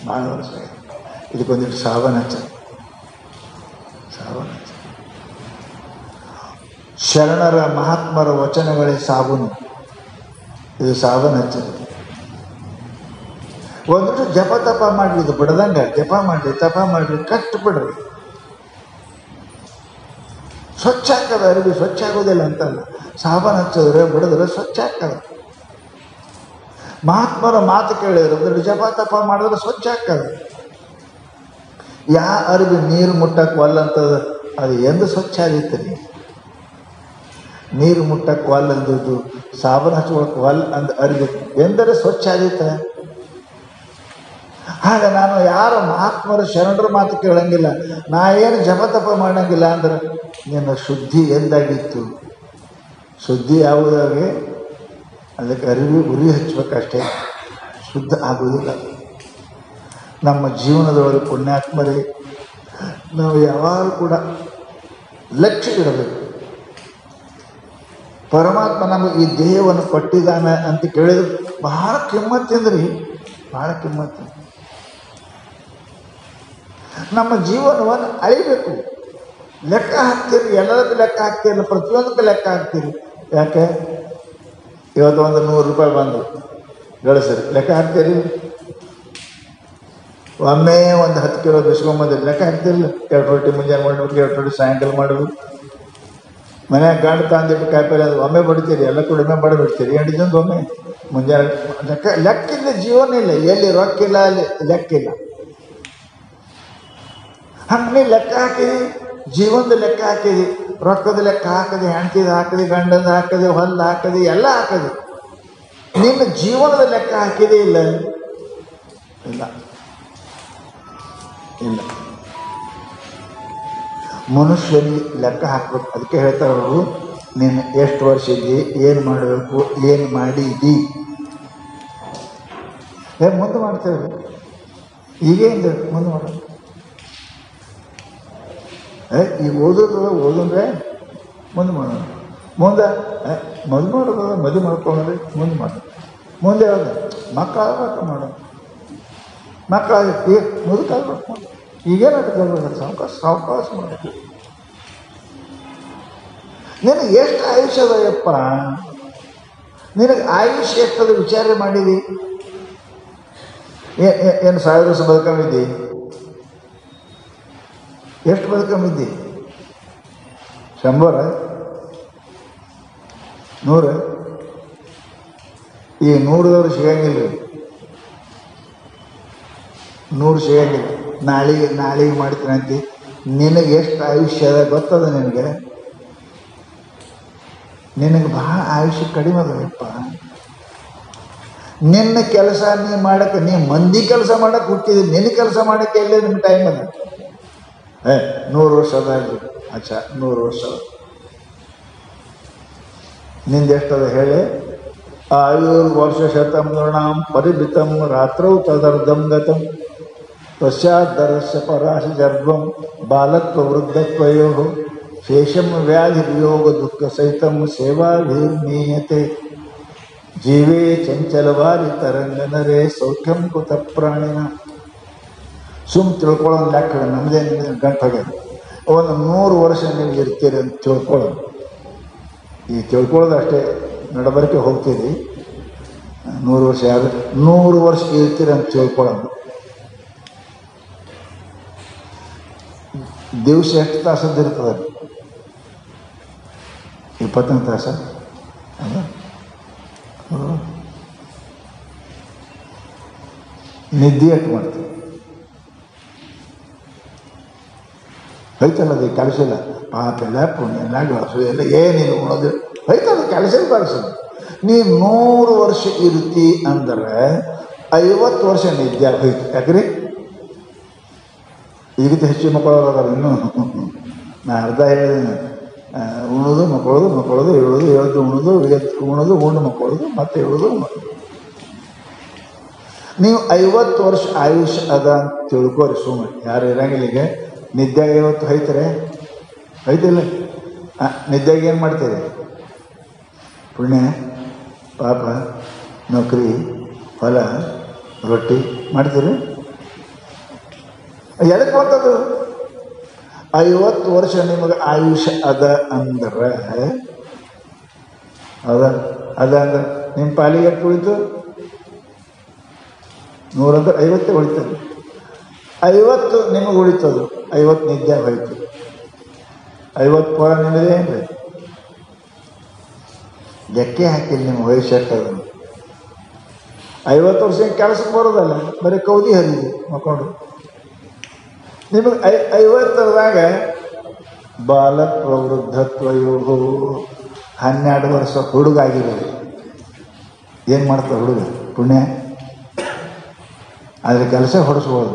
[SPEAKER 1] ಭಾಳ ಹೊಲಸಾಗ್ಯದೆ. ಇದಕ್ಕೊಂದಿಟ್ಟು ಸಾಬಾನು ಹಚ್ಚ. ಶರಣರ ಮಹಾತ್ಮರ ವಚನಗಳೇ ಸಾಬೂನು. ಇದು ಸಾಬಾನು ಹಚ್ಚದು. ಒಂದಿಟ್ಟು ಜಪ ತಪ ಮಾಡ್ರಿ, ಇದು ಬಿಡದಂಗೆ ಜಪ ಮಾಡ್ರಿ, ತಪ ಮಾಡ್ರಿ, ಕಷ್ಟಪಡ್ರಿ, ಸ್ವಚ್ಛ ಆಗ್ತದೆ. ಅರಿವಿ ಸ್ವಚ್ಛ ಆಗೋದಿಲ್ಲ ಅಂತಲ್ಲ. ಸಾಬಾನು ಹಚ್ಚಿದ್ರೆ ಬಿಡಿದ್ರೆ ಸ್ವಚ್ಛ ಆಗ್ತದೆ. ಮಹಾತ್ಮರ ಮಾತು ಕೇಳಿದ್ರೆ ಜಪ ತಪ ಮಾಡಿದ್ರೆ ಸ್ವಚ್ಛ ಆಗ್ತದೆ. ಯಾ ಅರಿವಿ ನೀರು ಮುಟ್ಟಕ್ಕೆ ಒಲ್ಲಂತದ ಅದು ಎಂದು ಸ್ವಚ್ಛ ಆಗೈತೆ. ನೀರು ಮುಟ್ಟಕ್ಕೆ ಒಲ್ ಅಂದಿದ್ದು ಸಾಬಾನು ಹಚ್ಕೊಳಕ್ಕೆ ಒಲ್ ಅಂದ ಅರಿವಿ ಎಂದರೆ ಸ್ವಚ್ಛ ಆಗೈತೆ. ಹಾಗೆ ನಾನು ಯಾರು ಮಹಾತ್ಮರು ಶರಣರ ಮಾತು ಕೇಳಂಗಿಲ್ಲ, ನಾ ಏನು ಜಪ ತಪ ಮಾಡಂಗಿಲ್ಲ ಅಂದ್ರೆ ನಿನ್ನ ಶುದ್ಧಿ ಎಂದಾಗಿತ್ತು. ಶುದ್ಧಿ ಯಾವುದಾಗೆ ಅದಕ್ಕೆ ಅರಿವಿ ಉರಿ ಹಚ್ಚಬೇಕಷ್ಟೇ, ಶುದ್ಧ ಆಗುವುದಿಲ್ಲ. ನಮ್ಮ ಜೀವನದೊಳಗೆ ಪುಣ್ಯಾತ್ಮರೇ ನಾವು ಯಾವಾಗ ಕೂಡ ಲಕ್ಷ್ಯ ಇಡಬೇಕು. ಪರಮಾತ್ಮ ನಮಗೆ ಈ ದೇಹವನ್ನು ಕೊಟ್ಟಿದ್ದಾನೆ ಅಂತ ಕೇಳಿದ್ರೆ ಬಹಳ ಕಿಮ್ಮತ್ತಿಂದ್ರಿ, ಬಹಳ ಕಿಮ್ಮತ್ತು. ನಮ್ಮ ಜೀವನವನ್ನು ಅಳಿಬೇಕು. ಲೆಕ್ಕ ಹಾಕ್ತೀರಿ, ಎಲ್ಲದಕ್ಕೂ ಲೆಕ್ಕ ಹಾಕ್ತೀರಿ, ಪ್ರತಿಯೊಂದಕ್ಕೂ ಲೆಕ್ಕ ಹಾಕ್ತೀರಿ. ಯಾಕೆ ಇವತ್ತು ಒಂದು 100 ರೂಪಾಯಿ ಬಂದು ಗಳಿಸ್ರಿ, ಲೆಕ್ಕ ಹಾಕ್ತೀರಿ. ಒಮ್ಮೆ ಒಂದು 10 ಕಿಲೋ ಬಿಸ್ಕೊಂಬಂದಿರಿ, ಲೆಕ್ಕ ಹಾಕ್ತಿರಲಿಲ್ಲ. 2 ರೊಟ್ಟಿ ಮುಂಜಾನೆ ಮಾಡಬೇಕು, 2 ರೊಟ್ಟಿ ಸಾಯಂಕಾಲ ಮಾಡಬೇಕು. ಮನ್ಯಾಗ ಗಂಡು ತಂದಿಟ್ಟು ಕಾಯಿಪಲ್ಲೆ ಅದು ಒಮ್ಮೆ ಬಡಿತೀರಿ, ಎಲ್ಲ ಕಡಿಮೆ ಮಾಡಿಬಿಡ್ತೀರಿ. 2 ದಿನದ ಒಮ್ಮೆ ಮುಂಜಾನೆ ಲೆಕ್ಕಿಲ್ಲ. ಜೀವನ ಇಲ್ಲ, ಎಲ್ಲಿ ರೊಕ್ಕಿಲ್ಲ ಅಲ್ಲಿ ಲೆಕ್ಕಿಲ್ಲ. ಹಂಗೆ ನೀ ಲೆಕ್ಕ ಹಾಕಿದಿ, ಜೀವನದ ಲೆಕ್ಕ ಹಾಕಿದಿ, ರೊಕ್ಕದ ಲೆಕ್ಕ ಹಾಕದಿ, ಹೆಂಡ್ತಿದ ಹಾಕದಿ, ಗಂಡದ ಹಾಕದಿ, ಹೊಲ್ದ ಹಾಕದಿ, ಎಲ್ಲ ಹಾಕದಿ. ನಿನ್ನ ಜೀವನದ ಲೆಕ್ಕ ಹಾಕಿದೇ ಇಲ್ಲ ಇಲ್ಲ ಇಲ್ಲ. ಮನುಷ್ಯನಿಗೆ ಲೆಕ್ಕ ಹಾಕ್ಬೇಕು. ಅದಕ್ಕೆ ಹೇಳ್ತಾರೆ ಅವರು, ನೀನು ಎಷ್ಟು ವರ್ಷ ಇದ್ದಿ, ಏನು ಮಾಡಬೇಕು, ಏನು ಮಾಡಿದ್ದಿ, ಮುಂದೆ ಮಾಡ್ತೇವೆ. ಈಗೇನು ಮುಂದೆ ಮಾಡೋದು? ಈಗ ಓದಿದ್ರೆ ಮುಂದೆ ಮಾಡೋಣ, ಮುಂದೆ ಮದುವೆ ಮಾಡೋದು, ಮದುವೆ ಮಾಡ್ಕೊಂಡ್ರೆ ಮುಂದೆ ಮಾಡೋದು, ಮುಂದೆ ಯಾವುದು ಮಕ್ಕಳಾಗಬೇಕು ಮಾಡೋದು, ಮಕ್ಕಳಾಗಕ್ಕೆ ಮುದುಕಾಗಬೇಕು ಮಾಡೋದು. ಈಗೇನು ಕಲ್ಬೇಕು, ಸಾವಕಾಶ ಮಾಡಬೇಕು. ನಿನಗೆ ಎಷ್ಟು ಆಯುಷ್ಯ ಅದಯ್ಯಪ್ಪ, ನಿನಗೆ ಆಯುಷ್ಯ ಎಷ್ಟದ ವಿಚಾರ ಮಾಡಿದಿ? ಏನು 1000 ವರ್ಷ ಬದುಕಂಬಿದ್ದಿ? ಎಷ್ಟು ಬದುಕಂಬಿದ್ದಿ? 100, 100? ಈ 100ದವ್ರು ಸಿಗಂಗಿಲ್ಲ, 100 ಸಿಗಂಗಿಲ್ಲ. ನಾಳೆಗೆ ಮಾಡ್ತೀನಿ ಅಂತಿ. ನಿನಗೆ ಎಷ್ಟು ಆಯುಷ್ಯ ಅದ ಗೊತ್ತದ? ನಿನಗೆ ಬಹಳ ಆಯುಷ್ಯ ಕಡಿಮೆ ಅದಪ್ಪ. ನಿನ್ನ ಕೆಲಸ ನೀ ಮಾಡಕ್ಕೆ, ನೀ ಮಂದಿ ಕೆಲಸ ಮಾಡಕ್ಕೆ ಹುಟ್ಟಿದ್ದಿ, ನಿನ್ನ ಕೆಲಸ ಮಾಡೋಕ್ಕೆ ಎಲ್ಲೇ ನಿಮ್ಮ ಟೈಮ್ ಅದ? 100 ವರ್ಷ ಅದಾಗಿ ಅಚ್ಚಾ 100 ವರ್ಷ ನಿಂದೆಷ್ಟದ ಹೇಳಿ? ಆಯುರ್ವರ್ಷ ಶತಂ ನೃಣಾಂ ಪರಿಮಿತಂ ರಾತ್ರೌ ತದರ್ಧಂ ಗತಂ ಪಶ್ಚಾದ್ದರಸ್ಯ ಪರಾಶಿ ಗರ್ಭಂ ಬಾಲತ್ವ ವೃದ್ಧತ್ವಯೋಃ ಶೇಷಂ ವ್ಯಾಧಿ ವಿಯೋಗ ದುಃಖ ಸಹಿತಂ ಸೇವಾಭಿರ್ಮೀಯತೆ ಜೀವೇ ಚಂಚಲವಾರಿ ತರಂಗನರೇ ಸೌಖ್ಯಂ ಕುತ ಪ್ರಾಣಿನ. ಸುಮ್ ತಿಳ್ಕೊಳ್ಳೋದು ಲೆಕ್ಕ, ನಮ್ಮದೇ ಗಂಟು ಹೋಗ್ಯದ. ಒಂದು 100 ವರ್ಷ ನೀವು ಇರ್ತೀರಿ ಅಂತ ತಿಳ್ಕೊಳ್ಳೋದು. ಈ ತಿಳ್ಕೊಳ್ಳೋದು ಅಷ್ಟೇ, ನಡಬರಿಕೆ ಹೋಗ್ತೀರಿ. 100 ವರ್ಷ ಯಾರು 100 ವರ್ಷ ಇರ್ತೀರಿ ಅಂತ ತಿಳ್ಕೊಳ್ಳೋದು. ದಿವಸ ಎಷ್ಟು ತಾಸದ್ದು ಇರ್ತದೆ? 24 ತಾಸ ಅದ. ನಿದ್ದೆ ಎಷ್ಟು ಮಾಡ್ತೀವಿ? ಐತಲ್ಲ, ಅದು ಕೆಲಸ ಇಲ್ಲ. ಪಾಪೆಲ್ಲ ಪುಣ್ಯ ಎಲ್ಲ ಗಳಸು ಎಲ್ಲ ಏನಿಲ್ಲ, ಉಣೋದು ಐತಲ್ಲ, ಕೆಲಸ ಇಲ್ಲ ಬಳಸೋದು. ನೀ 100 ವರ್ಷ ಇರ್ತಿ ಅಂದ್ರೆ 50 ವರ್ಷ ನಿದ್ದೆ ಹೋಯ್ತು. ಯಾಕ್ರಿ? ಈಗಿತ್ತು ಹೆಚ್ಚು ಮಕ್ಕಳು ಇನ್ನೂ ನಾ ಅರ್ಧ ಹೇಳಿದ್ದೀನಿ. ಉಣೋದು ಮಕ್ಕಳೋದು ಹೇಳೋದು ಉಣೋದು ಉಣ್ಣು ಮಕ್ಕಳೋದು ಮತ್ತೆ ಹೇಳೋದು. ನೀವು 50 ವರ್ಷ ಆಯುಷ್ ಅದ ಅಂತ ತಿಳ್ಕೋರಿ. ಸುಮ್ಮನೆ ಯಾರು ಇರಂಗಿಲ್ಲ. ಈಗ ನಿದ್ಯಾಗ 50 ಐತರೆ ಐತಿಲ್ಲ? ನಿದ್ಯಾಗ ಏನು ಮಾಡ್ತೀರಿ? ಪುಣ್ಯ ಪಾಪ ನೌಕರಿ ಹೊಲ ರೊಟ್ಟಿ ಮಾಡ್ತೀರಿ. ಎದಕ್ಕೆ ಬರ್ತದು? 50 ವರ್ಷ ನಿಮಗೆ ಆಯುಷ್ಯ ಅದ ಅಂದ್ರೆ ಅದ ಅಂದ್ರೆ ನಿಮ್ಮ ಪಾಲಿಗೆ ಎಷ್ಟು ಉಳಿತು? 100 ಅಂದ್ರೆ 50 ಉಳಿತದೆ. 50 ನಿಮಗೆ ಉಳಿತದು, 50 ನಿದ್ದೆ ಹೋಯ್ತು. 50 ಪೋರ ನಿಮ್ಮದೇ ಏನ್ರಿ? ಲೆಕ್ಕೆ ಹಾಕಿಲ್ಲ ನಿಮ್ಮ ವಯಸ್ಸು ಎಷ್ಟದ. 50 ವರ್ಷ ಕೆಲಸಕ್ಕೆ ಬರೋದಲ್ಲ, ಬರೀ ಕೌದಿ ಹರಿದು ಮಕ್ಕೊಂಡು. ನಿಮಗೆ 50ದಾಗ ಬಾಲ ಪ್ರವೃದ್ಧತ್ವಯೋ 12 ವರ್ಷ ಹುಡುಗ ಆಗಿರೋದು. ಏನು ಮಾಡ್ತಾರೆ ಹುಡುಗ? ಪುಣ್ಯ. ಆದರೆ ಕೆಲಸ ಹೊಡಿಸ್ಬೋದು.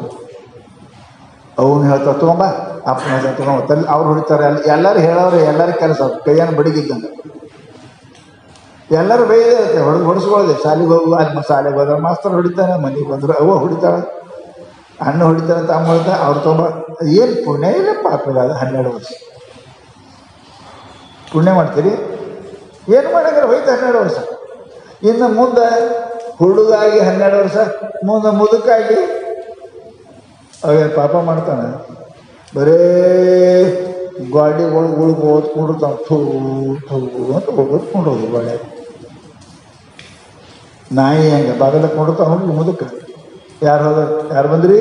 [SPEAKER 1] ಅವನು ಹೇಳ್ತಾರೆ ತೊಗೊಂಬ, ಅಪ್ಪನ ಹೇಳ್ತಾರೆ ತೊಗೊಂಬ, ಅವ್ರು ಹೊಡಿತಾರೆ. ಎಲ್ಲರೂ ಹೇಳೋರು, ಎಲ್ಲರೂ ಕೆಲಸ ಕೈಯನ್ನು ಬಡಿಗಿದ್ದಂಗೆ ಎಲ್ಲರೂ ಬೈದೇ ಇರುತ್ತೆ. ಹೊಡಿಸ್ಕೊಳ್ಳೋದೆ. ಶಾಲೆಗೆ ಹೋಗುವ, ಅಲ್ಲಿ ಶಾಲೆಗೆ ಹೋದ್ರೆ ಮಾಸ್ತರ್ ಹೊಡಿತಾನೆ, ಮನೆಗೆ ಬಂದರು ಅವ್ವ ಹೊಡಿತಾಳೆ, ಅಣ್ಣ ಹೊಡಿತಾನೆ, ತಮ್ಮ ಹೊಡಿತಾರೆ, ಅವ್ರು ತೊಗೊಂಬ. ಏನು ಪುಣ್ಯ ಇಲ್ಲ ಪಾಪ ಇಲ್ಲ. ಅದು 12 ವರ್ಷ ಪುಣ್ಯ ಮಾಡ್ತೀರಿ? ಏನು ಮಾಡಂಗಿಲ್ಲ, ಹೋಯ್ತು 12 ವರ್ಷ. ಇನ್ನು ಮುಂದೆ ಹುಡುಗಾಗಿ 12 ವರ್ಷ, ಮುಂದೆ ಮುದುಕಾಗಿ ಅವೇನು ಪಾಪ ಮಾಡ್ತಾನೆ. ಬರೇ ಗಾಡಿ ಒಳಗೆ ಓದ್ಕೊಂಡಿರ್ತಾನೆ. ಥೂ ಥೂ ಅಂತ ಓದ್ಕೊಂಡೋದು ಗಾಡಿ. ನಾಯಿ ಹಂಗೆ ಬಾಗಲಕ್ಕೆ ನೋಡ್ತಾನೆ ನೋಡಿ ಮುದುಕ. ಯಾರು ಹೋದ? ಯಾರು ಬಂದ್ರಿ?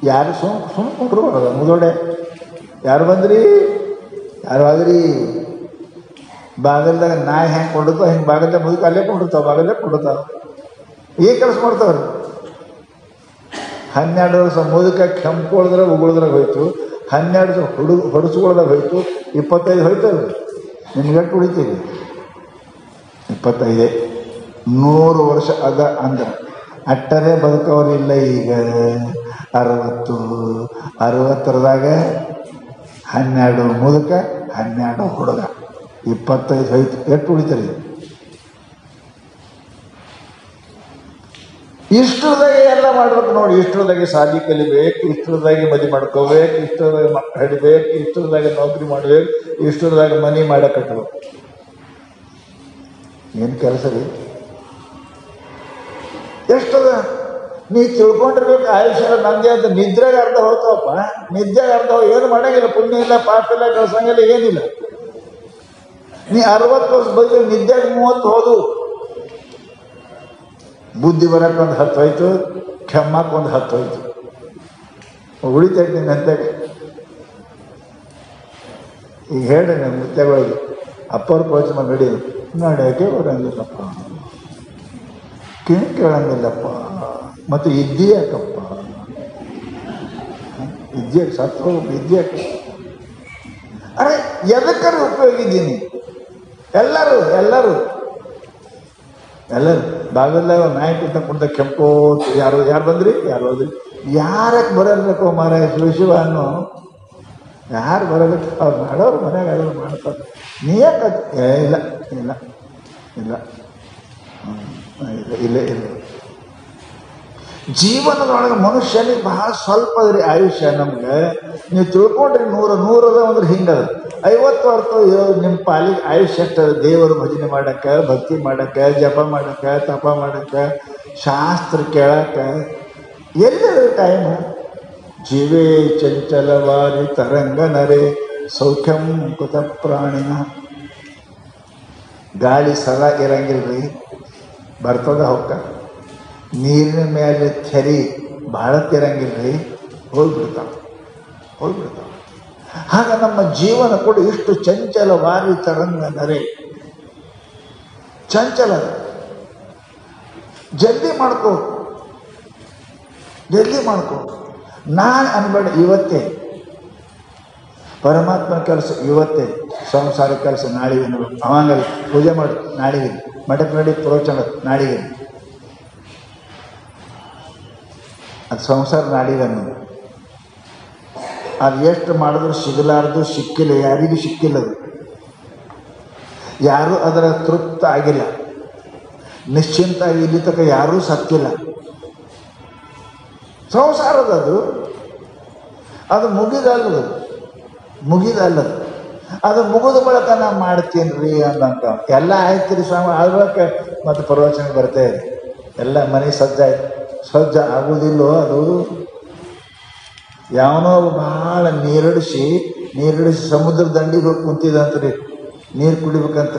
[SPEAKER 1] ಯಾರು ಸುಮ್ಕೊಂಡ್ರು ಮುದೋಡೆ. ಯಾರು ಬಂದ್ರಿ? ಯಾರು ಆದ್ರಿ? ಬಾಗಲ್ದಾಗ ನಾಯಿ ಹೆಂಗೆ ಕೊಂಡಿರ್ತಾವ ಹಿಂಗೆ ಬಾಗಲ್ದಾಗ ಮುದುಕ ಅಲ್ಲೇ ಕೊಂಡಿರ್ತಾವ, ಬಾಗಲ್ಲೇ ಕೊಂಡಿರ್ತಾವ. ಏನು ಕೆಲಸ ಮಾಡ್ತಾವ್ರಿ? 12 ವರ್ಷ ಮುದುಕ ಕೆಂಪುಳ್ದ್ರೆ ಉಗುಳಿದ್ರಾಗ ಹೋಯ್ತು, 12 ವರ್ಷ ಹೊಡಿಸ್ಕೊಳ್ದಾಗ ಹೋಯ್ತು, 25 ಹೋಯ್ತಲ್ರಿ. ನಿಮ್ಗೆ ಎಷ್ಟು ಉಳಿತೀವಿ? 25. 100 ವರ್ಷ ಅದ ಅಂದ್ರೆ ಅಟ್ಟರೆ ಬದುಕವ್ರಿಲ್ಲ. ಈಗ 60ದಾಗ 12 ಮುದುಕ, 12 ಹುಡುಗ, 25 ಹೋಯ್ತು. ಎಷ್ಟು ಉಳಿತಾರೆ? ಇಷ್ಟರದಾಗೆ ಎಲ್ಲ ಮಾಡ್ಬೇಕು ನೋಡಿ. ಇಷ್ಟರದಾಗೆ ಶಾಲೆ ಕಲಿಬೇಕು, ಇಷ್ಟರದಾಗೆ ಮದುವೆ ಮಾಡ್ಕೋಬೇಕು, ಇಷ್ಟರದಾಗೆ ಮಕ್ಕಳು ಹಿಡಿಬೇಕು, ಇಷ್ಟರದಾಗೆ ನೌಕರಿ ಮಾಡಬೇಕು, ಇಷ್ಟರದಾಗೆ ಮನೆ ಮಾಡಕ್ಕೆ ಕಟ್ಟಬೇಕು. ಏನು ಕೆಲಸ ರೀ? ಎಷ್ಟದ? ನೀ ತಿಳ್ಕೊಂಡಿರ್ಬೇಕು. ಆಯುಷ್ಯ ನಂದೇ ಅಂತ ನಿದ್ರೆಗೆ ಅರ್ಧ ಹೋಗ್ತಾವಪ್ಪ. ನಿದ್ರೆಗೆ ಅರ್ಧ ಏನು ಮಾಡಂಗಿಲ್ಲ, ಪುಣ್ಯ ಇಲ್ಲ, ಪಾಪ ಇಲ್ಲ, ಕೆಲಸಂಗಿಲ್ಲ, ಏನಿಲ್ಲ. ನೀ 60 ವರ್ಷ ಬದುಕು, ನಿದ್ರೆಗೆ 30 ಹೋದು. ಬುದ್ಧಿ ಬರಕ್ಕೆ ಒಂದು 10 ಹೋಯ್ತು, ಕೆಮ್ಮಕ್ಕೆ ಒಂದು 10 ಹೋಯ್ತು. ಉಳಿತೈತೆ ನಿನ್ನ ಅಂತ್ಯಾಗೆ. ಈಗ ಹೇಳಿ ನನ್ನ ಮುತ್ತೆಗಳಿಗೆ, ಅಪ್ಪವ್ರ ಪ್ರವಚನ ನಡಿ ನಡೆಯೋಕೆ ಬರಂಗಿಲ್ಲಪ್ಪ, ಕೇಳಂಗಿಲ್ಲಪ್ಪ, ಮತ್ತು ಇದ್ದೀಯಾಕಪ್ಪ, ಇದ್ಯಾಕೆ ಸತ್ತು ಹೋಗ್ಬೇಕು, ಇದ್ಯಾಕೆ? ಅರೆ ಎದಕ್ಕಾರು ಉಪಯೋಗ ಇದ್ದೀನಿ. ಎಲ್ಲರೂ ಬಾಗಲ್ದಾಗ ನಾಯಕಿಂತ ಕುಂತ ಕೆಂಪು. ಯಾರು ಬಂದ್ರಿ? ಯಾರು ಹೋದ್ರಿ? ಯಾರಕ್ಕೆ ಬರಲ್ಬೇಕೋ ಮಾರಾಯ ಶಿವ ಅನ್ನೋ. ಯಾರು ಬರಬೇಕು? ಅವ್ರು ಮಾಡೋರು ಮನೆಯಾಗ ಯಾರು ಮಾಡ್ತಾರೆ. ನೀ ಯಾಕೆ? ಇಲ್ಲ ಇಲ್ಲ ಇಲ್ಲ ಇಲ್ಲ ಇಲ್ಲ. ಜೀವನದೊಳಗೆ ಮನುಷ್ಯನಿಗೆ ಬಹಳ ಸ್ವಲ್ಪ ಅದ್ರಿ ಆಯುಷ್ಯ. ನಮ್ಗೆ ನೀವು ತಿಳ್ಕೊಂಡ್ರಿ 100 ಅಂದ್ರೆ ಹಿಂಗದ. 50 ವರ್ಷ ನಿಮ್ಮ ಪಾಲಿಗೆ ಆಯುಷ್ಯ ಎಷ್ಟದ? ದೇವರು ಭಜನೆ ಮಾಡಕ್ಕೆ, ಭಕ್ತಿ ಮಾಡಕ್ಕೆ, ಜಪ ಮಾಡಕ್ಕೆ, ತಪ ಮಾಡಕ್ಕೆ, ಶಾಸ್ತ್ರ ಕೇಳಕ್ಕೆ ಎಲ್ಲಿದೆ ಟೈಮ್? ಜೀವೇ ಚಂಚಲವಾರಿ ತರಂಗ ನರೆ ಸೌಖ್ಯಂ ಕುತ ಪ್ರಾಣಿನ. ಗಾಳಿ ಸದಾ ಇರಂಗಿಲ್ರಿ, ಬರ್ತದ ಹೊಕ್ಕ. ನೀರಿನ ಮೇಲೆ ಥೆರಿ ಭಾಳ ತಿರಂಗಿಲ್ರಿ, ಹೋಗ್ಬಿಡ್ತಾವೆ. ಆಗ ನಮ್ಮ ಜೀವನ ಕೂಡ ಇಷ್ಟು ಚಂಚಲವಾರಿ ತರಂಗ ನರೆ. ಚಂಚಲ. ಜಲ್ದಿ ಮಾಡ್ಕೋ. ನಾನು ಅನ್ಬೇಡ. ಇವತ್ತೇ ಪರಮಾತ್ಮ ಕೆಲಸ, ಇವತ್ತೇ ಸಂಸಾರ ಕೆಲಸ ನಾಳೆಗೆ ಅನ್ಬೇಕು. ಅವಂಗಲ್ಲ ಪೂಜೆ ಮಾಡಿ ನಾಳೆಗೆ, ಮಠಕ್ಕೆ ನಡಿ ಪ್ರವಚನ ನಾಳೆಗೆ, ಅದು ಸಂಸಾರ ನಾಡಿಗೆ ಅನ್ನೋದು. ಅದು ಎಷ್ಟು ಮಾಡಿದ್ರು ಸಿಗಲಾರ್ದು, ಸಿಕ್ಕಿಲ್ಲ, ಯಾರಿಗೂ ಸಿಕ್ಕಿಲ್ಲ. ಅದು ಯಾರೂ ಅದರ ತೃಪ್ತ ಆಗಿಲ್ಲ, ನಿಶ್ಚಿಂತ ಇಲ್ಲಿ ತನಕ ಯಾರೂ ಸತ್ತಿಲ್ಲ. ಸಂಸಾರದದು ಅದು ಮುಗಿದಲ್ಲದು, ಅದು ಮುಗಿದ ಬಳಿಕ ನಾನು ಮಾಡ್ತೀನಿ ರೀ ಅಂದಂತ. ಎಲ್ಲ ಆಯ್ತು ರೀ ಸ್ವಾಮಿ, ಆದ್ರಕ್ಕೆ ಮತ್ತು ಪ್ರವಚನ ಬರ್ತಾ ಇದೆ. ಎಲ್ಲ ಮನೆ ಸಜ್ಜ ಆಗುವುದಿಲ್ಲೋ. ಅದು ಯಾವನೋ ಭಾಳ ನೀರಿಡಿಸಿ ಸಮುದ್ರ ದಂಡಿಗೆ ಹೋಗಿ ಕುಂತಿದಂತ್ರಿ ನೀರು ಕುಡಿಬೇಕಂತ.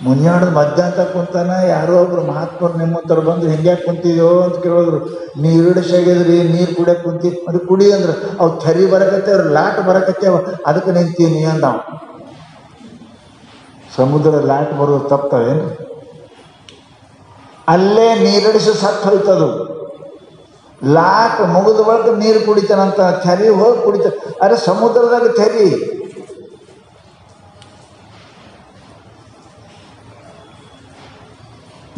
[SPEAKER 1] ಮುಂಜಾನೆ ಮಧ್ಯಾಹ್ನ ಕುಂತಾನ. ಯಾರೋ ಒಬ್ರು ಮಹಾತ್ಮರು ನಿಮ್ಮಂತರ ಬಂದು ಹಿಂಗ್ಯಾಕೆ ಕುಂತಿದ್ಯೋ ಅಂತ ಕೇಳಿದ್ರು. ನೀರಿಡಿಸಾಗಿದ್ರಿ, ನೀರು ಕುಡಿಯೋಕೆ ಕುಂತಿ. ಅದು ಕುಡಿ ಅಂದ್ರೆ ಅವು ಥರಿ ಬರಕತ್ತೇವ್ರಿ, ಲಾಟ್ ಬರಕತ್ತೇವ, ಅದಕ್ಕೆ ನಿಂತೀನಿ ಅಂದ. ಸಮುದ್ರ ಲಾಟ್ ಬರೋದು ತಪ್ತವೇನು? ಅಲ್ಲೇ ನೀರಿಡಿಸಿ ಸತ್ತು ಹೋಯ್ತದು. ಲಾಟ್ ಮುಗಿದ ಬಳಿಕ ನೀರು ಕುಡಿತಾನಂತ, ತೆರಿ ಹೋಗಿ ಕುಡಿತ. ಅರೆ ಸಮುದ್ರದಾಗ ತೆರಿ.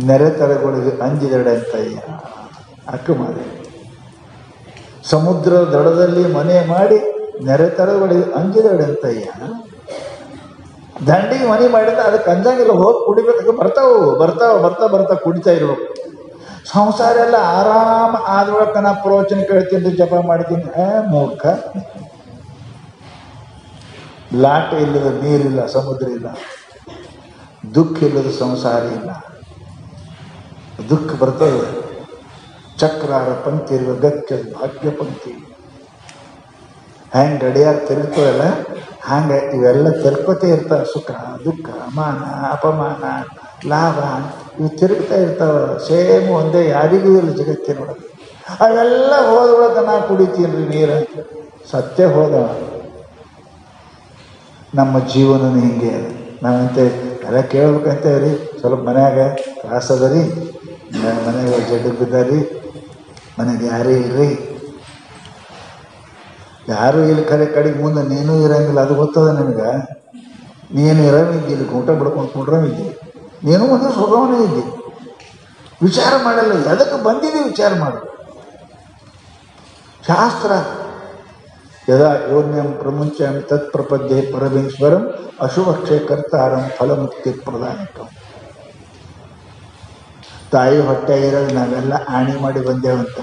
[SPEAKER 1] ನೆರೆತರಗಳಿಗೆ ಅಂಜಿದಡಂತಯ್ಯ ಅಕ್ಕ ಮಾಡಿ ಸಮುದ್ರ ದಡದಲ್ಲಿ ಮನೆ ಮಾಡಿ ನೆರೆತರಗಳಿಗೆ ಅಂಜಿದಡಂತಯ್ಯ. ದಂಡಿಗೆ ಮನೆ ಮಾಡಿದ ಅದಕ್ಕೆ ಅಂಜಂಗಿಲ್ಲ, ಹೋಗಿ ಕುಡಿಬೇಕು. ಬರ್ತಾ ಕುಡಿತಾ ಇರ್ಬೇಕು. ಸಂಸಾರ ಎಲ್ಲ ಆರಾಮ ಆದ್ರೊಳಗೆ ನಾ ಪ್ರವಚನ ಕೇಳ್ತೀನಿ, ಜಪ ಮಾಡ್ತೀನಿ. ಮೂರ್ಖ. ಲಾಟ ಇಲ್ಲದ ನೀರಿಲ್ಲ, ಸಮುದ್ರ ಇಲ್ಲ. ದುಃಖ ಇಲ್ಲದ ಸಂಸಾರ ಇಲ್ಲ. ದುಃಖ ಬರ್ತದೆ. ಚಕ್ರಾರ ಪಂಕ್ತಿ ಇರುವ ಗಚ್ಚ ಭಾಗ್ಯ ಪಂಕ್ತಿ. ಹೆಂಗೆ ಗಡಿಯಾರ ತಿರುಗ್ತದಲ್ಲ ಹಂಗೆ ಇವೆಲ್ಲ ತಿರ್ಕೋತೇ ಇರ್ತಾವೆ. ಸುಖ ದುಃಖ ಮಾನ ಅಪಮಾನ ಲಾಭ ಇವು ತಿರುಗ್ತಾ ಇರ್ತಾವೆ. ಸೇಮ್ ಒಂದೇ, ಯಾರಿಗೂ ಇಲ್ಲ ಜಗತ್ತಿನೊಳಗೆ. ಅವೆಲ್ಲ ಹೋದೊಳಗೆ ನಾ ಕುಡಿತೀನಿ ನೀರು. ಸತ್ಯ ಹೋದ. ನಮ್ಮ ಜೀವನ ಹಿಂಗೆ ಅದ. ನಾವಂತೆ ಎಲ್ಲ ಕೇಳ್ಬೇಕಂತೇವ್ರಿ. ಸ್ವಲ್ಪ ಮನ್ಯಾಗ ತ್ರಾಸದ ರೀ, ಮನೆಗೆ ಜಡ್ಡು ಬಿದ್ದಾರಿ, ಮನೆಗೆ ಯಾರೇ ಇಲ್ರಿ, ಯಾರು ಇಲ್ಲಿ ಕಡೆಗೆ ಮುಂದೆ ನೀನು ಇರಂಗಿಲ್ಲ. ಅದು ಗೊತ್ತದ ನಿನಗೆ. ನೀನು ಇರೋವಿದ್ದಿಲ್ಲ, ಊಟ ಬಿಡ್ಕೊಂಡು ಕುಡ್ರವಿದ್ದಿ. ನೀನು ಒಂದು ಸ್ವಭಾವನೇ ಇದ್ದಿ. ವಿಚಾರ ಮಾಡಲ್ಲ. ಎದಕ್ಕೆ ಬಂದಿದ್ದೀವಿ ವಿಚಾರ ಮಾಡು. ಶಾಸ್ತ್ರ ಯದಾ ಯೋನ್ಯಂ ಪ್ರಮುಚ್ಯಂ ತತ್ ಪ್ರಪದ್ಯೆ ಪರಮೇಶ್ವರಂ ಅಶುಭಕ್ಷೇ ಕರ್ತಾರಂ ಫಲಮುಕ್ತಿ ಪ್ರದಾನಕಂ. ತಾಯಿ ಹೊಟ್ಟೆ ಇರೋದು ನಾವೆಲ್ಲ ಆಣಿ ಮಾಡಿ ಬಂದೇವಂತ.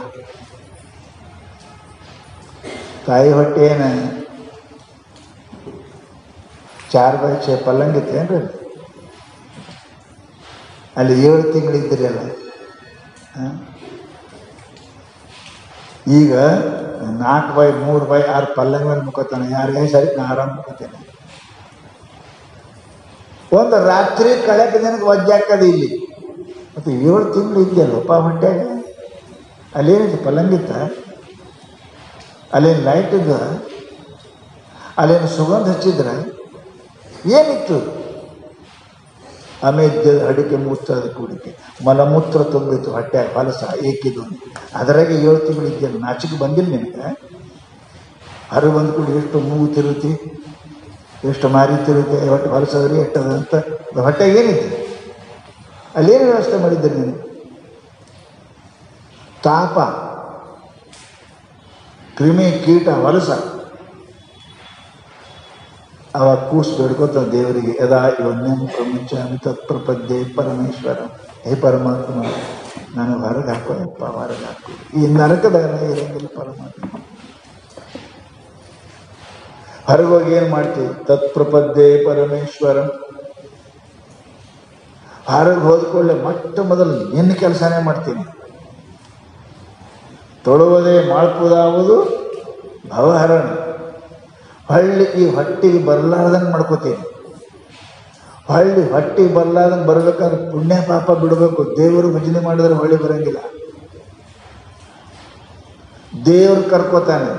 [SPEAKER 1] ತಾಯಿ ಹೊಟ್ಟೆನ 4x6 ಪಲ್ಲಂಗಿತ್ತೇನ್ರಿ? ಅಲ್ಲಿ 7 ತಿಂಗಳಿದ್ರಿ ಅಲ್ಲ. ಈಗ 4x3x6 ಪಲ್ಲಂಗ ಮೇಲೆ ಮುಖತಾನೆ. ಯಾರಿಗೆ ಸರಿ ನಾ ಆರಾಮ್ ಮುಖತೇನೆ. ಒಂದು ರಾತ್ರಿ ಕಳೆಕ ನನಗೆ ವಜ್ಜೆ ಹಾಕದು ಇಲ್ಲಿ. ಮತ್ತು 7 ತಿಂಗಳು ಇದೆಯಲ್ಲಪ್ಪ ಹೊಟ್ಟೆಗ. ಅಲ್ಲೇನಿತ್ತು? ಪಲ್ಲಂಗಿತ್ತ? ಅಲ್ಲೇನು ಲೈಟ್ ಇದ್ದ? ಅಲ್ಲೇನು ಸುಗಂಧ ಹಚ್ಚಿದ್ರ? ಏನಿತ್ತು? ಅಮೇಧ್ಯದ ಅಡಿಕೆ ಮೂತ್ರ ಕೂಡಿಕೆ ಮಲಮೂತ್ರ ತುಂಬಿತ್ತು ಹೊಟ್ಟೆ ಹೊಲಸ ಏಕಿದು. ಅದರಾಗೆ 7 ತಿಂಗಳು ಇದ್ದೆಲ್ಲ. ನಾಚಿಕೆ ಬಂದಿಲ್ಲ ನಿನಗೆ? ಹೊರಗೆ ಬಂದು ಕೂಡ ಎಷ್ಟು ಮೂಗು ತಿರುತಿ, ಎಷ್ಟು ಮಾರಿ ತಿರುತಿ, ಹೊಟ್ಟೆ ಹೊಲಸದ್ರಿ ಎಷ್ಟದ ಅಂತ ಹೊಟ್ಟೆಗೆ ಏನಿತ್ತು? ಅಲ್ಲೇನು ವ್ಯವಸ್ಥೆ ಮಾಡಿದ್ದೀರಿ ನೀನು? ತಾಪ, ಕ್ರಿಮಿ ಕೀಟ ಹೊಲಸ. ಅವಾಗ ಕೂಸು ಬೇಡ್ಕೋತ ದೇವರಿಗೆ ಯದಾ ಯೋನ್ಯಂ ಪ್ರಮುಚ್ಯಾಮಿ ತತ್ ಪ್ರಪದ್ಯೆ ಪರಮೇಶ್ವರ. ಹೇ ಪರಮಾತ್ಮ, ನಾನು ಹೊರಗೆ ಹಾಕೋಯಪ್ಪ, ಹೊರಗೆ ಹಾಕೋ. ಈ ನರಕದಾಗ ಇರಂಗಿಲ್ಲ ಪರಮಾತ್ಮ. ಹೊರಗೆ ಹೋಗಿ ಏನು ಮಾಡ್ತೀವಿ? ತತ್ ಪ್ರಪದ್ಯೆ ಪರಮೇಶ್ವರ. ಹೊರಗೆ ಹೋದ್ಕೊಳ್ಳೆ ಮೊಟ್ಟ ಮೊದಲು ನಿನ್ನ ಕೆಲಸನೇ ಮಾಡ್ತೀನಿ. ತೊಳುವುದೇ ಮಾಡ್ಕೋದಾವುದು ಭವಹರಣ. ಹೊಳ್ಳಿ ಈ ಹೊಟ್ಟಿಗೆ ಬರಲಾರ್ದಂಗೆ ಮಾಡ್ಕೋತೀನಿ. ಹೊಟ್ಟಿಗೆ ಬರಲಾರ್ದಂಗೆ ಬರ್ಬೇಕಾದ್ರೆ ಪುಣ್ಯ ಪಾಪ ಬಿಡಬೇಕು. ದೇವರು ಭಜನೆ ಮಾಡಿದ್ರೆ ಹೊಳ್ಳಿ ಬರಂಗಿಲ್ಲ. ದೇವರು ಕರ್ಕೋತಾನೆ.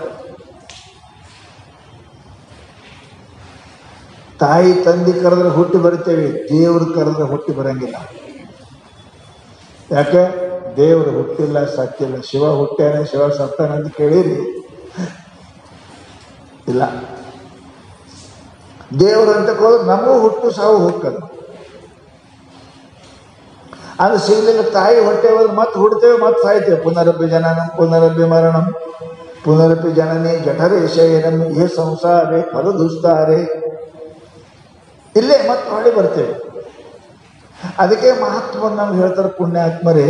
[SPEAKER 1] ತಾಯಿ ತಂದೆ ಕರೆದ್ರೆ ಹುಟ್ಟಿ ಬರ್ತೇವೆ, ದೇವರು ಕರೆದ್ರೆ ಹುಟ್ಟಿ ಬರಂಗಿಲ್ಲ. ಯಾಕೆ? ದೇವರು ಹುಟ್ಟಿಲ್ಲ, ಸತ್ತಿಲ್ಲ. ಶಿವ ಹುಟ್ಟ್ಯಾನೆ, ಶಿವ ಸತ್ತಾನೆ ಅಂತ ಕೇಳಿರಿ? ಇಲ್ಲ. ದೇವರು ಅಂತ ಹೋದ್ರೆ ನಮಗೂ ಹುಟ್ಟು ಸಾವು ಹೋಗ್ತದೆ. ಅದು ಸಿಗಲಿಲ್ಲ. ತಾಯಿ ಹೊಟ್ಟೆ ಹೋದ್ರೆ ಮತ್ತೆ ಹುಡ್ತೇವೆ, ಮತ್ತೆ ಸಾಯ್ತೇವೆ. ಪುನರಪಿ ಜನನಂ ಪುನರಪಿ ಮರಣಂ ಪುನರಪಿ ಜನನಿ ಜಠರೇಶಯನಂ ಏ ಸಂಸಾರೇ ಫಲದುಸ್ತಾರೆ. ಇಲ್ಲೇ ಮತ್ತೆ ಹೊಳ್ಳಿ ಬರ್ತೇವೆ. ಅದಕ್ಕೆ ಮಹಾತ್ಮ ನಮ್ಗೆ ಹೇಳ್ತಾರೆ, ಪುಣ್ಯಾತ್ಮರೇ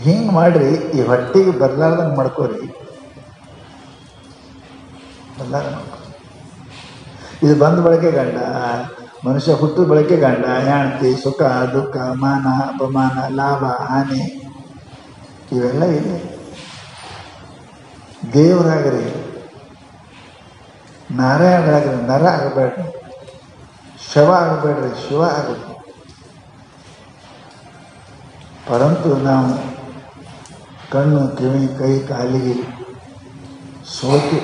[SPEAKER 1] ಹಿಂಗೆ ಮಾಡ್ರಿ, ಈ ಹೊಟ್ಟಿಗೆ ಬರ್ಲಾರ್ದಂಗೆ ಮಾಡ್ಕೋರಿ. ಇದು ಬಂದ ಬಳಕೆ ಗಂಡ, ಮನುಷ್ಯ ಹುಟ್ಟಿದ ಬಳಕೆ ಗಂಡ ಹೆಂಡತಿ, ಸುಖ ದುಃಖ ಮಾನ ಅಪಮಾನ ಲಾಭ ಹಾನಿ ಇವೆಲ್ಲ ಇದೆ. ದೇವರಾಗ್ರಿ, ನಾರಾಯಣರಾಗ್ರಿ, ನರ ಆಗಬೇಡ್ರಿ, ಶವ ಆಗಬೇಡ್ರಿ, ಶಿವ ಆಗಬೇಕು. ಪರಂತು ನಾವು ಕಣ್ಣು ಕಿವಿ ಕೈ ಕಾಲಿಗೆ ಸೋತು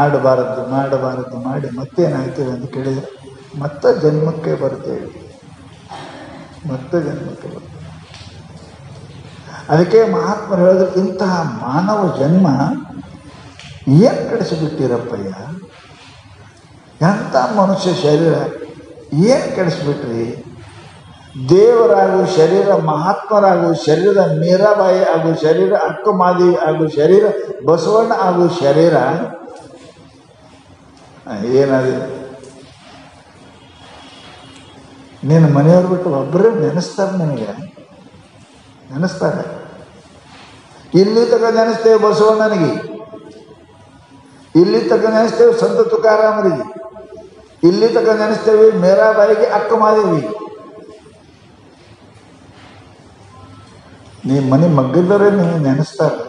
[SPEAKER 1] ಆಡಬಾರದು ಮಾಡಬಾರದು ಮಾಡಿ ಮತ್ತೇನಾಗ್ತದೆ ಅಂತ ಕೇಳಿದರೆ ಮತ್ತೆ ಜನ್ಮಕ್ಕೆ ಬರ್ತೇವೆ, ಮತ್ತೆ ಜನ್ಮಕ್ಕೆ ಬರ್ತೇವೆ. ಅದಕ್ಕೆ ಮಹಾತ್ಮರು ಹೇಳಿದ್ರು, ಇಂತಹ ಮಾನವ ಜನ್ಮ ಏನು ಕೆಡಿಸಿಬಿಟ್ಟಿರಪ್ಪಯ್ಯ, ಎಂಥ ಮನುಷ್ಯ ಶರೀರ ಏನು ಕೆಡಿಸ್ಬಿಟ್ರಿ. ದೇವರಾಗುವ ಶರೀರ, ಮಹಾತ್ಮರಾಗುವ ಶರೀರ, ಮೀರಾಬಾಯಿ ಆಗುವ ಶರೀರ, ಅಕ್ಕಮಾದೇವಿ ಆಗುವ ಶರೀರ, ಬಸವಣ್ಣ ಆಗುವ ಶರೀರ ಏನದು? ನೀನು ಮನೆಯವ್ರು ಬಿಟ್ಟು ಒಬ್ಬರೇ ನೆನೆಸ್ತಾರೆ, ನಿನಗೆ ನೆನೆಸ್ತಾರೆ. ಇಲ್ಲಿ ತನಕ ನೆನೆಸ್ತೇವೆ ಬಸವಣ್ಣನಿಗೆ, ಇಲ್ಲಿ ತನಕ ನೆನೆಸ್ತೇವೆ ಸಂತ ತುಕಾರಾಮರಿಗೆ, ಇಲ್ಲಿ ತನಕ ನೆನೆಸ್ತೇವೆ ಮೀರಾಬಾಯಿಗೆ, ಅಕ್ಕಮಾದೇವಿ. ನೀ ಮನೆ ಮಗ್ಗದವರೇ ನೀವು ನೆನೆಸ್ತಾರೆ,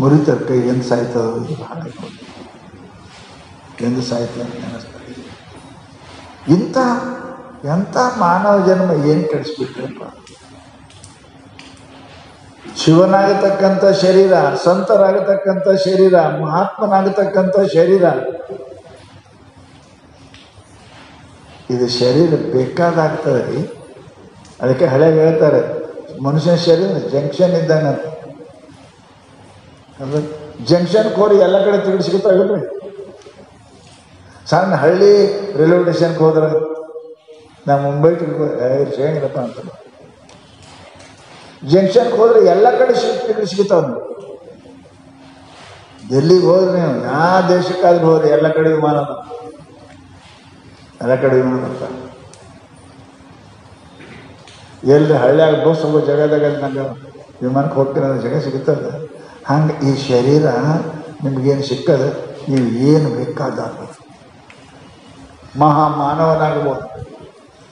[SPEAKER 1] ಮುರಿತಾರೆ ಕೈ ಎಂದು ಸಾಯ್ತದ, ಭಾಳ ಎಂದು ಸಾಯ್ತದೆ ನೆನೆಸ್ತಾರೆ. ಎಂಥ ಮಾನವ ಜನ್ಮ ಏನು ಕೆಡಿಸ್ಬಿಟ್ರಪ್ಪ. ಶಿವನಾಗತಕ್ಕಂಥ ಶರೀರ, ಸಂತರಾಗತಕ್ಕಂಥ ಶರೀರ, ಮಹಾತ್ಮನಾಗತಕ್ಕಂಥ ಶರೀರ, ಇದು ಶರೀರ ಬೇಕಾದಾಗ್ತದೆ ರೀ. ಅದಕ್ಕೆ ಹಳೆಗೆ ಹೇಳ್ತಾರೆ, ಮನುಷ್ಯನ ಶರೀರ ಜಂಕ್ಷನ್ ಇದ್ದಾನಂತ. ಅದು ಜಂಕ್ಷನ್ಗೆ ಹೋರಿ ಎಲ್ಲ ಕಡೆ ತಿರುಗಿ ಸಿಗುತ್ತಾಗಲ್ರಿ. ಸಣ್ಣ ಹಳ್ಳಿ ರೈಲ್ವೆ ಸ್ಟೇಷನ್ಗೆ ಹೋದ್ರೆ ನಾ ಮುಂಬೈ ಸಿಗಂಗಿಲ್ಲಪ್ಪ ಅಂತ. ಜಂಕ್ಷನ್ಗೆ ಹೋದ್ರೆ ಎಲ್ಲ ಕಡೆ ಟಿಕೆಟ್ ಸಿಗುತ್ತಾವ. ಡೆಲ್ಲಿಗೆ ಹೋದ್ರೆ ನೀವು ಯಾವ ದೇಶಕ್ಕಾದ್ರೂ ಹೋದ್ರೆ ಎಲ್ಲ ಕಡೆ ವಿಮಾನ, ಎಲ್ಲ ಕಡೆ ವಿಮಾನ ಅಂತ. ಎಲ್ಲಿ ಹಳ್ಳಿಯಾಗ ಬಸ್ ಹೋಗೋ ಜಾಗದಾಗ ನಂಗೆ ವಿಮಾನಕ್ಕೆ ಹೋಗ್ತೀನಿ ಅನ್ನೋ ಜಾಗ ಸಿಗುತ್ತದ. ಹಂಗೆ ಈ ಶರೀರ ನಿಮಗೇನು ಸಿಕ್ಕದ, ನೀವು ಏನು ಬೇಕಾದಾಗ ಮಹಾಮಾನವನಾಗಬಹುದು,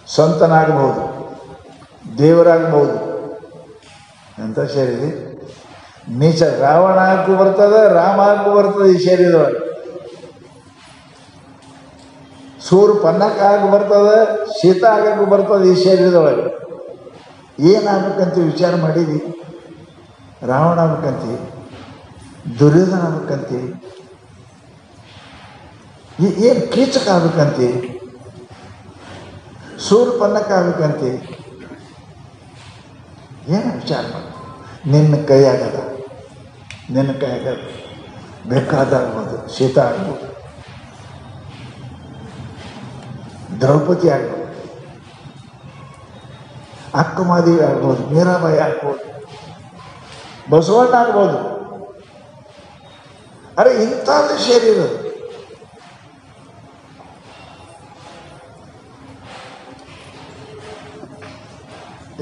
[SPEAKER 1] ಸಂತನಾಗಬಹುದು, ದೇವರಾಗಬಹುದು. ಎಂಥ ಶರೀರ ನೀಚ. ರಾವಣ ಆಗಕ್ಕೂ ಬರ್ತದೆ, ರಾಮ ಆಗಕ್ಕೂ ಬರ್ತದೆ ಈ ಶರೀರದೊಳಗೆ. ಸೂರ್ಯ ಪನ್ನಕ್ಕ ಆಗಿ ಬರ್ತದೆ, ಶೀತ ಆಗಕ್ಕೂ ಬರ್ತದೆ ಈ ಶರೀರದೊಳಗೆ. ಏನಾಗಬೇಕಂತ ವಿಚಾರ ಮಾಡೀವಿ. ರಾವಣ ಆಗ್ಬೇಕಂತೀವಿ, ದುರ್ಯೋಧನ ಆಗ್ಬೇಕಂತೀವಿ, ಏನು ಕೀಚಕ ಆಗ್ಬೇಕಂತೀವಿ, ಸೂರ್ಯ ಪನ್ನಕ್ಕ ಆಗ್ಬೇಕಂತೀವಿ. ಏನು ವಿಚಾರ ಮಾಡಿ. ನಿನ್ನ ಕೈಯಾಗದ, ನಿನ್ನ ಕೈಯಾಗದ ಬೇಕಾದಾಗ್ಬೋದು. ಶೀತ ಆಗ್ಬೋದು, ದ್ರೌಪದಿ ಆಗ್ಬೋದು, ಅಕ್ಕಮಾದೇವಿ ಆಗ್ಬೋದು, ಮೀರಾಬಾಯಿ ಆಗ್ಬೋದು, ಬಸವಣ್ಣ ಆಗ್ಬೋದು. ಅರೆ ಇಂಥದ್ದು ಶರೀರ.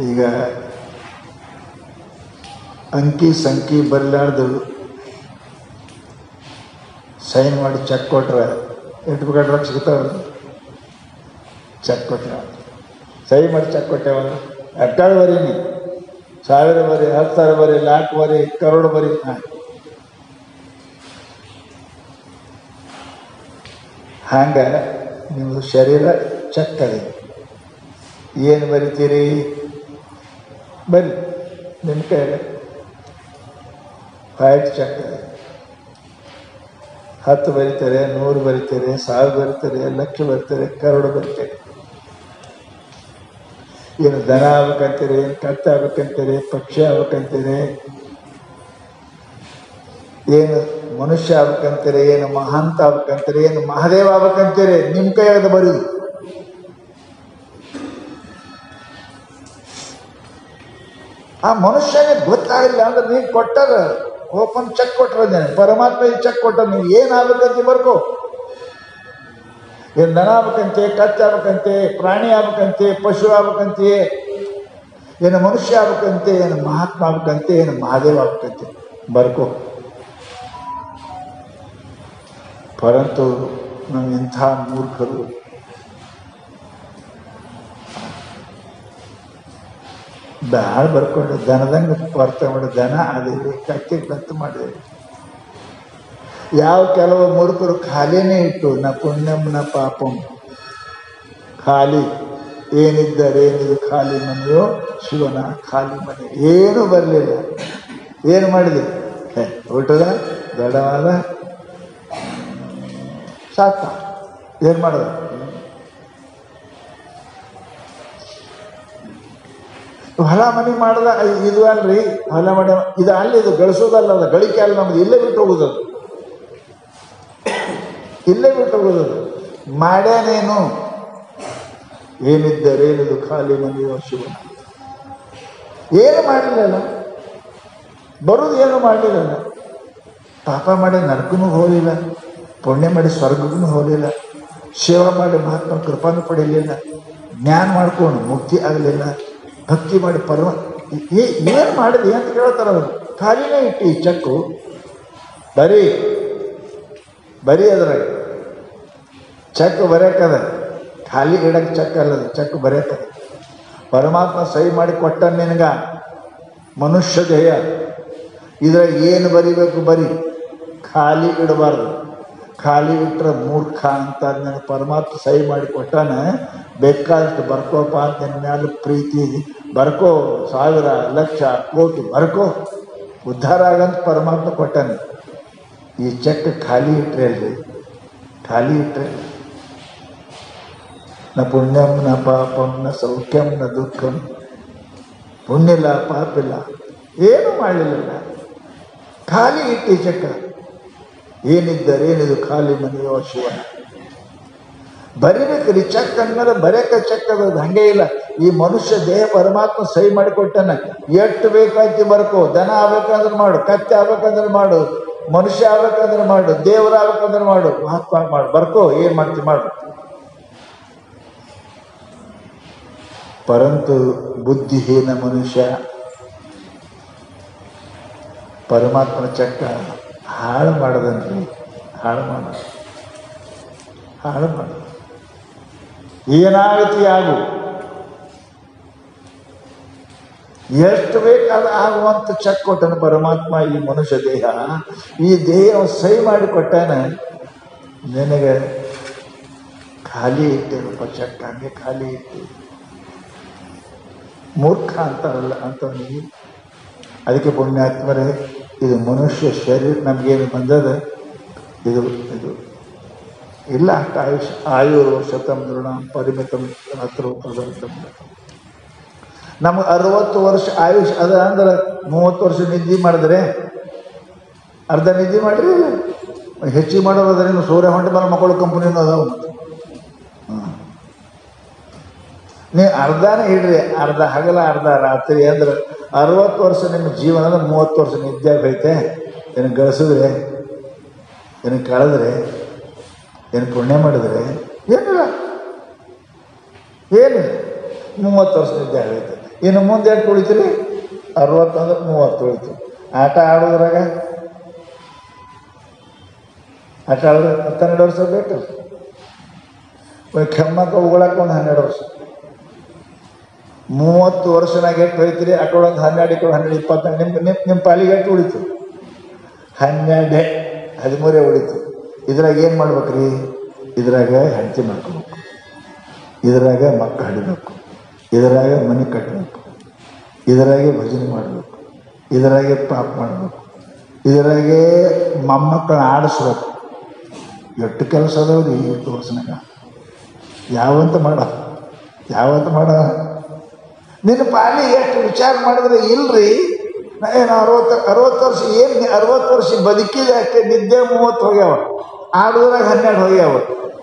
[SPEAKER 1] ಈಗ ಅಂಕಿ ಸಂಕಿ ಬರಲಾರ್ದು ಸೈನ್ ಮಾಡಿ ಚೆಕ್ ಕೊಟ್ರೆ ಎಷ್ಟು ಬೇಕಾದ್ರೆ ರೊಕ್ಕ ಸಿಗ್ತಾವ. ಚೆಕ್ ಕೊಟ್ಟರೆ ಸಹಿ ಮಾಡಿ ಚೆಕ್ ಕೊಟ್ಟೆವ ಅಟ್ಟಾಳು ಬರೀನಿ, 1000 ಬರಿ, 10,000 ಬರಿ, 1,00,000 ಬರಿ, ಕರೋಡು ಬರಿ. ಹಂಗೆ ನಿಮ್ಮದು ಶರೀರ ಚೆಕ್ ಅದೇ. ಏನು ಬರಿತೀರಿ ಬರಿ, ನಿಮ್ಮ ಕೈಯಲ್ಲಿ ಫೈಟ್ ಚೆಕ್ ಅದೇ. 10 ಬರೀತಾರೆ, 100 ಬರೀತಾರೆ, 1000 ಬರೀತಾರೆ, ಲಕ್ಷ ಬರೀತಾರೆ, ಕರೋಡು ಬರೀತಾರೆ. ಏನು ದನ ಆಗ್ಬೇಕಂತೀರಿ, ಏನು ಕತ್ತ ಆಗ್ಬೇಕಂತೀರಿ, ಪಕ್ಷಿ ಆಗ್ಬೇಕಂತೀರಿ, ಏನು ಮನುಷ್ಯ ಆಗ್ಬೇಕಂತೀರಿ, ಏನು ಮಹಾಂತ ಆಗ್ಬೇಕಂತೀರಿ, ಏನು ಮಹಾದೇವ ಆಗ್ಬೇಕಂತೀರಿ, ನಿಮ್ಮ ಕೈಯಾಗದ ಬರೀದು. ಆ ಮನುಷ್ಯನೇ ಗೊತ್ತಾಗಿಲ್ಲ ಅಂದ್ರೆ ನೀವು ಕೊಟ್ಟಾರ ಓಪನ್ ಚೆಕ್ ಕೊಟ್ಟರೆ, ಪರಮಾತ್ಮ ಚೆಕ್ ಕೊಟ್ಟ, ನೀವು ಏನಾಗಬೇಕಂತ ಬರ್ಕೋ. ಏನು ದನ ಆಗ್ಬೇಕಂತೆ, ಕಚ್ಚ ಆಗ್ಬೇಕಂತೆ, ಪ್ರಾಣಿ ಆಗ್ಬೇಕಂತೆ, ಪಶು ಆಗ್ಬೇಕಂತೆ, ಏನು ಮನುಷ್ಯ ಆಗ್ಬೇಕಂತೆ, ಏನು ಮಹಾತ್ಮ ಆಗ್ಬೇಕಂತೆ, ಏನು ಮಹಾದೇವ ಆಗ್ಬೇಕಂತೆ ಬರ್ಕೋ. ಪರಂತು ನಾವು ಇಂಥ ಮೂರ್ಖರು. ಬ್ಯಾಳ ಬರ್ಕೊಂಡು ದನದಂಗೆ ಬರ್ತ ಮಾಡಿ ದನ ಅದೇವಿ, ಕತ್ತಿಗೆ ಕತ್ತು ಮಾಡಿದೆ. ಯಾವ ಕೆಲವು ಮೂರ್ಖರು ಖಾಲಿನೇ ಇಟ್ಟು ನ ಪುಣ್ಯಂ ನ ಪಾಪಂ, ಖಾಲಿ ಏನಿದ್ದರೇನಿದು ಖಾಲಿ ಮನೆಯೋ ಶಿವನ ಖಾಲಿ ಮನೆ. ಏನೂ ಬರಲಿಲ್ಲ. ಏನು ಮಾಡಿದೆ? ಊಟದ ದಡವಾದ ಸಾಕ ಏನು ಮಾಡೋದು? ಹೊಲ ಮನೆ ಮಾಡ್ದ ಇದು ಅಲ್ರಿ, ಹೊಲ ಮನೆ ಇದು ಅಲ್ಲಿ, ಇದು ಗಳಿಸೋದಲ್ಲ, ಅದು ಗಳಿಕೆ ಅಲ್ಲ, ನಮ್ದು ಇಲ್ಲೇ ಬಿಟ್ಟು ಹೋಗೋದದು, ಇಲ್ಲೇ ಬಿಟ್ಟು ಹೋಗೋದದು. ಮಾಡ್ಯಾನೇನು? ಏನಿದ್ದರೇನಿದು ಖಾಲಿ ಮನೆಯೋ ಶಿವನ. ಏನು ಮಾಡಲಿಲ್ಲ, ಬರೋದು ಏನು ಮಾಡಲಿಲ್ಲ. ಪಾಪ ಮಾಡಿ ನರಕನೂ ಹೋಗಲಿಲ್ಲ, ಪುಣ್ಯ ಮಾಡಿ ಸ್ವರ್ಗಕ್ಕೂ ಹೋಗಲಿಲ್ಲ, ಸೇವಾ ಮಾಡಿ ಮಹಾತ್ಮ ಕೃಪಾನು ಪಡೆಯಲಿಲ್ಲ, ಜ್ಞಾನ ಮಾಡ್ಕೊಂಡು ಮುಕ್ತಿ ಆಗಲಿಲ್ಲ, ಭಕ್ತಿ ಮಾಡಿ ಏನು ಮಾಡಿದೆ ಅಂತ ಕೇಳ್ತಾರೆ ಅವರು. ಖಾಲಿನೇ ಇಟ್ಟು ಈ ಚೆಕ್ಕು ಬರೀ ಅದ್ರಾಗ ಚೆಕ್ ಬರೆಯಕ್ಕದ, ಖಾಲಿ ಇಡಕ್ಕೆ ಚೆಕ್ ಅಲ್ಲದ, ಚೆಕ್ ಬರೆಯಕ್ಕದ. ಪರಮಾತ್ಮ ಸಹಿ ಮಾಡಿ ಕೊಟ್ಟ ನಿನಗ ಮನುಷ್ಯ ದೇಹ, ಇದ್ರಾಗ ಏನು ಬರಿಬೇಕು ಬರೀ, ಖಾಲಿ ಇಡಬಾರ್ದು. ಖಾಲಿ ಇಟ್ಟರೆ ಮೂರ್ಖ ಅಂತ ನನಗೆ ಪರಮಾತ್ಮ ಸಹಿ ಮಾಡಿ ಕೊಟ್ಟಾನ. ಬೇಕಾದಷ್ಟು ಬರ್ಕೋಪ್ಪ ಅಂತ ನಿನ್ನ ಮ್ಯಾಲೆ ಪ್ರೀತಿ, ಬರ್ಕೋ, 1000 ಲಕ್ಷ ಕೋಟಿ ಬರ್ಕೋ, ಉದ್ಧಾರ ಆಗಂತ ಪರಮಾತ್ಮ ಕೊಟ್ಟಾನೆ. ಈ ಚೆಕ್ ಖಾಲಿ ಇಟ್ಟರೆ ಅಲ್ರಿ, ಖಾಲಿ ಇಟ್ಟರೆ ನ ಪುಣ್ಯಂ ನ ಪಾಪಂ ನ ಸೌಖ್ಯಂ ನ ದುಃಖಂ, ಪುಣ್ಯಿಲ್ಲ ಪಾಪಿಲ್ಲ, ಏನೂ ಮಾಡಲಿಲ್ಲ, ಖಾಲಿ ಇಟ್ಟು ಈ ಚೆಕ್ಕ. ಏನಿದ್ದರೇನಿದು ಖಾಲಿ ಮನೆಯೋ ಶಿವನ. ಬರಿಬೇಕ್ರಿ ಚೆಕ್ ಅಂದಮೇಲೆ ಬರೆಯಕ್ಕೆ ಚೆಕ್ ಅದ, ಹಂಗೆ ಇಲ್ಲ. ಈ ಮನುಷ್ಯ ದೇಹ ಪರಮಾತ್ಮ ಸಹಿ ಮಾಡಿಕೊಟ್ಟಾನ. ಎಷ್ಟು ಬೇಕಾಯ್ತು ಬರ್ಕೋ, ದನ ಆಗ್ಬೇಕಂದ್ರೆ ಮಾಡು, ಕತ್ತೆ ಆಗ್ಬೇಕಂದ್ರೆ ಮಾಡು, ಮನುಷ್ಯ ಆಗ್ಬೇಕಂದ್ರೆ ಮಾಡು, ದೇವರ ಆಗ್ಬೇಕಂದ್ರೆ ಮಾಡು, ಮಹಾತ್ಮ ಮಾಡು, ಬರ್ಕೋ, ಏನು ಮಾಡ್ತೀವಿ ಮಾಡು. ಪರಂತು ಬುದ್ಧಿಹೀನ ಮನುಷ್ಯ ಪರಮಾತ್ಮನ ಚಕ್ಕ ಹಾಳು ಮಾಡದನ್ರಿ, ಹಾಳು ಮಾಡ ಏನಾಗತಿ ಆಗು, ಎಷ್ಟು ಬೇಕಾದ ಆಗುವಂತ ಚೆಕ್ ಕೊಟ್ಟನ ಪರಮಾತ್ಮ. ಈ ಮನುಷ್ಯ ದೇಹ, ಈ ದೇಹ ಸಹಿ ಮಾಡಿ ಕೊಟ್ಟಾನ. ನಿನಗೆ ಖಾಲಿ ಇಟ್ಟಿರಪ್ಪ ಚೆಕ್, ಹಂಗೆ ಖಾಲಿ ಇಟ್ಟು. ಮೂರ್ಖ ಅಂತಾರಲ್ಲ ಅಂಥವನಿಗೆ. ಅದಕ್ಕೆ ಪುಣ್ಯಾತ್ಮರೇ, ಇದು ಮನುಷ್ಯ ಶರೀರ ನಮಗೇನು ಬಂದದ, ಇದು ಇಲ್ಲ ಅಷ್ಟು ಆಯುಷ್ ಆಯುರ್ವರ್ಷತಂ ದೃಢ ಪರಿಮಿತಂ ಹತ್ರ ನಮಗೆ 60 ವರ್ಷ ಆಯುಷ್ ಅದ ಅಂದ್ರೆ 30 ವರ್ಷ ನಿದ್ದೆ ಮಾಡಿದ್ರೆ ಅರ್ಧ ನಿದ್ದೆ ಮಾಡ್ರಿ, ಹೆಚ್ಚಿಗೆ ಮಾಡೋದ್ರಿಂದ ಸೂರ್ಯ ಹೊಂಟ ಮೇಲೆ ಮಕ್ಕಳು ಕಂಪನಿನೂ ಅದಾವ. ನೀವು ಅರ್ಧನೇ ಇಡ್ರಿ, ಅರ್ಧ ಹಗಲ ಅರ್ಧ ರಾತ್ರಿ ಅಂದ್ರೆ 60 ವರ್ಷ ನಿಮ್ಮ ಜೀವನ ಅಂದ್ರೆ 30 ವರ್ಷ ನಿದ್ದೆ ಆಗೈತೆ. ಏನು ಗಳಿಸಿದ್ರೆ, ಏನು ಕಳೆದ್ರೆ, ಏನು ಪುಣ್ಯ ಮಾಡಿದ್ರೆ ಏನಿಲ್ಲ, 30 ವರ್ಷ ನಿದ್ದೆ ಆಗೈತೆ. ಇನ್ನು ಮುಂದೆ ಎಷ್ಟು ಉಳಿತೀರಿ? 60 ಅಂದ್ರೆ 30 ಉಳಿತು. ಆಟ ಆಡೋದ್ರಾಗ ಆಟ ಆಡಿದ್ರೆ 12 ವರ್ಷ ಬೇಕು. ಕೆಮ್ಮಕ್ಕ ಉಗಳಕ್ಕೆ ಒಂದು 12 ವರ್ಷ. 30 ವರ್ಷನಾಗ ಎಷ್ಟು ಹೋಯ್ತೀರಿ? ಅಕಡೊಂದು 12, ಇಕಡೆ 12, 24. ನಿಮ್ಮ ಪಾಲಿಗೆ ಎಷ್ಟು ಉಳಿತು? 12, 13 ಉಳಿತು. ಇದ್ರಾಗ ಏನು ಮಾಡ್ಬೇಕ್ರಿ? ಇದ್ರಾಗ ಹೆಂಡತಿ ಮಾಡ್ಕೋಬೇಕು, ಇದ್ರಾಗ ಮಕ್ಕಳು ಹಡಿಬೇಕು, ಇದರಾಗೆ ಮನೆ ಕಟ್ಟಬೇಕು, ಇದರಾಗೆ ಭಜನೆ ಮಾಡಬೇಕು, ಇದರಾಗೆ ಪಾಪ ಮಾಡಬೇಕು, ಇದರಾಗೆ ಮೊಮ್ಮಕ್ಕಳನ್ನ ಆಡಿಸ್ಬೇಕು. ಎಷ್ಟು ಕೆಲಸ ಅದಾವ್ರಿ ಈ ವರ್ಷನಾಗ. ಯಾವಂತ ಮಾಡ ನಿನ್ನ ಪಾಲಿ ಎಷ್ಟು ವಿಚಾರ ಮಾಡಿದ್ರೆ ಇಲ್ರಿ. ಏನು 60 ವರ್ಷ, ಏನು 60 ವರ್ಷ ಬದುಕಿದೆ ಅಷ್ಟೇ. ನಿದ್ದೆ 30 ಹೋಗ್ಯಾವ, ಆಡೋದ್ರಾಗ 12 ಹೋಗ್ಯಾವ,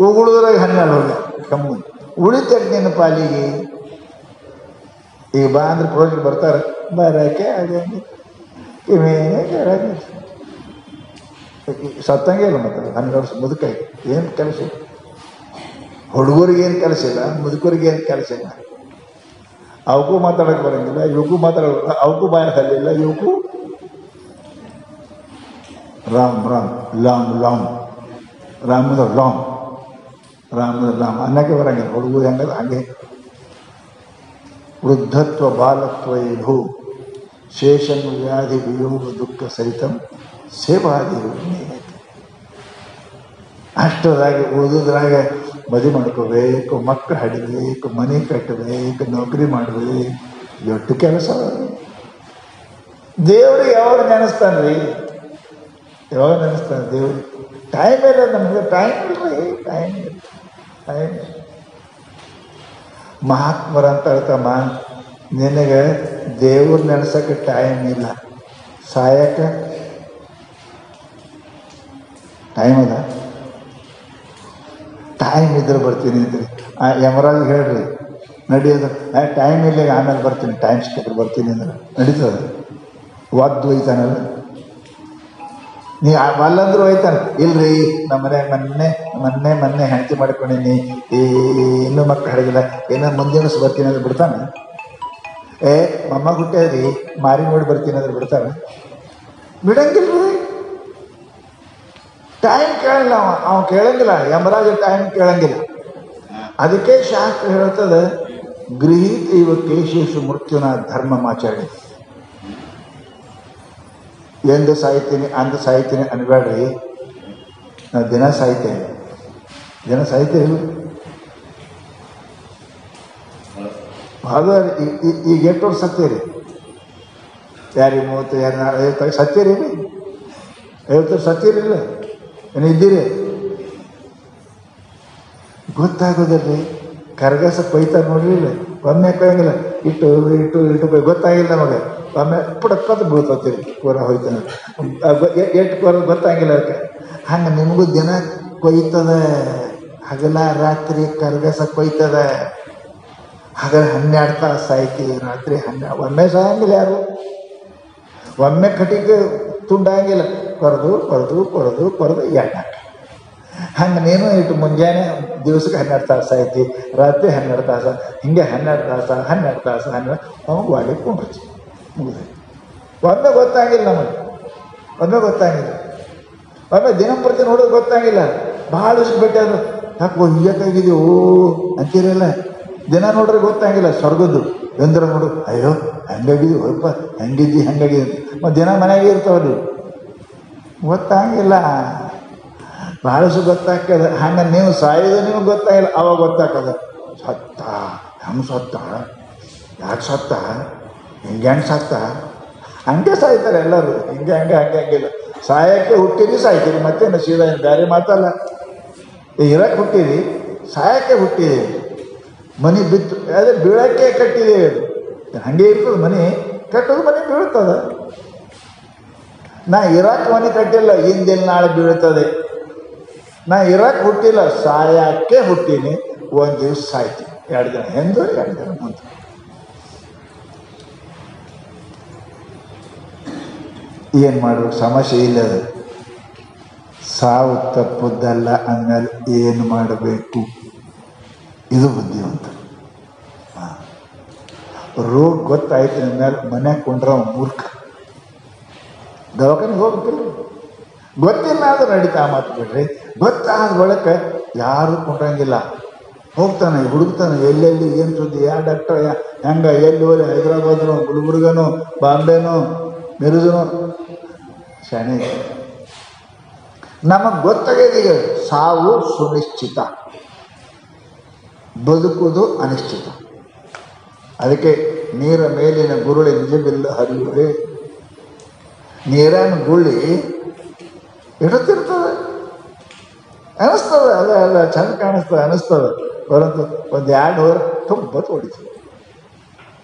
[SPEAKER 1] ಉಗುಳೋದ್ರಾಗ 12 ಹೋಗ್ಯಾವ. ಕಮ್ಮಿ ಉಳಿತೈತೆ ನಿನ್ನ ಪಾಲಿಗೆ. ಈಗ ಬಾ ಅಂದ್ರೆ ಪ್ರೋಜೆಕ್ಟ್ ಬರ್ತಾರೆ, ಬರೋಕೆ ಅದೇ ಇವೇನೇ ಕೇಳೋದು ಸತ್ತಂಗೆ ಇಲ್ಲ. ಮತ್ತೆ 12 ವರ್ಷ ಮುದುಕಾಗಿ ಏನು ಕೆಲಸ ಇಲ್ಲ. ಹುಡುಗರಿಗೇನು ಕೆಲಸ ಇಲ್ಲ, ಮುದುಕರಿಗೇನು ಕೆಲಸ ಇಲ್ಲ. ಅವಕ್ಕೂ ಮಾತಾಡೋಕೆ ಬರೋಂಗಿಲ್ಲ, ಇವಕ್ಕೂ ಮಾತಾಡೋಲ್ಲ, ಅವಕ್ಕೂ ಬಾಯ ಹಲ್ಲಿಲ್ಲ, ಇವಕ್ಕೂ ರಾಮ್ ರಾಮದ ಲಾಮ್ ಅನ್ನಕ್ಕೆ ಬರೋಂಗಿಲ್ಲ. ಹುಡುಗರು ಹೆಂಗದ ಹಂಗೆ. ವೃದ್ಧತ್ವ ಬಾಲತ್ವ ಭೂ ಶೇಷನ್ ವ್ಯಾಧಿ ವಿಯೋಗ ದುಃಖ ಸಹಿತಂ ಸೇವಾದಿ ಅಷ್ಟರಾಗೆ ಉಳಿದ್ರಾಗ ಮದುವೆ ಮಾಡ್ಕೋಬೇಕು, ಮಕ್ಕಳು ಹಡಿಬೇಕು, ಮನೆ ಕಟ್ಟಬೇಕು, ನೌಕರಿ ಮಾಡಬೇಕು. ಎಷ್ಟು ಕೆಲಸ. ದೇವ್ರಿಗೆ ಯಾವಾಗ ನೆನೆಸ್ತಾನ್ರಿ? ಯಾವಾಗ ನೆನೆಸ್ತಾನೆ ದೇವ್ರಿಗೆ? ಟೈಮ್ ಇಲ್ಲ ನಮಗೆ, ಟೈಮ್ ಇಲ್ರಿ, ಟೈಮ್ ಇಲ್ಲ, ಟೈಮ್ ಇಲ್ಲ. ಮಹಾತ್ಮರಂತ ಹೇಳ್ತಮ್ಮ, ನಿನಗೆ ದೇವ್ರ ನೆನೆಸೋಕ್ಕೆ ಟೈಮ್ ಇಲ್ಲ, ಸಾಯಕ್ಕೆ ಟೈಮ್ ಅದ. ಟೈಮ್ ಇದ್ರೆ ಬರ್ತೀನಿ ಅಂತೀರಿ. ಯಮರಾಜ್ ಹೇಳ್ರಿ ನಡಿಯೋದು, ಟೈಮ್ ಇಲ್ಲ ಆಮೇಲೆ ಬರ್ತೀನಿ, ಟೈಮ್ ಸಿಕ್ಕಿದ್ರೆ ಬರ್ತೀನಿ ಅಂದ್ರೆ ನಡೀತದೆ? ಒದ್ದು ಒಯ್ತಾನಲ್ಲ, ನೀ ಅಲ್ಲಂದ್ರೂ ಒಯ್ತಾನೆ. ಇಲ್ರಿ ನಮ್ಮ ಮೊನ್ನೆ ಹೆಂಡತಿ ಮಾಡ್ಕೊಂಡೀನಿ, ಇನ್ನೂ ಮಕ್ಕಳು ಹಿಡಿದಿಲ್ಲ, ಏನೋ ಮುಂದಿನ ಬರ್ತೀನಿ ಅಂದ್ರೆ ಬಿಡ್ತಾನೆ? ಮಮ್ಮ ಹುಟ್ಟ್ಯಾದ್ರಿ ಮಾರಿ ನೋಡಿ ಬರ್ತೀನಿ ಅಂದ್ರೆ ಬಿಡ್ತಾನೆ? ಬಿಡಂಗಿಲ್ರಿ. ಟೈಮ್ ಕೇಳಲ್ಲ, ಅವ ಕೇಳಂಗಿಲ್ಲ, ಯಮರಾಜ ಟೈಮ್ ಕೇಳಂಗಿಲ್ಲ. ಅದಕ್ಕೆ ಶಾಸ್ತ್ರ ಹೇಳ್ತದೆ, ಗೃಹೀತ ಇವ ಕೇಶೇಶು ಮೃತ್ಯುನ ಧರ್ಮಮಾಚರಣೆ. ಎಂದು ಸಾಯ್ತೀನಿ ಅಂದು ಸಾಯ್ತೀನಿ ಅನ್ಬೇಡ್ರಿ. ನಾವು ದಿನ ಸಾಯ್ತೇವೆ ಅದು ಈಗ 8 ವರ್ಷ ಸತ್ತೀರಿ, ಯಾರಿಗೆ 30 ಯಾರು 50 ಸತ್ತೀರಿ, 50 ವರ್ಷ ಸತ್ತೀರಿಲ್ಲ, ಏನು ಇದ್ದೀರಿ? ಗೊತ್ತಾಗೋದಿಲ್ರಿ. ಕರ್ಗಸ ಕೊಯ್ತಾರೆ ನೋಡ್ರಿಲ್ಲ, ಒಮ್ಮೆ ಕೊಯ್ಯಂಗಿಲ್ಲ, ಇಟ್ಟು ಗೊತ್ತಾಗಿಲ್ಲ ನಮಗೆ, ಒಮ್ಮೆ ಪುಡಕ್ಕಂತ ಬೀಳ್ತೀರಿ, ಕೂರ ಹೋಯ್ತಾನೆ, ಎಷ್ಟು ಕೂರ ಗೊತ್ತಾಗಿಲ್ಲ ಅದಕ್ಕೆ. ಹಂಗೆ ನಿಮಗೂ ದಿನ ಕೊಯ್ತದೆ, ಹಗಲ ರಾತ್ರಿ ಕರ್ಗಸ ಕೊಯ್ತದೆ. ಹಗಲ 12 ತಾಸು ಸಾಯ್ತೀವಿ, ರಾತ್ರಿ 12. ಒಮ್ಮೆ ಸಾಯಂಗಿಲ್ಲ ಯಾರು, ಒಮ್ಮೆ ಕಟ್ಟಿಗೆ ತುಂಡಾಗಿಲ್ಲ, ಕೊರೆದು ಎಣ್ಣೆ. ಹಂಗೆ ನೀನು ಇಟ್ಟು ಮುಂಜಾನೆ ದಿವಸಕ್ಕೆ 12 ತಾಸು ಸಾಯ್ತಿ, ರಾತ್ರಿ 12 ತಾಸು, ಹಿಂಗೆ 12 ತಾಸು ನಮಗೆ ವಾಡಿ ಕೊಂಡಿರ್ತೀವಿ, ಮುಗಿದ. ಒಮ್ಮೆ ಗೊತ್ತಾಗಿಲ್ಲ ನಮಗೆ, ಒಮ್ಮೆ ದಿನಂಪ್ರತಿ ನೋಡೋದು ಗೊತ್ತಾಗಿಲ್ಲ. ಭಾಳ ದಿವ್ಸ ಭೇಟಿ ಅದು ಯಾಕೆ ಹಿಂಗಾಗಿದೆಯೋ ಅಂತೀರಲ್ಲ, ದಿನ ನೋಡ್ರೆ ಗೊತ್ತಾಗಿಲ್ಲ. ಸ್ವರ್ಗದ್ದು ಎಂದ್ರ ನೋಡು, ಅಯ್ಯೋ ಹಂಗಾಗಿದ್ದೀವಿ ಹೊರಪ್ಪ, ಹಂಗಾಗಿದೆ ಮತ್ತು ದಿನ ಮನೆಯಾಗೆ ಇರ್ತಾವಲ್ಲಿ, ಗೊತ್ತಾಗಿಲ್ಲ. ಭಾಳಷ್ಟು ಗೊತ್ತಾಗ್ತದೆ. ಹಂಗೆ ನೀವು ಸಾಯೋದು ನಿಮಗೆ ಗೊತ್ತಾಗಿಲ್ಲ, ಅವಾಗ ಗೊತ್ತಾಗ್ತದೆ. ಸತ್ತ, ಹೆಂಗೆ ಸತ್ತ, ಯಾಕೆ ಸತ್ತ, ಹೆಂಗೆ ಸತ್ತ, ಹಂಗೆ ಸಾಯ್ತಾರೆ ಎಲ್ಲರೂ. ಹಂಗಿಲ್ಲ. ಸಾಯಕ್ಕೆ ಹುಟ್ಟಿರಿ ಸಾಯ್ತೀರಿ, ಮತ್ತೇನು ಸೀದಾ ಬೇರೆ ಮಾತಲ್ಲ. ಇರಕ್ಕೆ ಹುಟ್ಟಿರಿ, ಸಾಯಕ್ಕೆ ಹುಟ್ಟಿರಿ. ಮನೆ ಬಿತ್ತು ಅದೇ ಬೀಳಕ್ಕೆ ಕಟ್ಟಿದ್ದೀವಿ, ಅದು ಹಾಗೆ ಇರ್ತದೆ. ಮನೆ ಕಟ್ಟೋದು ಮನೆ ಬೀಳ್ತದೆ. ನಾ ಇರಕ್ಕೆ ಮನೆ ಕಟ್ಟಿಲ್ಲ, ಹಿಂದಿನ ನಾಳೆ ಬೀಳ್ತದೆ. ನಾ ಇರಕ್ಕೆ ಹುಟ್ಟಿಲ್ಲ, ಸಾಯಕ್ಕೆ ಹುಟ್ಟೀನಿ. ಒಂದು ದಿವಸ ಸಾಯ್ತೀನಿ, 2 ದಿನ ಹೆಂದು 2 ದಿನ ಮುಂದೆ. ಏನು ಮಾಡಬೇಕು? ಸಮಸ್ಯೆ ಇಲ್ಲದ ಸಾವು ತಪ್ಪುದಲ್ಲ ಅಂದಮೇಲೆ ಏನು ಮಾಡಬೇಕು? ಇದು ಬುದ್ಧಿವಂತ. ರೋಗ ಗೊತ್ತಾಯ್ತು ಅಂದಮೇಲೆ ಮನೆಗೆ ಕೊಂಡ್ರ ಮೂರ್ಖ. ದವಾಖಾನೆಗೆ ಹೋಗ್ಬೇಕಿಲ್ಲ, ಗೊತ್ತಿಲ್ಲ ಅಂದ್ರೆ ನಡೀತಾ ಮಾತು ಬಿಡ್ರಿ. ಗೊತ್ತಾದ ಬಳಿಕ ಯಾರು ಕೊಂಡ್ರಂಗಿಲ್ಲ, ಹೋಗ್ತಾನೆ ಹುಡುಕ್ತಾನೆ, ಎಲ್ಲೆಲ್ಲಿ ಏನು ಸುದ್ದಿ, ಯಾವ ಡಾಕ್ಟರ್ ಹೆಂಗೆ, ಎಲ್ಲಿ ಹೋಗಿ, ಹೈದ್ರಾಬಾದ್ನೋ ಗುಲ್ಬರ್ಗನೋ ಬಾಂಬೆನೋ ಮಿರುಜನೋ ಶಾಣೆ. ನಮಗೆ ಗೊತ್ತಾಗ್ಯದೀಗ ಸಾವು ಸುನಿಶ್ಚಿತ, ಬದುಕುವುದು ಅನಿಶ್ಚಿತ. ಅದಕ್ಕೆ ನೀರ ಮೇಲಿನ ಗುರುಳಿ ನಿಜವಿಲ್ಲ ಹರಿಯುವೆ. ನೀರಿನ ಗುಳ್ಳಿ ಇಡುತ್ತಿರ್ತದೆ, ಅನಿಸ್ತದೆ, ಅಲ್ಲ ಚಂದ ಕಾಣಿಸ್ತದೆ, ಅನಿಸ್ತದೆ. ಬರೋದು 1-2 ಹೋರ ತುಂಬ ಹೊಡಿತದೆ.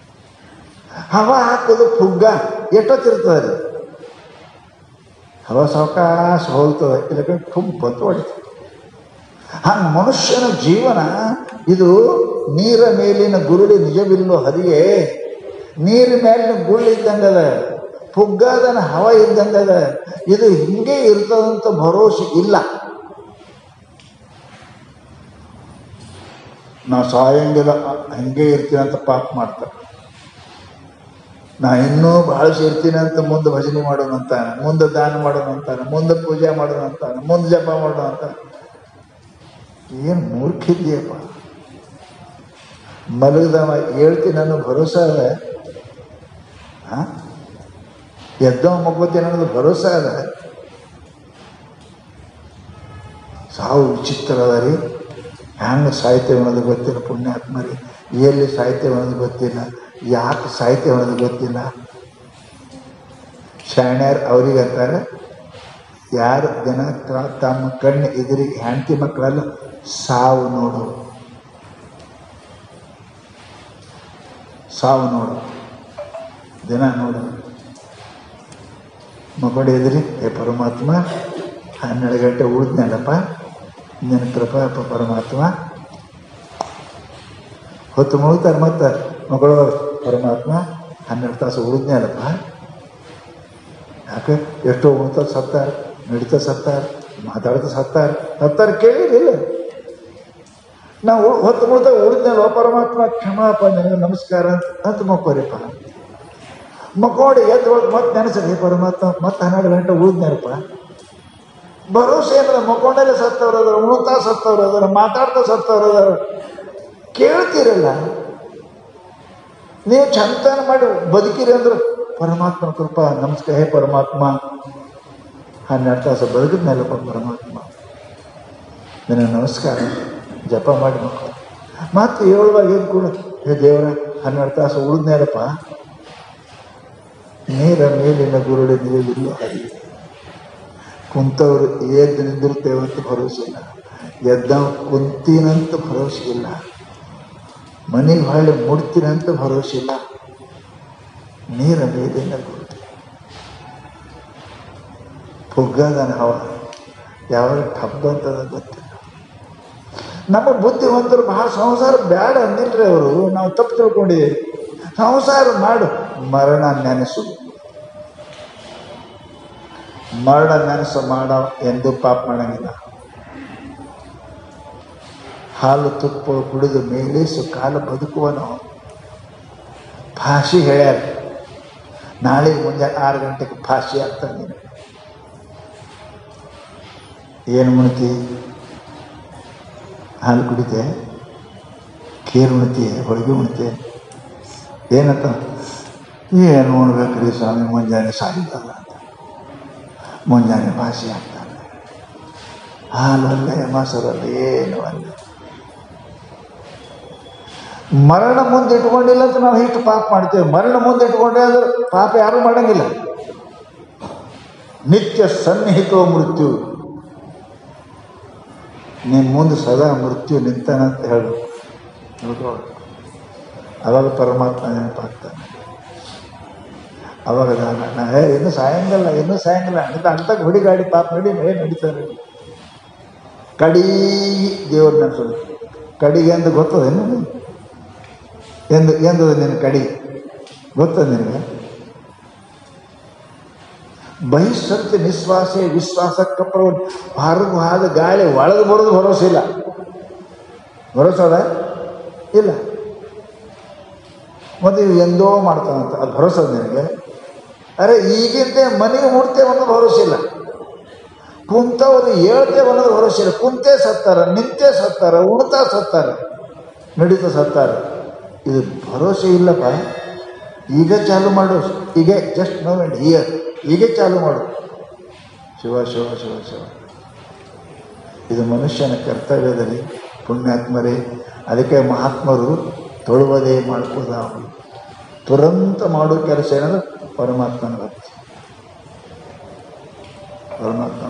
[SPEAKER 1] ಹವಾ ಹಾಕೋದು ಫುಗ್ಗ ಎಷ್ಟೊತ್ತಿರ್ತದೆ, ಹವಾ ಸಾವಕಾಶ ಹೋಗ್ತದೆ, ಇಲ್ಲಕ್ಕೆ ತುಂಬ ಹೊಡಿತದೆ. ಹಂಗೆ ಮನುಷ್ಯನ ಜೀವನ ಇದು ನೀರ ಮೇಲಿನ ಗುರುಳಿ ನಿಜವಿಲ್ಲೋ ಹರಿಯೇ. ನೀರು ಮೇಲಿನ ಗುಳ್ಳಿ ಇದ್ದಂಗದ, ಫುಗ್ಗಾದನ ಹವ ಇದ್ದಂಗದ. ಇದು ಹಿಂಗೆ ಇರ್ತದಂತ ಭರೋಸೆ ಇಲ್ಲ. ನಾವು ಸಾಯಂಗಿಲ್ಲ, ಹಂಗೆ ಇರ್ತೀನಿ ಅಂತ ಪಾಪ ಮಾಡ್ತಾರೆ. ನಾ ಇನ್ನೂ ಭಾಳ ಸೇರ್ತೀನಿ ಅಂತ ಮುಂದೆ ಭಜನೆ ಮಾಡೋಣ ಅಂತಾನೆ, ಮುಂದೆ ದಾನ ಮಾಡೋಣ ಅಂತಾನೆ, ಮುಂದೆ ಪೂಜೆ ಮಾಡೋಣ ಅಂತಾನೆ, ಮುಂದೆ ಜಪ ಮಾಡೋಣ ಅಂತಾನೆ. ಏನು ಮೂರ್ಖಿದ್ಯಪ್ಪ. ಮಲಗದವ ಹೇಳ್ತೀನಿ ಅನ್ನೋ ಭರೋಸೆ ಅದ, ಎದ್ದವ ಮಗ್ಗೋತೀನಿ ಅನ್ನೋದು ಭರೋಸೆ ಅದ. ಸಾವು ವಿಚಿತ್ರ ಅದ ರೀ. ಹ್ಯಾಂಗೆ ಸಾಯ್ತೇವೆ ಅನ್ನೋದು ಗೊತ್ತಿಲ್ಲ ಪುಣ್ಯಾತ್ಮರಿ, ಎಲ್ಲಿ ಸಾಯ್ತೇವೆ ಅನ್ನೋದು ಗೊತ್ತಿಲ್ಲ, ಯಾಕೆ ಸಾಯ್ತೇವೆ ಅನ್ನೋದು ಗೊತ್ತಿಲ್ಲ. ಶಾಣ್ಯಾರು ಅವ್ರಿಗೆ ಅಂತಾರೆ, ಯಾರು ದಿನ ತಮ್ಮ ಕಣ್ಣು ಎದುರಿಗೆ ಹೆಂಡತಿ ಮಕ್ಕಳೆಲ್ಲ ಸಾವು ನೋಡು, ಸಾವು ನೋಡು, ದಿನ ನೋಡು. ಮಕ್ಕಳು ಎದುರಿ ಏ ಪರಮಾತ್ಮ 12 ಗಂಟೆ ಉಳಿದ್ನಲ್ಲಪ್ಪ, ನಿನ್ನ ಕೃಪಾ ಪರಮಾತ್ಮ. ಹೊತ್ತು ಮುಗಿತಾರೆ ಮತ್ತು ಮಕ್ಕಳು ಪರಮಾತ್ಮ 12 ತಾಸು ಉಳಿದ್ನಲ್ಲಪ್ಪ. ಯಾಕೆ ಎಷ್ಟೋ ಉಳ್ತಾ ಸತ್ತಾರೆ, ನಡೀತಾ ಸತ್ತಾರೆ, ಮಾತಾಡ್ತಾ ಸತ್ತಾರೆ ಕೇಳಿದಿಲ್ಲ. ನಾವು ಹೊತ್ತು ಮುಳ್ತಾ ಉಳಿದ್ನಲ್ವ ಪರಮಾತ್ಮ ಕ್ಷಮಾಪ ನನಗೆ ನಮಸ್ಕಾರ ಅಂತ ಮಕ್ಕೋರಿಪ್ಪ. ಮಕ್ಕೋಡಿ ಎದ್ದು ಮತ್ತೆ ನೆನೆಸಲಿ ಪರಮಾತ್ಮ ಮತ್ತೆ 12 ಗಂಟೆ ಉಳಿದ್ನಲ್ಲಪ್ಪ. ಭರೋಸೆ ಏನದ ಮಕ್ಕೊಂಡಲ್ಲೇ ಸತ್ತವ್ರು ಅದಾರ, ಉಳ್ತಾ ಸತ್ತವ್ರು ಅದಾರ, ಮಾತಾಡ್ತಾ ಸತ್ತವ್ರು ಅದಾರ, ಕೇಳ್ತೀರಲ್ಲ. ನೀವು ಚಂತನ ಮಾಡಿ ಬದುಕಿರಿ ಅಂದ್ರೆ ಪರಮಾತ್ಮ ಕೃಪಾ ನಮಸ್ಕಾರ. ಹೇ ಪರಮಾತ್ಮ 12 ತಾಸು ಬದುಕಿದ್ನಲ್ಲಪ್ಪ ಪರಮಾತ್ಮ ನಿನಗೆ ನಮಸ್ಕಾರ ಜಪ ಮಾಡಿ ಮಕ್ಕಳು. ಮತ್ತೆ 7 ಏನು ಕೂಡ ಹೇ ದೇವರ 12 ತಾಸು ಉಳಿದ್ನೇಲಪ್ಪ. ನೀರ ಮೇಲಿನ ಗುರುಳಿ ನೀರಿಲ್ಲ ಹರಿ. ಕುಂತವ್ರು ಎದ್ದು ನಿಂದಿರ್ತೇವಂತ ಭರವಸೆ ಇಲ್ಲ, ಎದ್ದವ್ ಕುಂತೀನಂತ ಭರವಸೆ ಇಲ್ಲ, ಮನೆಗೆ ಹೊಳ್ಳಿ ಮುಡ್ತೀನಂತ ಭರವಸೆ ಇಲ್ಲ. ನೀರ ಮೇಲಿನ ಗುರುಳಿ ಪುಗ್ಗದನ ಹವ ಯಾವಾಗ ಹಬ್ಬ ಅಂತದ ಗೊತ್ತಿಲ್ಲ. ನಮ್ಮ ಬುದ್ಧಿವಂತರು ಬಹಳ ಸಂಸಾರ ಬ್ಯಾಡ ಅಂದಿಲ್ರಿ ಅವರು. ನಾವು ತಪ್ಪು ತಿಳ್ಕೊಂಡಿದ್ದೀವಿ. ಸಂಸಾರ ಮಾಡು, ಮರಣ ನೆನೆಸು. ಮರಣ ನೆನೆಸು ಮಾಡೋ ಎಂದು ಪಾಪ ಮಾಡಂಗಿಲ್ಲ. ಹಾಲು ತುಪ್ಪ ಕುಡಿದು ಮೇಲೇಸು ಕಾಲ ಬದುಕುವನು. ಫಾಶಿ ಹೇಳ್ಯಾರ, ನಾಳೆಗೆ ಮುಂಜಾನೆ 6 ಗಂಟೆಗೆ ಫಾಶಿ ಆಗ್ತಾನೆ. ನೀನು ಏನು ಉಣ್ತಿ? ಹಾಲು ಕುಡಿತೆ, ಖೀರ್ ಉಣ್ತಿ, ಹೋಳಿಗೆ ಉಣ್ತೆ, ಏನಂತ ಏನು ಉಣ್ಬೇಕ್ರಿ ಸ್ವಾಮಿ, ಮುಂಜಾನೆ ಸಾಯಿತಲ್ಲ ಅಂತ. ಮುಂಜಾನೆ ಭಾಷೆ ಆಗ್ತಾನೆ. ಹಾಲಲ್ಲ ಮೊಸರಲ್ಲ ಏನು ಅಲ್ಲ. ಮರಣ ಮುಂದೆ ಇಟ್ಕೊಂಡಿಲ್ಲ ಅಂತ ನಾವು ಇಷ್ಟು ಪಾಪ ಮಾಡ್ತೇವೆ. ಮರಣ ಮುಂದೆ ಇಟ್ಕೊಂಡ್ರೆ ಅಂದ್ರೆ ಪಾಪ ಯಾರು ಮಾಡಂಗಿಲ್ಲ. ನಿತ್ಯ ಸನ್ನಿಹಿತೋ ಮೃತ್ಯು, ನಿಮ್ಮ ಮುಂದೆ ಸದಾ ಮೃತ್ಯು ನಿಂತಾನಂತ ಹೇಳಬೇಕು. ಅವಾಗ ಪರಮಾತ್ಮ ನೆನಪಾಗ್ತಾನೆ. ಅವಾಗ ಇನ್ನೂ ಸಾಯಂಗಲ್ಲ ಅಂತ ಹುಡಿಗಾಡಿ ಪಾಪ ನಡೀತಾರೆ. ಕಡಿ ದೇವ್ರ ನೆನ್ಸೋದು. ಕಡಿಗೆ ಎಂದು ಗೊತ್ತದೇನು? ಎಂದದ ನಿನ್ನ ಕಡಿ ಗೊತ್ತದ ನಿನಗೆ? ಬಹಿಷ್ಠಂತೆ ನಿಶ್ವಾಸೆ ವಿಶ್ವಾಸಕ್ಕಪ್ರ ಹೊರಗು ಹಾದ ಗಾಳಿ ಒಳಗೆ ಬರೋದು ಭರೋಸೆ ಇಲ್ಲ. ಭರೋಸದ ಇಲ್ಲ. ಮತ್ತು ಇವು ಎಂದೋ ಮಾಡ್ತಾವಂತ ಅದು ಭರೋಸೆ ನಿನಗೆ? ಅರೆ ಈಗಿಂತ ಮನೆಗೆ ಮುಡ್ತೇವೆ ಅನ್ನೋದು ಭರೋಸೆ ಇಲ್ಲ. ಕುಂತವ್ರು ಹೇಳ್ತೇವೆ ಅನ್ನೋದು ಭರೋಸೆ ಇಲ್ಲ. ಕುಂತೇ ಸತ್ತಾರ, ನಿಂತೇ ಸತ್ತಾರ, ಉಣ್ತಾ ಸತ್ತಾರ, ನಡೀತಾ ಸತ್ತಾರ. ಇದು ಭರೋಸೆ ಇಲ್ಲಪ್ಪ. ಈಗ ಚಾಲು ಮಾಡು, ಈಗ ಜಸ್ಟ್ ನೋ ಆ್ಯಂಡ್ ಹಿಯರ್, ಹೀಗೆ ಚಾಲು ಮಾಡು. ಶಿವ ಶಿವ ಶಿವ ಶಿವ. ಇದು ಮನುಷ್ಯನ ಕರ್ತವ್ಯದಲ್ಲಿ ಪುಣ್ಯಾತ್ಮರೇ. ಅದಕ್ಕೆ ಮಹಾತ್ಮರು ತೊಳುವುದೇ ಮಾಡ್ಕೋದಾಗಲಿ. ತುರಂತ ಮಾಡೋ ಕೆಲಸ ಏನಂದ್ರೆ ಪರಮಾತ್ಮನ ಭಕ್ತಿ. ಪರಮಾತ್ಮ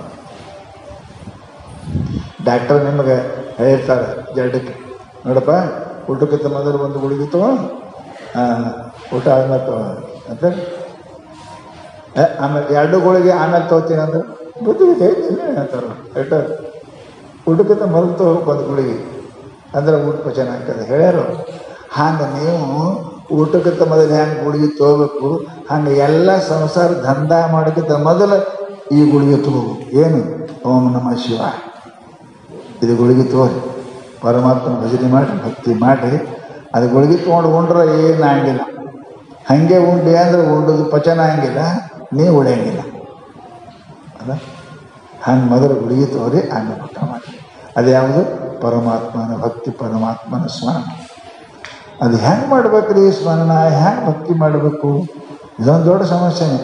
[SPEAKER 1] ಡಾಕ್ಟರ್ ನಿಮಗೆ ಹೇಳ್ತಾರೆ ಜಡ್ಡಕ್ಕೆ, ನೋಡಪ್ಪ ಊಟಕ್ಕಿಂತ ಮೊದಲು ಒಂದು ಗುಳಿಗೆ ತಗೋ, ಊಟ ಆದ್ಮೇಲೆ ತಗೋ ಅಂತ. ಆಮೇಲೆ 2 ಗುಳಿಗೆ ಆಮೇಲೆ ತೊಗೋತೀನಿ ಅಂದ್ರೆ ಬುದ್ಧಿಗೆ ಹೇಳ್ತೀನಿ ಅಂತಾರೆ. ಎಷ್ಟ ಊಟಕ್ಕಿಂತ ಮೊದಲು ತಗೋಬೇಕು ಒಂದು ಗುಳಿಗೆ ಅಂದ್ರೆ ಊಟ ಪಚನ ಆಗ್ತದೆ ಹೇಳ್ಯಾರು. ಹಂಗೆ ನೀವು ಊಟಕ್ಕಿಂತ ಮೊದಲು ಹೆಂಗೆ ಗುಳಿಗೆ ತೊಗೋಬೇಕು, ಹಂಗೆ ಎಲ್ಲ ಸಂಸಾರ ದಂಧ ಮಾಡೋಕ್ಕಿಂತ ಮೊದಲು ಈ ಗುಳಿಗೆ ತಗೋಬೇಕು. ಏನು? ಓಂ ನಮಃ ಶಿವ. ಇದು ಗುಳಿಗೆ ತಗೋರಿ, ಪರಮಾತ್ಮನ ಭಜನೆ ಮಾಡಿ ಭಕ್ತಿ ಮಾಡಿ. ಅದು ಗುಳಿಗೆ ತೊಗೊಂಡು ಉಂಡ್ರೆ ಏನು ಆಗಿಲ್ಲ. ಹಾಗೆ ಉಂಡೆ ಅಂದ್ರೆ ಉಂಡದು ಪಚನ ಹಂಗಿಲ್ಲ, ನೀವು ಉಳಿಯಂಗಿಲ್ಲ ಅಲ್ಲ. ಹಂಗೆ ಮೊದಲು ಗುಳಿಗೆ ತಗೋರಿ, ಹಂಗೆ ಊಟ ಮಾಡಿ. ಅದು ಯಾವುದು? ಪರಮಾತ್ಮನ ಭಕ್ತಿ, ಪರಮಾತ್ಮನ ಸ್ಮರಣ. ಅದು ಹೆಂಗೆ ಮಾಡ್ಬೇಕು ರೀ ಸ್ಮರಣ? ಹೆಂಗೆ ಭಕ್ತಿ ಮಾಡಬೇಕು? ಇದೊಂದು ದೊಡ್ಡ ಸಮಸ್ಯೆನೇ.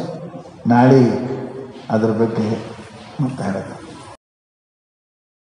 [SPEAKER 1] ನಾಳೆ ಅದ್ರ ಬಗ್ಗೆ ಮಾತಾಡೋದು.